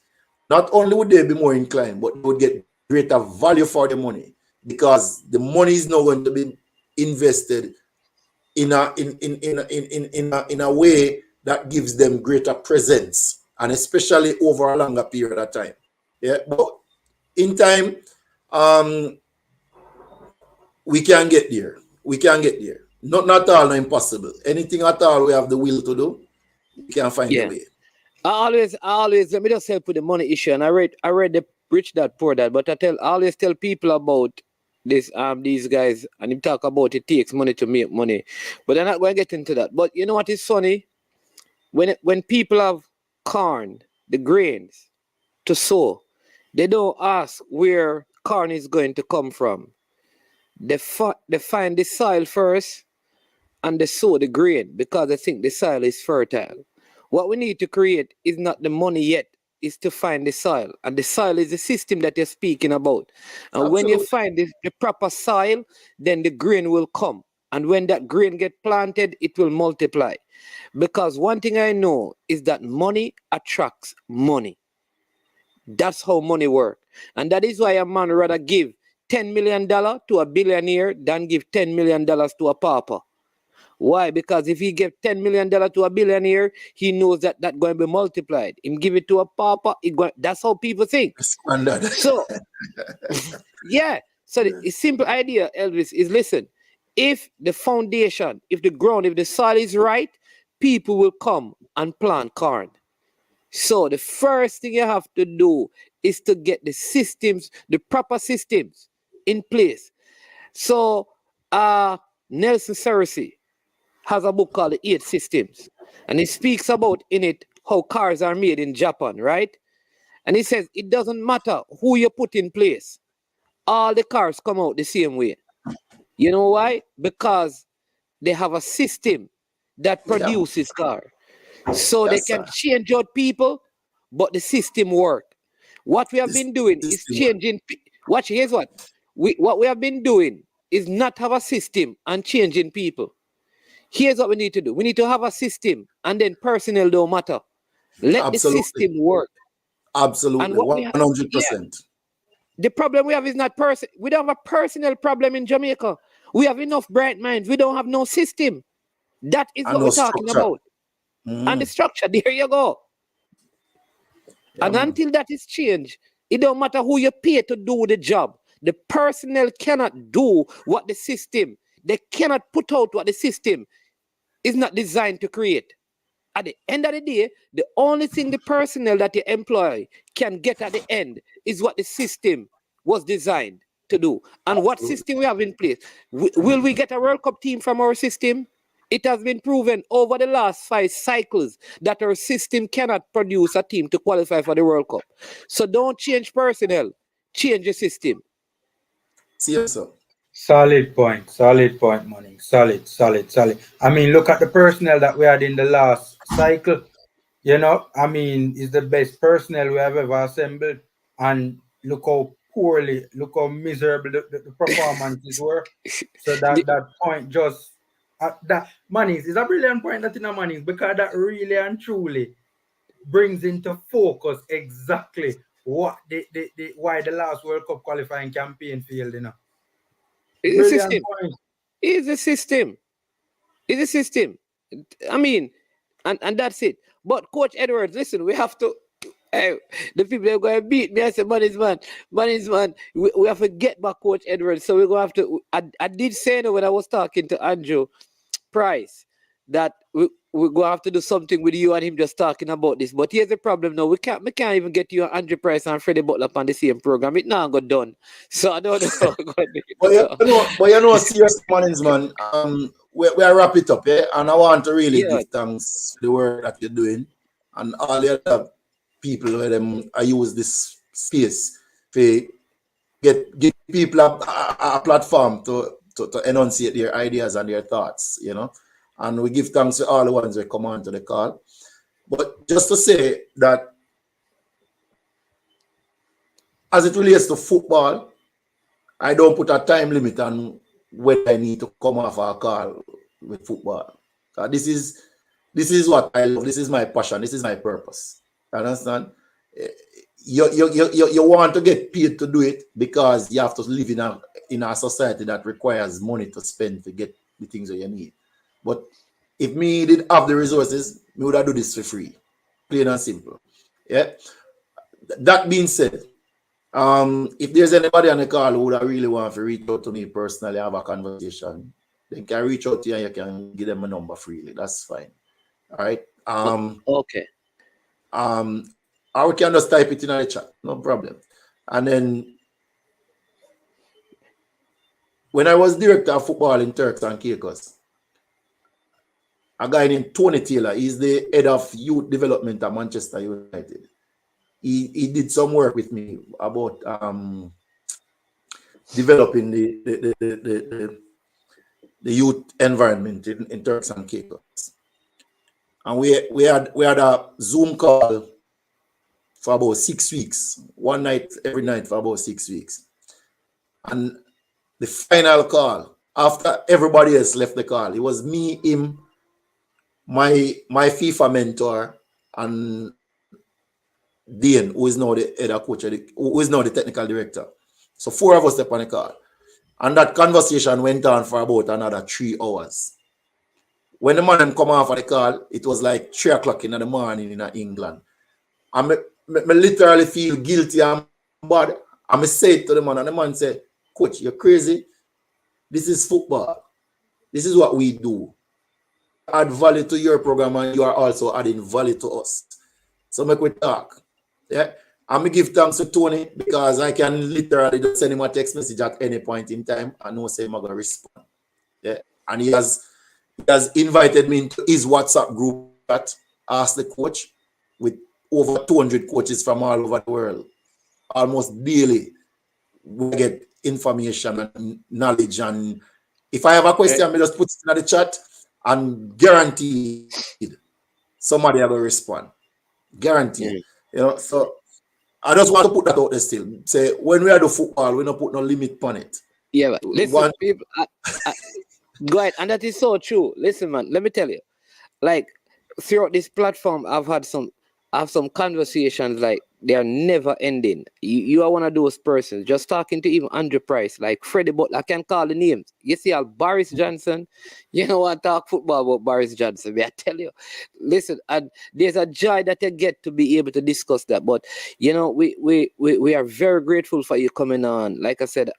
Not only would they be more inclined, but they would get greater value for the money, because the money is not going to be invested in a way that gives them greater presence, and especially over a longer period of time. Yeah, but in time, we can get there. Not all impossible. Anything at all we have the will to do, we can find a way. I always let me just help with the money issue. And I read the Rich Dad Poor Dad, but I always tell people about this these guys, and him talk about it takes money to make money. But I'm not going to get into that. But you know what is funny? When people have corn, the grains to sow, they don't ask where corn is going to come from. They find the soil first and they sow the grain because they think the soil is fertile. What we need to create is not the money yet, is to find the soil. And the soil is the system that you're speaking about. And when you find the proper soil, then the grain will come. And when that grain get planted, it will multiply. Because one thing I know is that money attracts money. That's how money works. And that is why a man rather give $10 million to a billionaire than give $10 million to a pauper. Why? Because if he give $10 million to a billionaire, he knows that that's going to be multiplied. Him give it to a pauper, that's how people think. So, yeah. So the simple idea, Elvis, is listen, if the foundation, if the ground, if the soil is right, people will come and plant corn. So the first thing you have to do is to get the systems, the proper systems in place. So Nelson Searcy, has a book called The 8 Systems. And he speaks about in it how cars are made in Japan, right? And he says it doesn't matter who you put in place. All the cars come out the same way. You know why? Because they have a system that produces car. So they can change out people, but the system work. What we have been doing is changing. Here's what we have been doing is not have a system and changing people. Here's what we need to do. We need to have a system, and then personnel don't matter. Let the system work. Absolutely, And 100%. The problem we have is not person. We don't have a personnel problem in Jamaica. We have enough bright minds. We don't have no system. That is what we're talking about. And the structure, there you go. And until that is changed, it don't matter who you pay to do the job. The personnel cannot do what the system, they cannot put out what the system is not designed to create. At the end of the day, the only thing the personnel that you employ can get at the end is what the system was designed to do. And what system we have in place. Will we get a World Cup team from our system? It has been proven over the last 5 cycles that our system cannot produce a team to qualify for the World Cup. So don't change personnel, change the system. Yes, sir. Solid point, Manning. Solid. I mean, look at the personnel that we had in the last cycle. You know, I mean, it's the best personnel we have ever assembled. And look how miserable the performances were. So that point just that Mannings is a brilliant point that in a Mannings, because that really and truly brings into focus exactly what why the last World Cup qualifying campaign failed, you know. It's a system. It's a system. It's a system. I mean, and that's it. But Coach Edwards, listen, we have to. The people are going to beat me. I said, Mannings man. We have to get back Coach Edwards. So we're going to have to. I did say when I was talking to Andrew Price that we're going to have to do something with you and him just talking about this. But here's the problem now. We can't even get you and Andrew Price and Freddie Butler on the same program. It now got done. So I don't know how we're going to do it. But you know, serious Mannings, man. We wrap it up, yeah? And I want to really give thanks for the work that you're doing. And all the other people where I use this space to give people a platform to enunciate their ideas and their thoughts, you know. And we give thanks to all the ones that come on to the call. But just to say that as it relates to football, I don't put a time limit on when I need to come off a call with football. This is what I love. This is my passion. This is my purpose. Understand? You want to get paid to do it because you have to live in a society that requires money to spend to get the things that you need. But if me did have the resources, me would have do this for free. Plain and simple. Yeah. That being said, if there's anybody on the call who would really want to reach out to me personally, have a conversation, they can reach out to you and you can give them a number freely. That's fine. All right. Okay. Or we can just type it in the chat, no problem. And then when I was director of football in Turks and Caicos, a guy named Tony Taylor, he's the head of youth development at Manchester United. He did some work with me about developing the youth environment in Turks and Caicos. And we had a Zoom call for about 6 weeks, one night, every night for about 6 weeks. And the final call, after everybody else left the call, it was me, him, my FIFA mentor, and Dean, who is now the head coach, who is now the technical director. So 4 of us stepped on the call. And that conversation went on for about another 3 hours. When the man come off of the call, it was like 3 o'clock in the morning in England. And I literally feel guilty and bad. And I say it to the man, and the man said, Coach, you're crazy. This is football. This is what we do. Add value to your program, and you are also adding value to us. So make we talk. Yeah. I'm going to give thanks to Tony because I can literally just send him a text message at any point in time and know say I'm going to respond. Yeah. And he has He has invited me into his WhatsApp group that Ask the Coach with over 200 coaches from all over the world. Almost daily, we get information and knowledge. And if I have a question, I just put it in the chat and guaranteed somebody will respond. Guaranteed. You know, so I just want to put that out there still. Say, when we are the football, we don't put no limit on it. Yeah, but listen, people, go ahead. And that is so true. Listen, man, let me tell you. Like, throughout this platform, I've some conversations like they are never ending. You are one of those persons. Just talking to even Andrew Price, like Freddie Butler, I can call the names. You see, Boris Johnson. You know what? Talk football about Boris Johnson. I tell you, listen, and there's a joy that you get to be able to discuss that. But you know, we are very grateful for you coming on. Like I said,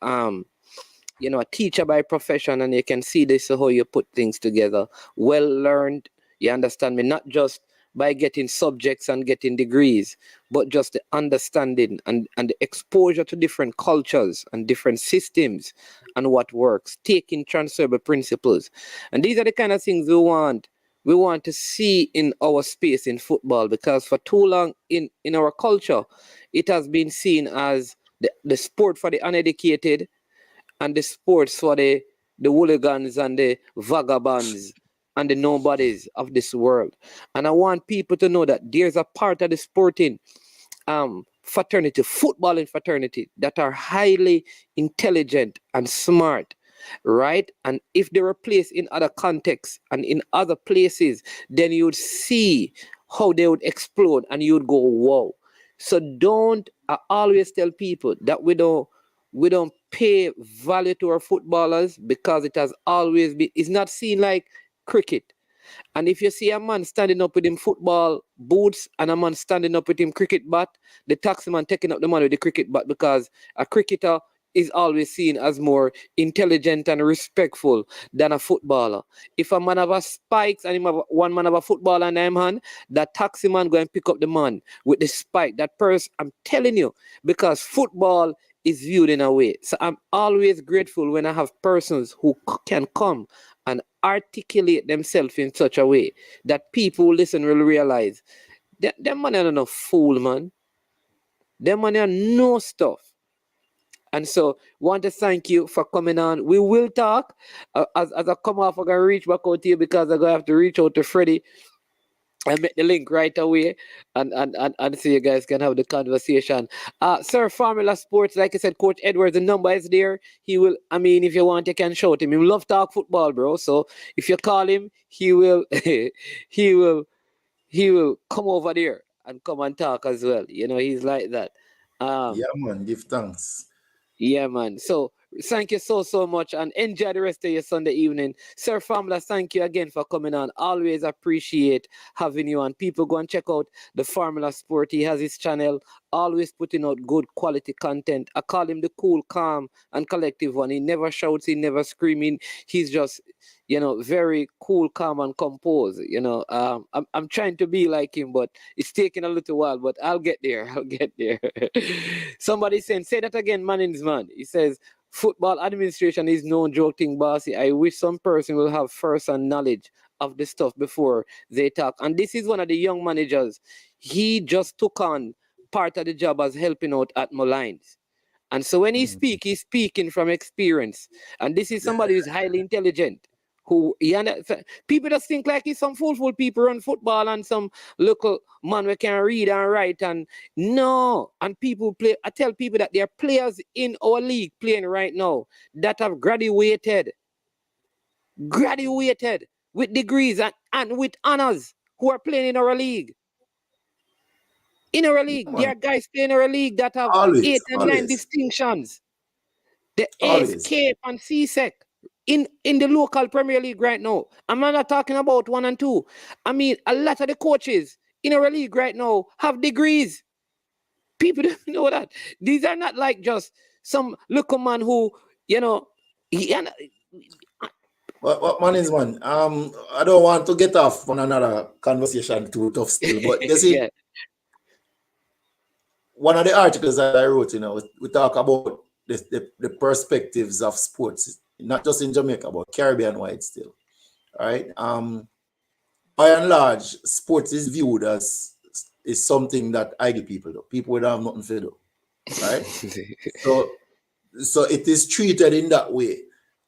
you know, a teacher by profession, and you can see this how you put things together. Well learned. You understand me? Not just by getting subjects and getting degrees, but just the understanding and the exposure to different cultures and different systems and what works, taking transferable principles. And these are the kind of things we want. We want to see in our space in football, because for too long in our culture, it has been seen as the sport for the uneducated and the sports for the hooligans and the vagabonds and the nobodies of this world. And I want people to know that there's a part of the sporting fraternity, footballing fraternity, that are highly intelligent and smart, right? And if they were placed in other contexts and in other places, then you would see how they would explode and you would go, wow. So I always tell people that we don't pay value to our footballers, because it has always been, it's not seen like cricket. And if you see a man standing up with him football boots and a man standing up with him cricket bat, the taxi man taking up the man with the cricket bat, because a cricketer is always seen as more intelligent and respectful than a footballer. If a man have a spikes and one man have a football in him hand, that taxi man go and pick up the man with the spike. That person, I'm telling you, because football is viewed in a way. So I'm always grateful when I have persons who can come and articulate themselves in such a way that people who listen will realize that them man are no fool, man. Them man are no stuff. And so, want to thank you for coming on. We will talk. As I come off, I'm going to reach back out to you, because I'm going to have to reach out to Freddie and make the link right away, and so you guys can have the conversation. Sir, Formula Sports, like I said, Coach Edwards, the number is there. He will, I mean, if you want, you can shout him. He will love talk football, bro. So if you call him, he will he will come over there and come and talk as well. You know, he's like that. Yeah, man, give thanks. Yeah, man. So thank you so much, and enjoy the rest of your Sunday evening. Sir Famla, thank you again for coming on. Always appreciate having you on. People go and check out the Formula Sport. He has his channel, always putting out good quality content. I call him the cool, calm, and collective one. He never shouts, he never screaming. He's just, you know, very cool, calm, and composed. You know, I'm trying to be like him, but it's taking a little while, but I'll get there. I'll get there. Somebody saying, say that again, Manning's man. He says, football administration is no joke thing, bossy. I wish some person will have first-hand knowledge of the stuff before they talk. And this is one of the young managers. He just took on part of the job as helping out at Malines. And so when he speaks, he's speaking from experience. And this is somebody who's highly intelligent. People just think like he's some fool people run football and some local man we can read and write, and no. And people play. I tell people that there are players in our league playing right now that have graduated with degrees and with honors, who are playing in our league. In our league, there are guys playing in our league that have 8 and 9 distinctions. The Ace, Cape, and CSEC. In the local Premier League right now. I'm not talking about 1 and 2. I mean, a lot of the coaches in our league right now have degrees. People don't know that. These are not like just some local man who, you know, What man is man? I don't want to get off on another conversation too tough still, but you see, yeah. One of the articles that I wrote, you know, we talk about the perspectives of sports, not just in Jamaica, but Caribbean wide still. right? By and large, sports is viewed as is something that idle people do. People would have nothing to do, right? So it is treated in that way.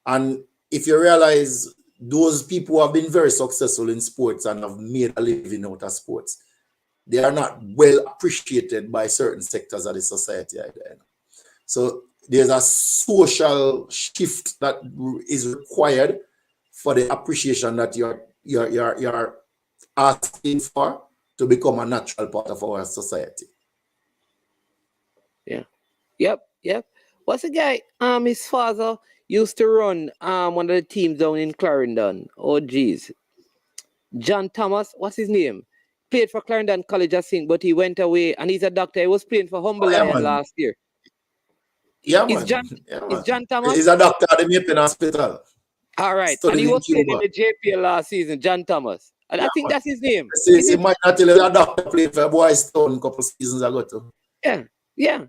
And if you realize those people who have been very successful in sports and have made a living out of sports, they are not well appreciated by certain sectors of the society either. So there's a social shift that is required for the appreciation that you're asking for to become a natural part of our society. Yeah. Yep. What's the guy? His father used to run one of the teams down in Clarendon. Oh geez. John Thomas, what's his name? Played for Clarendon College, I think, but he went away and he's a doctor. He was playing for Humble Lion last year. Is John Thomas? He's a doctor at the Maple Hospital. All right. And he was playing in the JPL last season, John Thomas. And I think that's his name. He might not tell you a doctor played for Boys Town a couple seasons ago too. Yeah.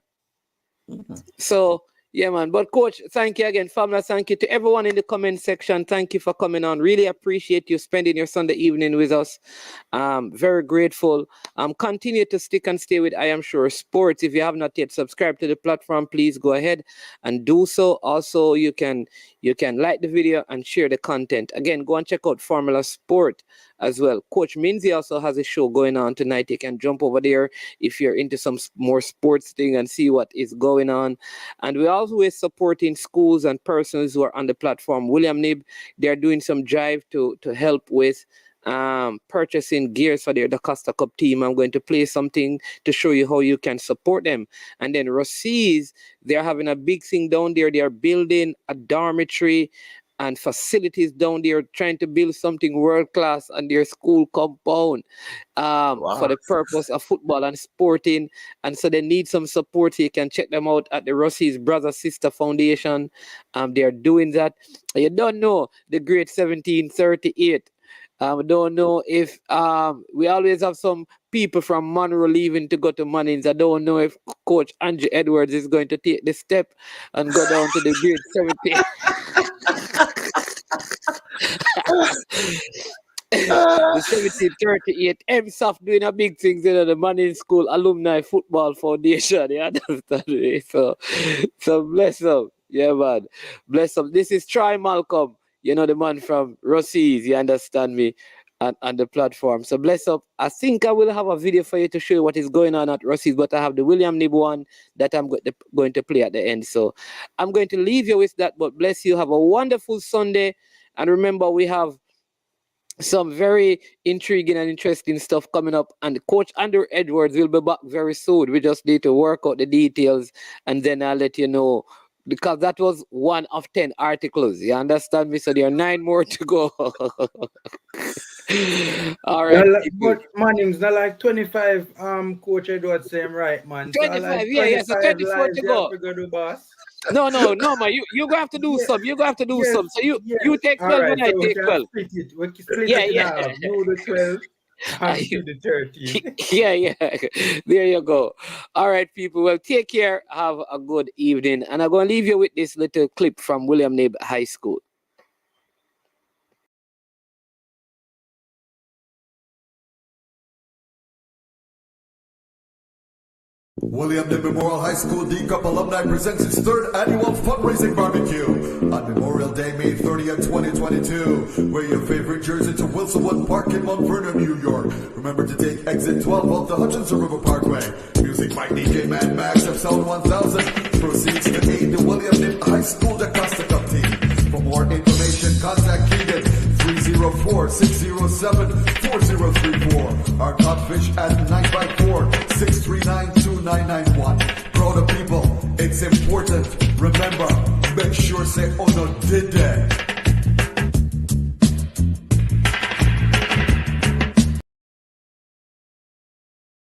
So, yeah, man. But, Coach, thank you again. Family, thank you to everyone in the comment section. Thank you for coming on. Really appreciate you spending your Sunday evening with us. Very grateful. Continue to stick and stay with I Am Sure Sports. If you have not yet subscribed to the platform, please go ahead and do so. Also, you can like the video and share the content. Again, go and check out Formula Sport as well. Coach Minzy also has a show going on tonight. You can jump over there if you're into some more sports thing and see what is going on. And we're always supporting schools and persons who are on the platform. William Nib, they're doing some drive to help with purchasing gears for their DaCosta Cup team. I'm going to play something to show you how you can support them. And then Rossi's, they're having a big thing down there. They are building a dormitory and facilities down there, trying to build something world-class on their school compound for the purpose of football and sporting. And so they need some support. So you can check them out at the Rossi's Brother Sister Foundation. They're doing that. You don't know the great 1738. I don't know if we always have some people from Monroe leaving to go to Mannings. I don't know if Coach Andrew Edwards is going to take the step and go down to the grade 17. The 1738 MSAF doing a big thing in the Manning School Alumni Football Foundation. You understand me? So bless them. Yeah, man. Bless them. This is Troy Malcolm. You know, the man from Rossi's, you understand me, on the platform. So bless up. I think I will have a video for you to show you what is going on at Rossi's, but I have the William Nib one that I'm going to play at the end. So I'm going to leave you with that, but bless you. Have a wonderful Sunday. And remember, we have some very intriguing and interesting stuff coming up. And Coach Andrew Edwards will be back very soon. We just need to work out the details, and then I'll let you know. Because that was 1 of 10 articles. You understand me? So there are 9 more to go. All right. But Manning's not like 25, Coach Edwards saying right, man. 25, so like yeah. So 24 to go. No, man. You go have to do some. You go have to do some. So you take 12 and I take 12. Yeah. You the 12. The 13. Yeah. There you go. All right, people. Well, take care. Have a good evening. And I'm going to leave you with this little clip from William Nib High School. William Nib Memorial High School D-Cup Alumni presents its 3rd annual fundraising barbecue on Memorial Day, May 30th, 2022. Wear your favorite jersey to Wilsonwood Park in Mount Vernon, New York. Remember to take exit 12 off the Hutchinson River Parkway. Music by DJ Mad Max of Sound 1000. Proceeds to aid the William Nib High School DaCosta Cup team. For more information, contact Keegan 304-607-4034. Our codfish at 954-639-2991. Proud of people, it's important. Remember, make sure say, oh no, did that.